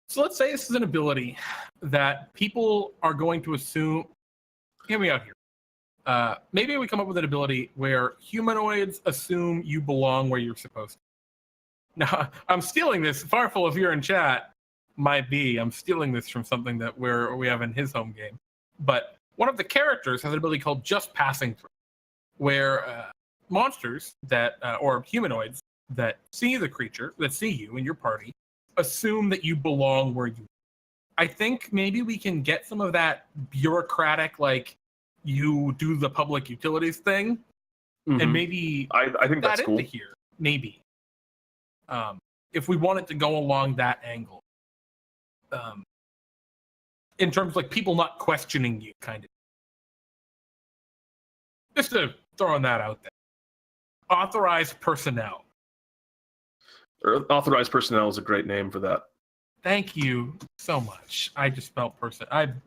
So let's say this is an ability that people are going to assume. Hear me out here. Maybe we come up with an ability where humanoids assume you belong where you're supposed to. Now, I'm stealing this. Farful, if you're in chat, might be. I'm stealing this from something that we have in his home game. But one of the characters has an ability called Just Passing Through, where monsters that or humanoids that see the creature, that see you in your party, assume that you belong where you. I think maybe we can get some of that bureaucratic, like you do the public utilities thing, and maybe I think that's cool. Into here, maybe. If we want it to go along that angle, in terms of like people not questioning you, kind of. Just to throwing that out there. Authorized personnel. Authorized personnel is a great name for that. Thank you so much. I just spelled person. I'm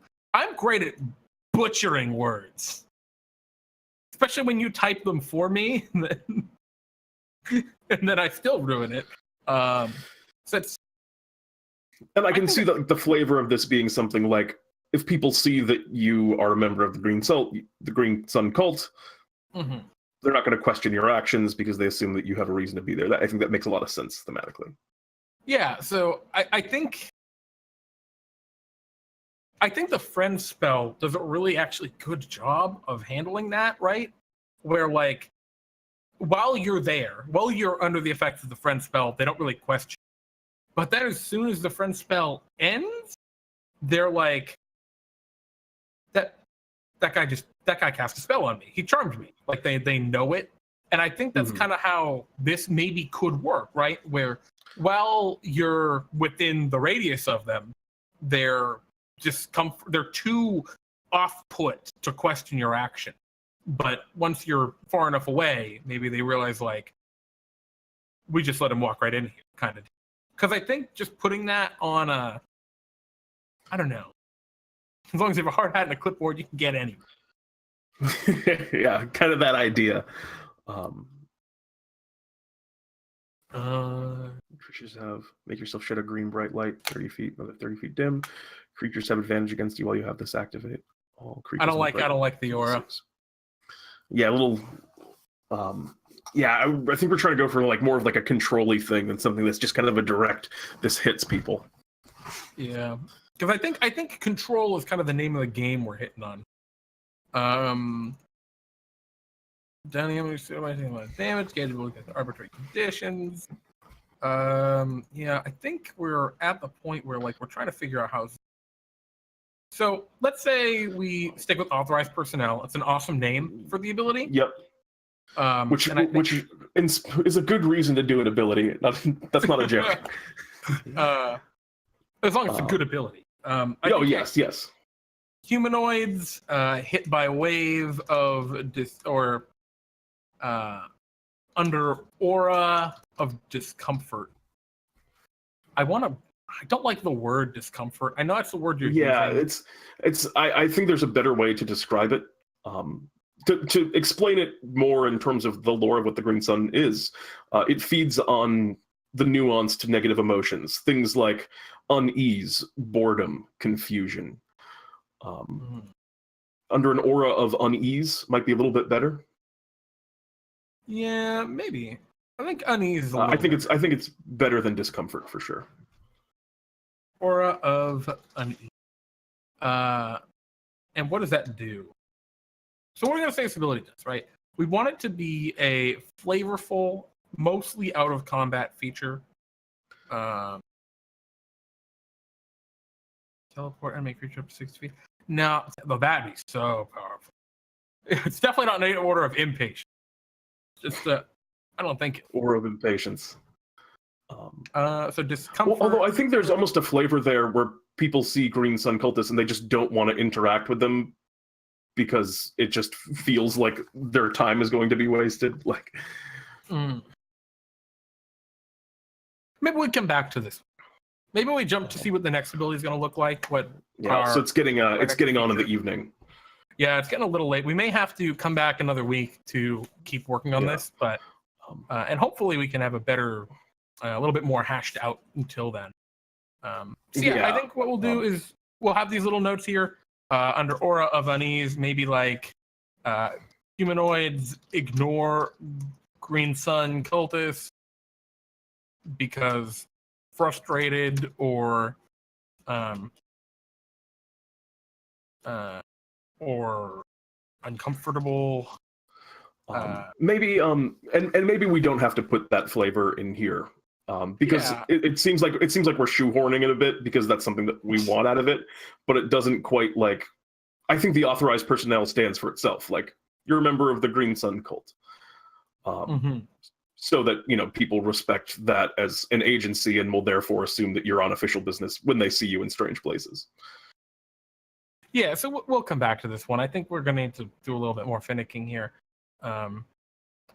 great at butchering words, especially when you type them for me, and then I still ruin it. So it's. And I can see the flavor of this being something like, if people see that you are a member of the Green Sun cult, they're not going to question your actions because they assume that you have a reason to be there. I think that makes a lot of sense thematically. Yeah, so I think the friend spell does a really actually good job of handling that, right? Where like while you're under the effects of the friend spell, they don't really question. But then as soon as the friend spell ends, they're like, that guy cast a spell on me. He charmed me. Like they know it. And I think that's kind of how this maybe could work, right? Where while you're within the radius of them, they're too off-put to question your action. But once you're far enough away, maybe they realize like, we just let him walk right in here, kind of. Because I think just putting that on I don't know. As long as you have a hard hat and a clipboard, you can get anywhere. Yeah, kind of that idea. Creatures make yourself shed a green bright light 30 feet, another 30 feet dim. Creatures have advantage against you while you have this activate. All creatures. I don't like the aura. Yeah, a little. I think we're trying to go for like more of like a control-y thing than something that's just kind of a direct. This hits people. Yeah, because I think control is kind of the name of the game we're hitting on. Damage, gaugeable against arbitrary conditions. Yeah, I think we're at the point where like we're trying to figure out how. So let's say we stick with authorized personnel. It's an awesome name for the ability. Yep. Which is a good reason to do an ability. That's not a joke. As long as it's a good ability. Yes. Humanoids hit by a wave of under aura of discomfort. I don't like the word discomfort. I know that's the word you're using. I think there's a better way to describe it. To explain it more in terms of the lore of what the Green Sun is, it feeds on the nuance to negative emotions. Things like unease, boredom, confusion. Under an aura of unease might be a little bit better. Yeah, maybe. I think unease is I think it's better than discomfort for sure. Aura of unease. And what does that do? So what we're going to say this ability does, right? We want it to be a flavorful, mostly out of combat feature. Teleport enemy creature up to 60 feet. Now, that'd be so powerful. It's definitely not an order of impatience. Just I don't think aura of impatience. So discomfort. Although I think there's almost a flavor there where people see Green Sun cultists and they just don't want to interact with them because it just feels like their time is going to be wasted. Like, maybe we come back to this. Maybe we jump to see what the next ability is going to look like. So it's getting on in the evening. Yeah, it's getting a little late. We may have to come back another week to keep working on this, but and hopefully we can have a better, a little bit more hashed out until then. I think what we'll do is we'll have these little notes here under aura of unease, maybe like humanoids ignore Green Sun cultists because frustrated or uncomfortable. Maybe maybe we don't have to put that flavor in here. Because it seems like we're shoehorning it a bit because that's something that we want out of it, but it doesn't quite like. I think the authorized personnel stands for itself. Like you're a member of the Green Sun cult, so that people respect that as an agency and will therefore assume that you're on official business when they see you in strange places. Yeah, so we'll come back to this one. I think we're going to need to do a little bit more finicking here,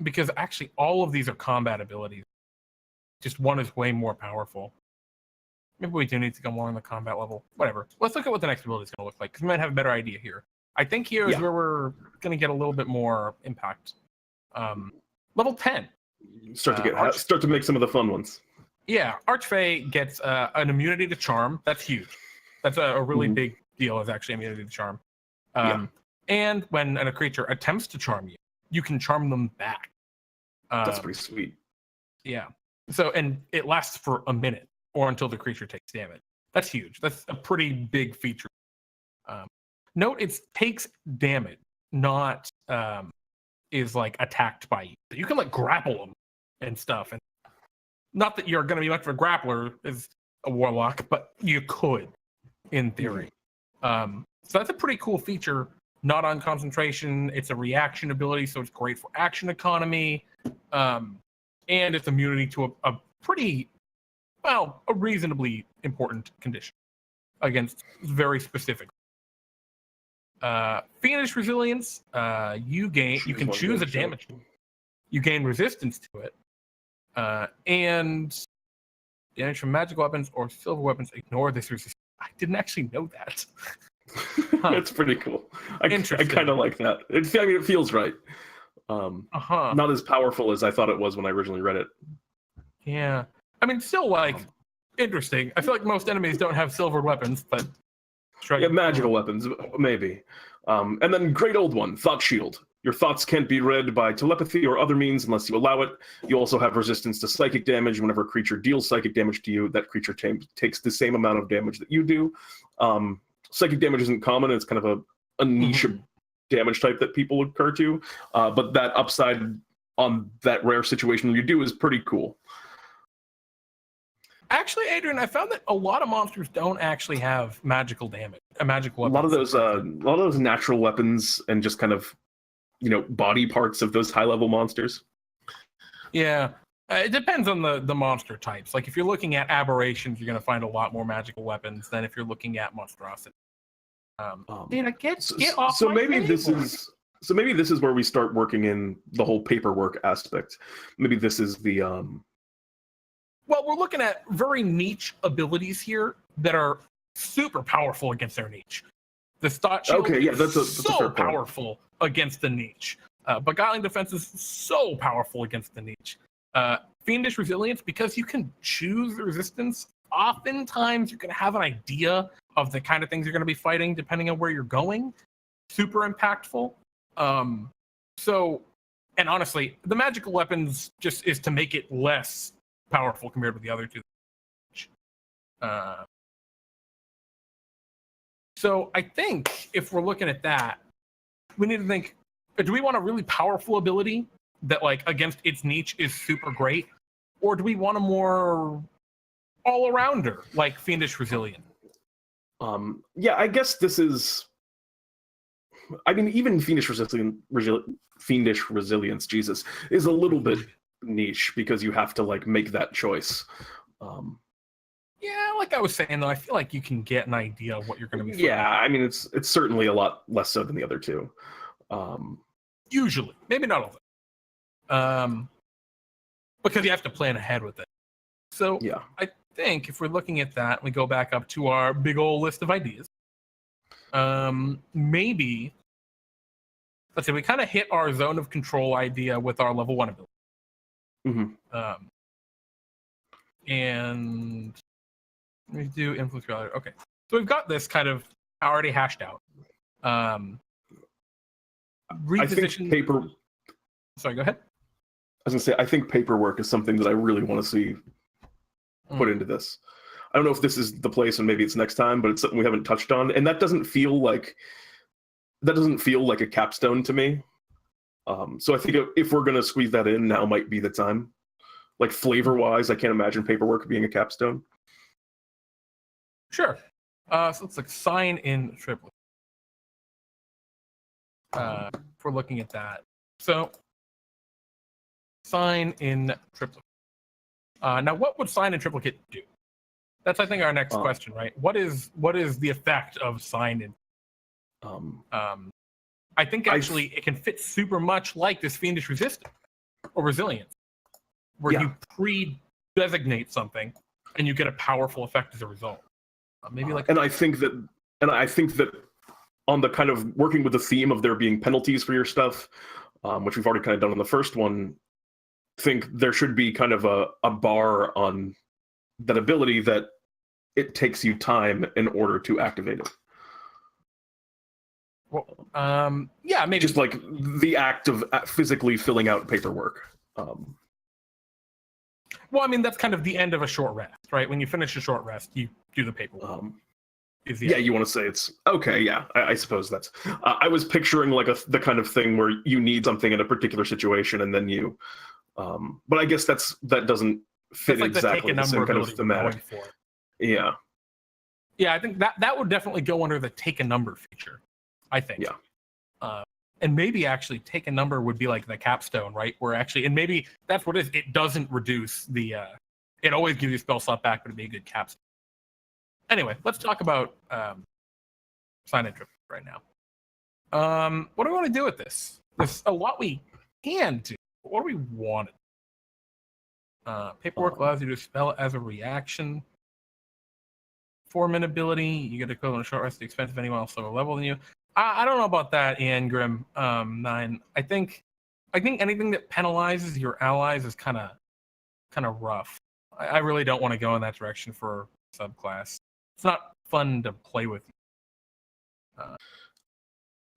because actually all of these are combat abilities. Just one is way more powerful. Maybe we do need to go more on the combat level. Whatever. Let's look at what the next ability is going to look like, because we might have a better idea here. I think here is where we're going to get a little bit more impact. Level 10. Start to make some of the fun ones. Yeah, Archfey gets an immunity to charm. That's huge. That's a really big deal, is actually immunity to charm. And when a creature attempts to charm you, you can charm them back. That's pretty sweet. Yeah. So, and it lasts for a minute or until the creature takes damage. That's huge. That's a pretty big feature. Note it takes damage, not is like attacked by you. You can like grapple them and stuff. And not that you're going to be much of a grappler as a warlock, but you could, in theory. So that's a pretty cool feature. Not on concentration. It's a reaction ability, so it's great for action economy. And it's immunity to a pretty, a reasonably important condition against very specific. Fiendish Resilience, you can choose a damage. You gain resistance to it. And damage from magical weapons or silver weapons ignore this resistance. I didn't actually know that. That's pretty cool. I kind of like that. It feels right. Not as powerful as I thought it was when I originally read it. Yeah. I mean, still interesting. I feel like most enemies don't have silvered weapons, but magical weapons, maybe. And then great old one, Thought Shield. Your thoughts can't be read by telepathy or other means unless you allow it. You also have resistance to psychic damage. Whenever a creature deals psychic damage to you, that creature takes the same amount of damage that you do. Psychic damage isn't common. It's kind of a niche damage type that people occur to. But that upside on that rare situation when you do is pretty cool. Actually, Adrian, I found that a lot of monsters don't actually have magical damage, a magical weapon. A lot of those natural weapons and just kind of, body parts of those high-level monsters. Yeah, it depends on the monster types. Like if you're looking at aberrations, you're going to find a lot more magical weapons than if you're looking at monstrosity. Dana, get off so my maybe table. this is where we start working in the whole paperwork aspect. Maybe this is the Well, we're looking at very niche abilities here that are super powerful against their niche. The Thought Shield that's a so fair point. powerful against the niche. Beguiling Defense is so powerful against the niche. Fiendish Resilience, because you can choose resistance, oftentimes you're going to have an idea of the kind of things you're going to be fighting depending on where you're going. Super impactful. And honestly, the magical weapons just is to make it less powerful compared with the other two. So I think if we're looking at that, we need to think, do we want a really powerful ability that like against its niche is super great? Or do we want a more all-arounder like Fiendish Resilience? I guess this is, even Fiendish Resilience, Jesus, is a little bit niche because you have to like make that choice. Yeah, like I was saying though, I feel like you can get an idea of what you're going to be fighting. Yeah, it's certainly a lot less so than the other two. Usually, maybe not all of it. Because you have to plan ahead with it. So yeah, I think if we're looking at that, we go back up to our big old list of ideas. Maybe, let's say we kind of hit our zone of control idea with our level 1 ability. And we do influence reality. Okay, so we've got this kind of already hashed out. Reposition. I think Sorry, go ahead. I was gonna say, I think paperwork is something that I really want to see put into this. I don't know if this is the place, and maybe it's next time, but it's something we haven't touched on, and that doesn't feel like a capstone to me. So I think if we're gonna squeeze that in, now might be the time. Like flavor-wise, I can't imagine paperwork being a capstone. Sure. So it's like sign in triplicate. If we're looking at that. So sign in triplicate. Now, what would sign in triplicate do? That's, I think, our next question, right? What is the effect of sign in? I think actually it can fit super much like this fiendish resistance or resilience, where you pre-designate something and you get a powerful effect as a result. Maybe like. And I think that on the kind of working with the theme of there being penalties for your stuff, which we've already kind of done on the first one, think there should be kind of a bar on that ability that it takes you time in order to activate it. Well, yeah, maybe just like the act of physically filling out paperwork. Well, I mean, that's kind of the end of a short rest, right? When you finish a short rest, you do the paperwork. Yeah, you want to say it's okay. Yeah, I suppose that's. I was picturing like the kind of thing where you need something in a particular situation, and then you. But I guess that doesn't fit like exactly the same kind of thematic. Yeah. Yeah, I think that would definitely go under the take a number feature. I think. Yeah. And maybe actually take a number would be like the capstone, right? Where actually, and maybe that's what it is. It doesn't reduce the. It always gives you a spell slot back, but it'd be a good capstone. Anyway, let's talk about sign in triplicate right now. What do we want to do with this? There's a lot we can do. But what do we want to do? Paperwork allows you to spell it as a reaction. 4-minute ability, you get equivalent short rest at the expense of anyone else lower level than you. I don't know about that, Ian Grimm. 9. I think anything that penalizes your allies is kind of rough. I really don't want to go in that direction for subclass. It's not fun to play with.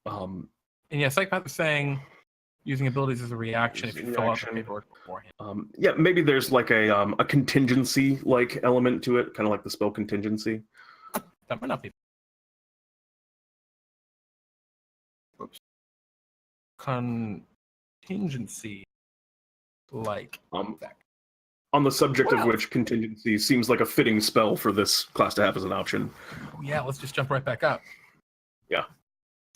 And yeah, Psychopath was saying using abilities as a reaction if you fill out the paperwork beforehand. Yeah, maybe there's like a contingency like element to it, kind of like the spell contingency. That might not be. Oops. Contingency like effect. On the subject of which contingency seems like a fitting spell for this class to have as an option. Yeah, let's just jump right back up. Yeah.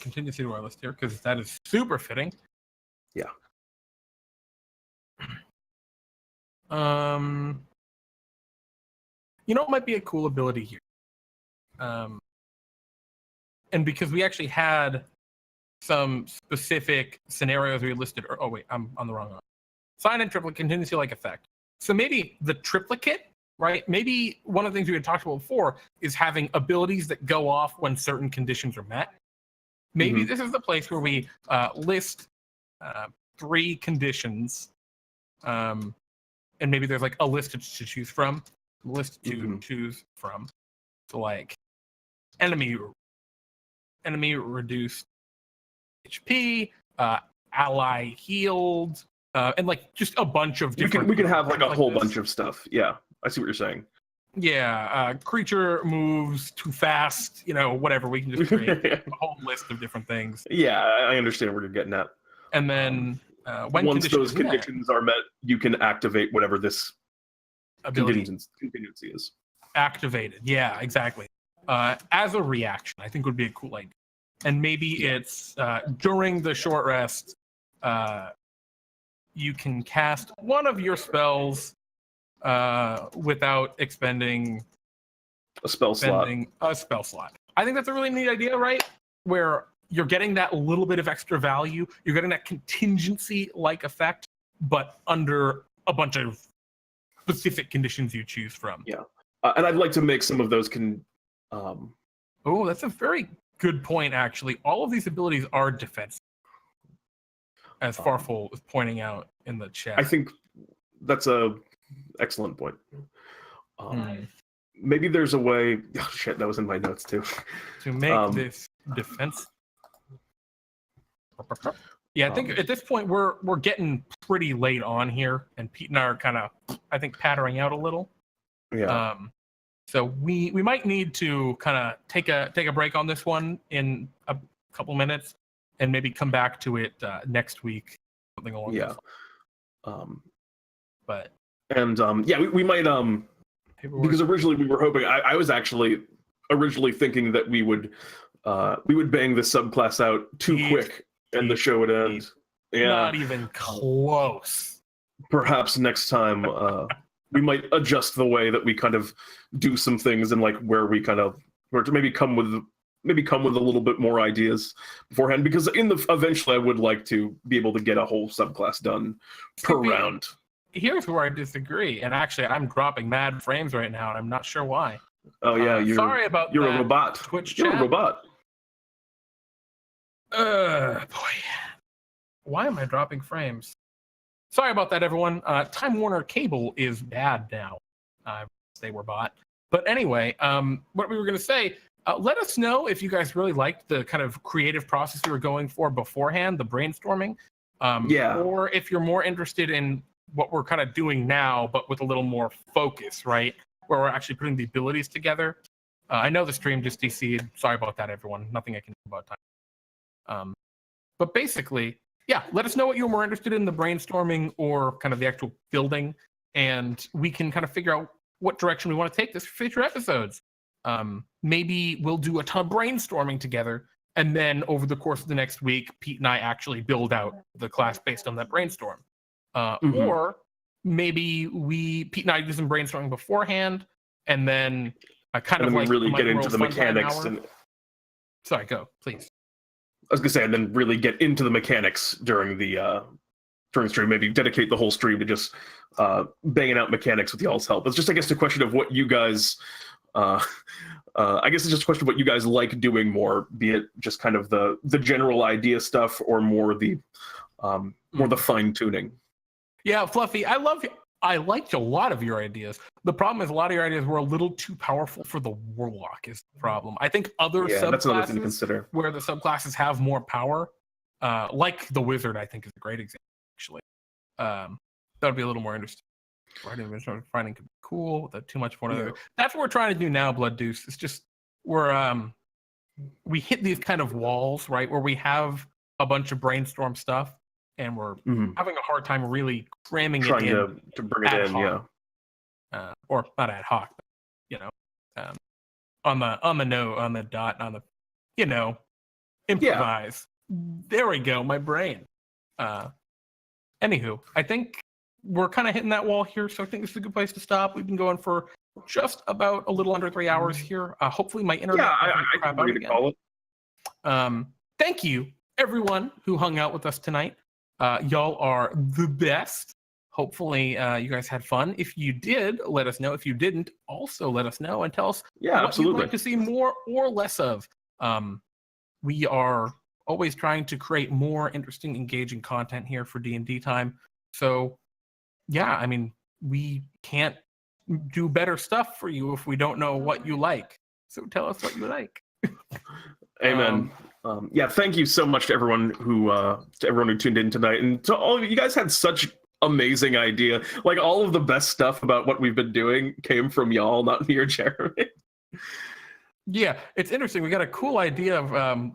Contingency to our list here, because that is super fitting. Yeah. You know what might be a cool ability here? And because we actually had some specific scenarios we listed. Oh, wait, I'm on the wrong one. Sign in triplicate contingency like effect. So maybe the triplicate, right? Maybe one of the things we had talked about before is having abilities that go off when certain conditions are met. Maybe this is the place where we list 3 conditions, and maybe there's like a list to choose from, choose from. So like enemy reduced HP, ally healed, and like just a bunch of different. We can have like a whole bunch of stuff. Yeah, I see what you're saying. Yeah, creature moves too fast, whatever. We can just create a whole list of different things. Yeah, I understand where you're getting at. And then once those conditions are met, you can activate whatever this contingency is. Activated, yeah, exactly. As a reaction, I think would be a cool idea. And maybe it's during the short rest, you can cast one of your spells without expending a spell slot. I think that's a really neat idea, right? Where you're getting that little bit of extra value, you're getting that contingency-like effect, but under a bunch of specific conditions you choose from. Yeah, and I'd like to make some of those Oh, that's a very good point, actually. All of these abilities are defensive, as Farful is pointing out in the chat. I think that's a excellent point. Maybe there's a way. Oh shit, that was in my notes too. To make this defense. Yeah, I think at this point we're getting pretty late on here, and Pete and I are kind of, I think, pattering out a little. Yeah. So we might need to kind of take a break on this one in a couple minutes, and maybe come back to it next week, something along those lines. But And we might because originally we were hoping. I was actually originally thinking that we would bang the subclass out too quick and the show would end. Yeah, not even close. Perhaps next time we might adjust the way that we kind of do some things and like where to maybe come with a little bit more ideas beforehand, because eventually I would like to be able to get a whole subclass done per round. Here's where I disagree, and actually I'm dropping mad frames right now, and I'm not sure why. Oh yeah, sorry about you're that. A robot. Twitch you're chat. A robot. Boy, why am I dropping frames? Sorry about that, everyone. Time Warner cable is bad now. They were bought, but anyway, what we were gonna say. Let us know if you guys really liked the kind of creative process we were going for beforehand, the brainstorming. Or if you're more interested in what we're kind of doing now, but with a little more focus, right? Where we're actually putting the abilities together. I know the stream just DC'd. Sorry about that, everyone. Nothing I can do about time. But basically, yeah, let us know what you're more interested in, the brainstorming or kind of the actual building, and we can kind of figure out what direction we want to take this for future episodes. Maybe we'll do a ton of brainstorming together, and then over the course of the next week, Pete and I actually build out the class based on that brainstorm. Or maybe Pete and I do some brainstorming beforehand, and then we really get into the mechanics. Sorry, go, please. I was gonna say, and then really get into the mechanics during the stream. Maybe dedicate the whole stream to just banging out mechanics with y'all's help. It's just, I guess, a question of what you guys. I guess it's just a question of what you guys like doing more, be it just kind of the general idea stuff or more the fine tuning. Yeah, Fluffy, I liked a lot of your ideas. The problem is a lot of your ideas were a little too powerful for the Warlock is the problem. I think other subclasses that's another thing to consider. Where the subclasses have more power, like the Wizard, I think is a great example, actually. That would be a little more interesting. Finding could be cool without too much one other. That's what we're trying to do now, Blood Deuce. It's just we hit these kind of walls, right, where we have a bunch of brainstorm stuff, and we're having a hard time really cramming it in. to bring it in, or not ad hoc, but, on the dot, improvise. There we go, my brain. Anywho, I think we're kind of hitting that wall here, so I think this is a good place to stop. We've been going for just about a little under 3 hours here. Hopefully my internet I agree to call it. Thank you, everyone who hung out with us tonight. Y'all are the best. Hopefully you guys had fun. If you did, let us know. If you didn't, also let us know and tell us what you'd like to see more or less of. We are always trying to create more interesting, engaging content here for D&D Time. So, yeah, I mean, we can't do better stuff for you if we don't know what you like. So tell us what you like. Amen. Thank you so much to everyone who tuned in tonight, and to all of you. You guys had such amazing idea. Like, all of the best stuff about what we've been doing came from y'all, not me or Jeremy. Yeah, it's interesting. We got a cool idea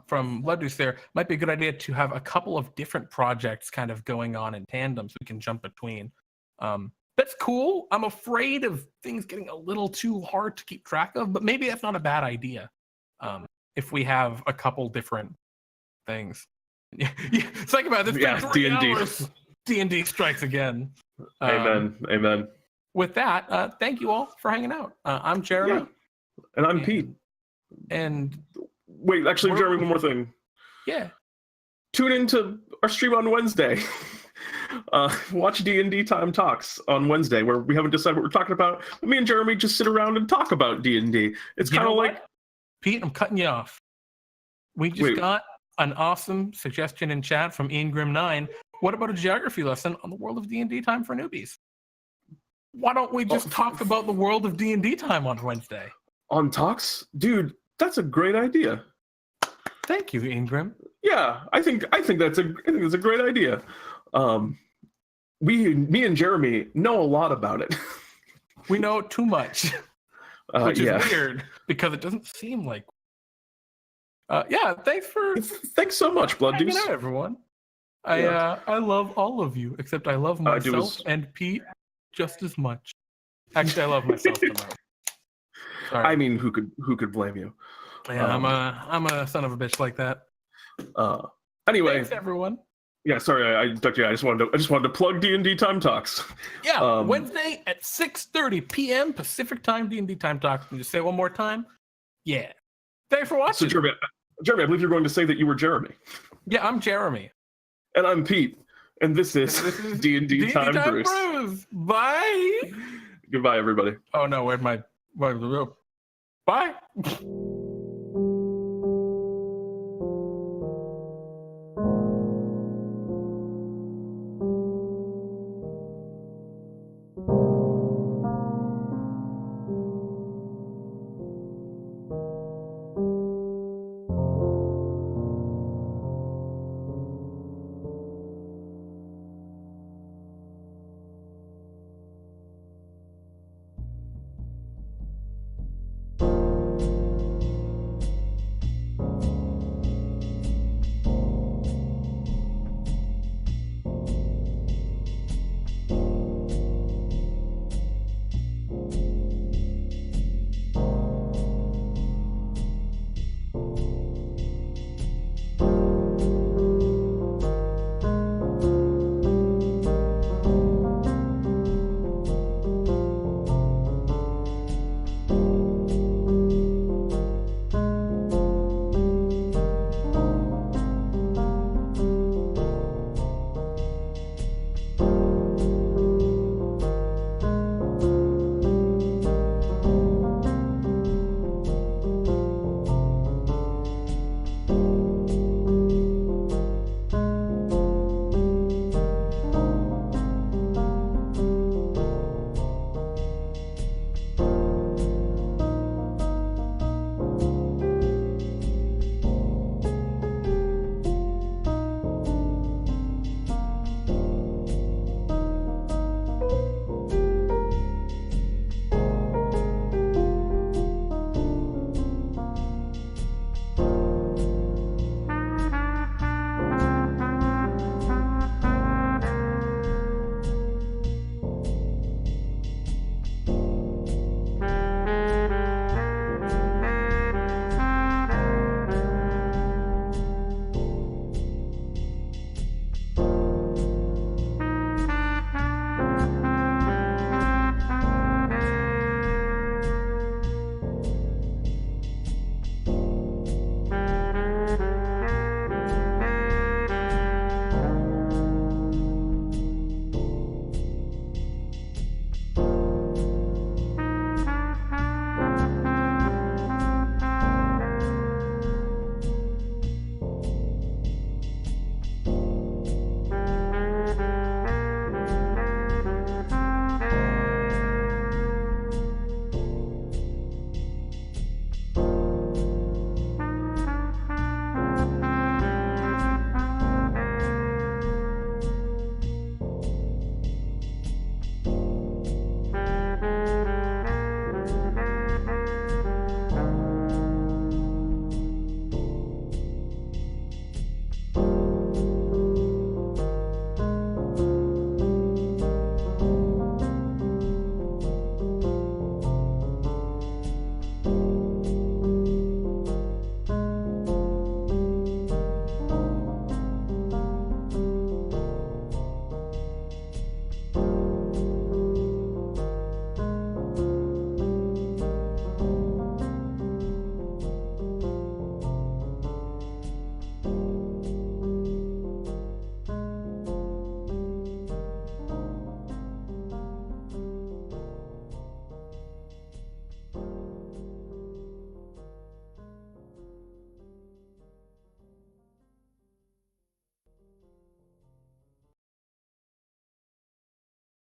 from Ledus there. Might be a good idea to have a couple of different projects kind of going on in tandem so we can jump between. That's cool. I'm afraid of things getting a little too hard to keep track of, but maybe that's not a bad idea. If we have a couple different things. Think about this. Yeah, D&D. D&D strikes again. Amen. With that, thank you all for hanging out. I'm Jeremy. Yeah. And I'm Pete. And wait, actually, Jeremy, one more thing. Yeah. Tune into our stream on Wednesday. Watch DnDTime Talks on Wednesday, where we haven't decided what we're talking about. Me and Jeremy just sit around and talk about D&D. It's kind of like... Pete, I'm cutting you off. We just got an awesome suggestion in chat from Ian Grim9. What about a geography lesson on the world of D&D Time for newbies? Why don't we just talk about the world of D&D Time on Wednesday? On Talks? Dude, that's a great idea. Thank you, Ingram. Yeah, I think that's a great idea. Me and Jeremy know a lot about it. We know too much, which is weird because it doesn't seem like. Thanks so much, Blood Deuce. Hanging out, everyone. I love all of you except I love myself and Pete just as much. Actually, I love myself the most. Sorry. I mean, who could blame you? Yeah, I'm a son of a bitch like that. Anyway, Thanks, everyone. Yeah, sorry, I just wanted to plug DnDTime Talks. Yeah, Wednesday at 6:30 p.m. Pacific Time, DnDTime Talks. Can you say it one more time? Yeah. Thanks for watching. So Jeremy, I believe you're going to say that you were Jeremy. Yeah, I'm Jeremy. And I'm Pete. And this is DnDTime Brews. Bye. Goodbye, everybody. Oh no, where'd my bye.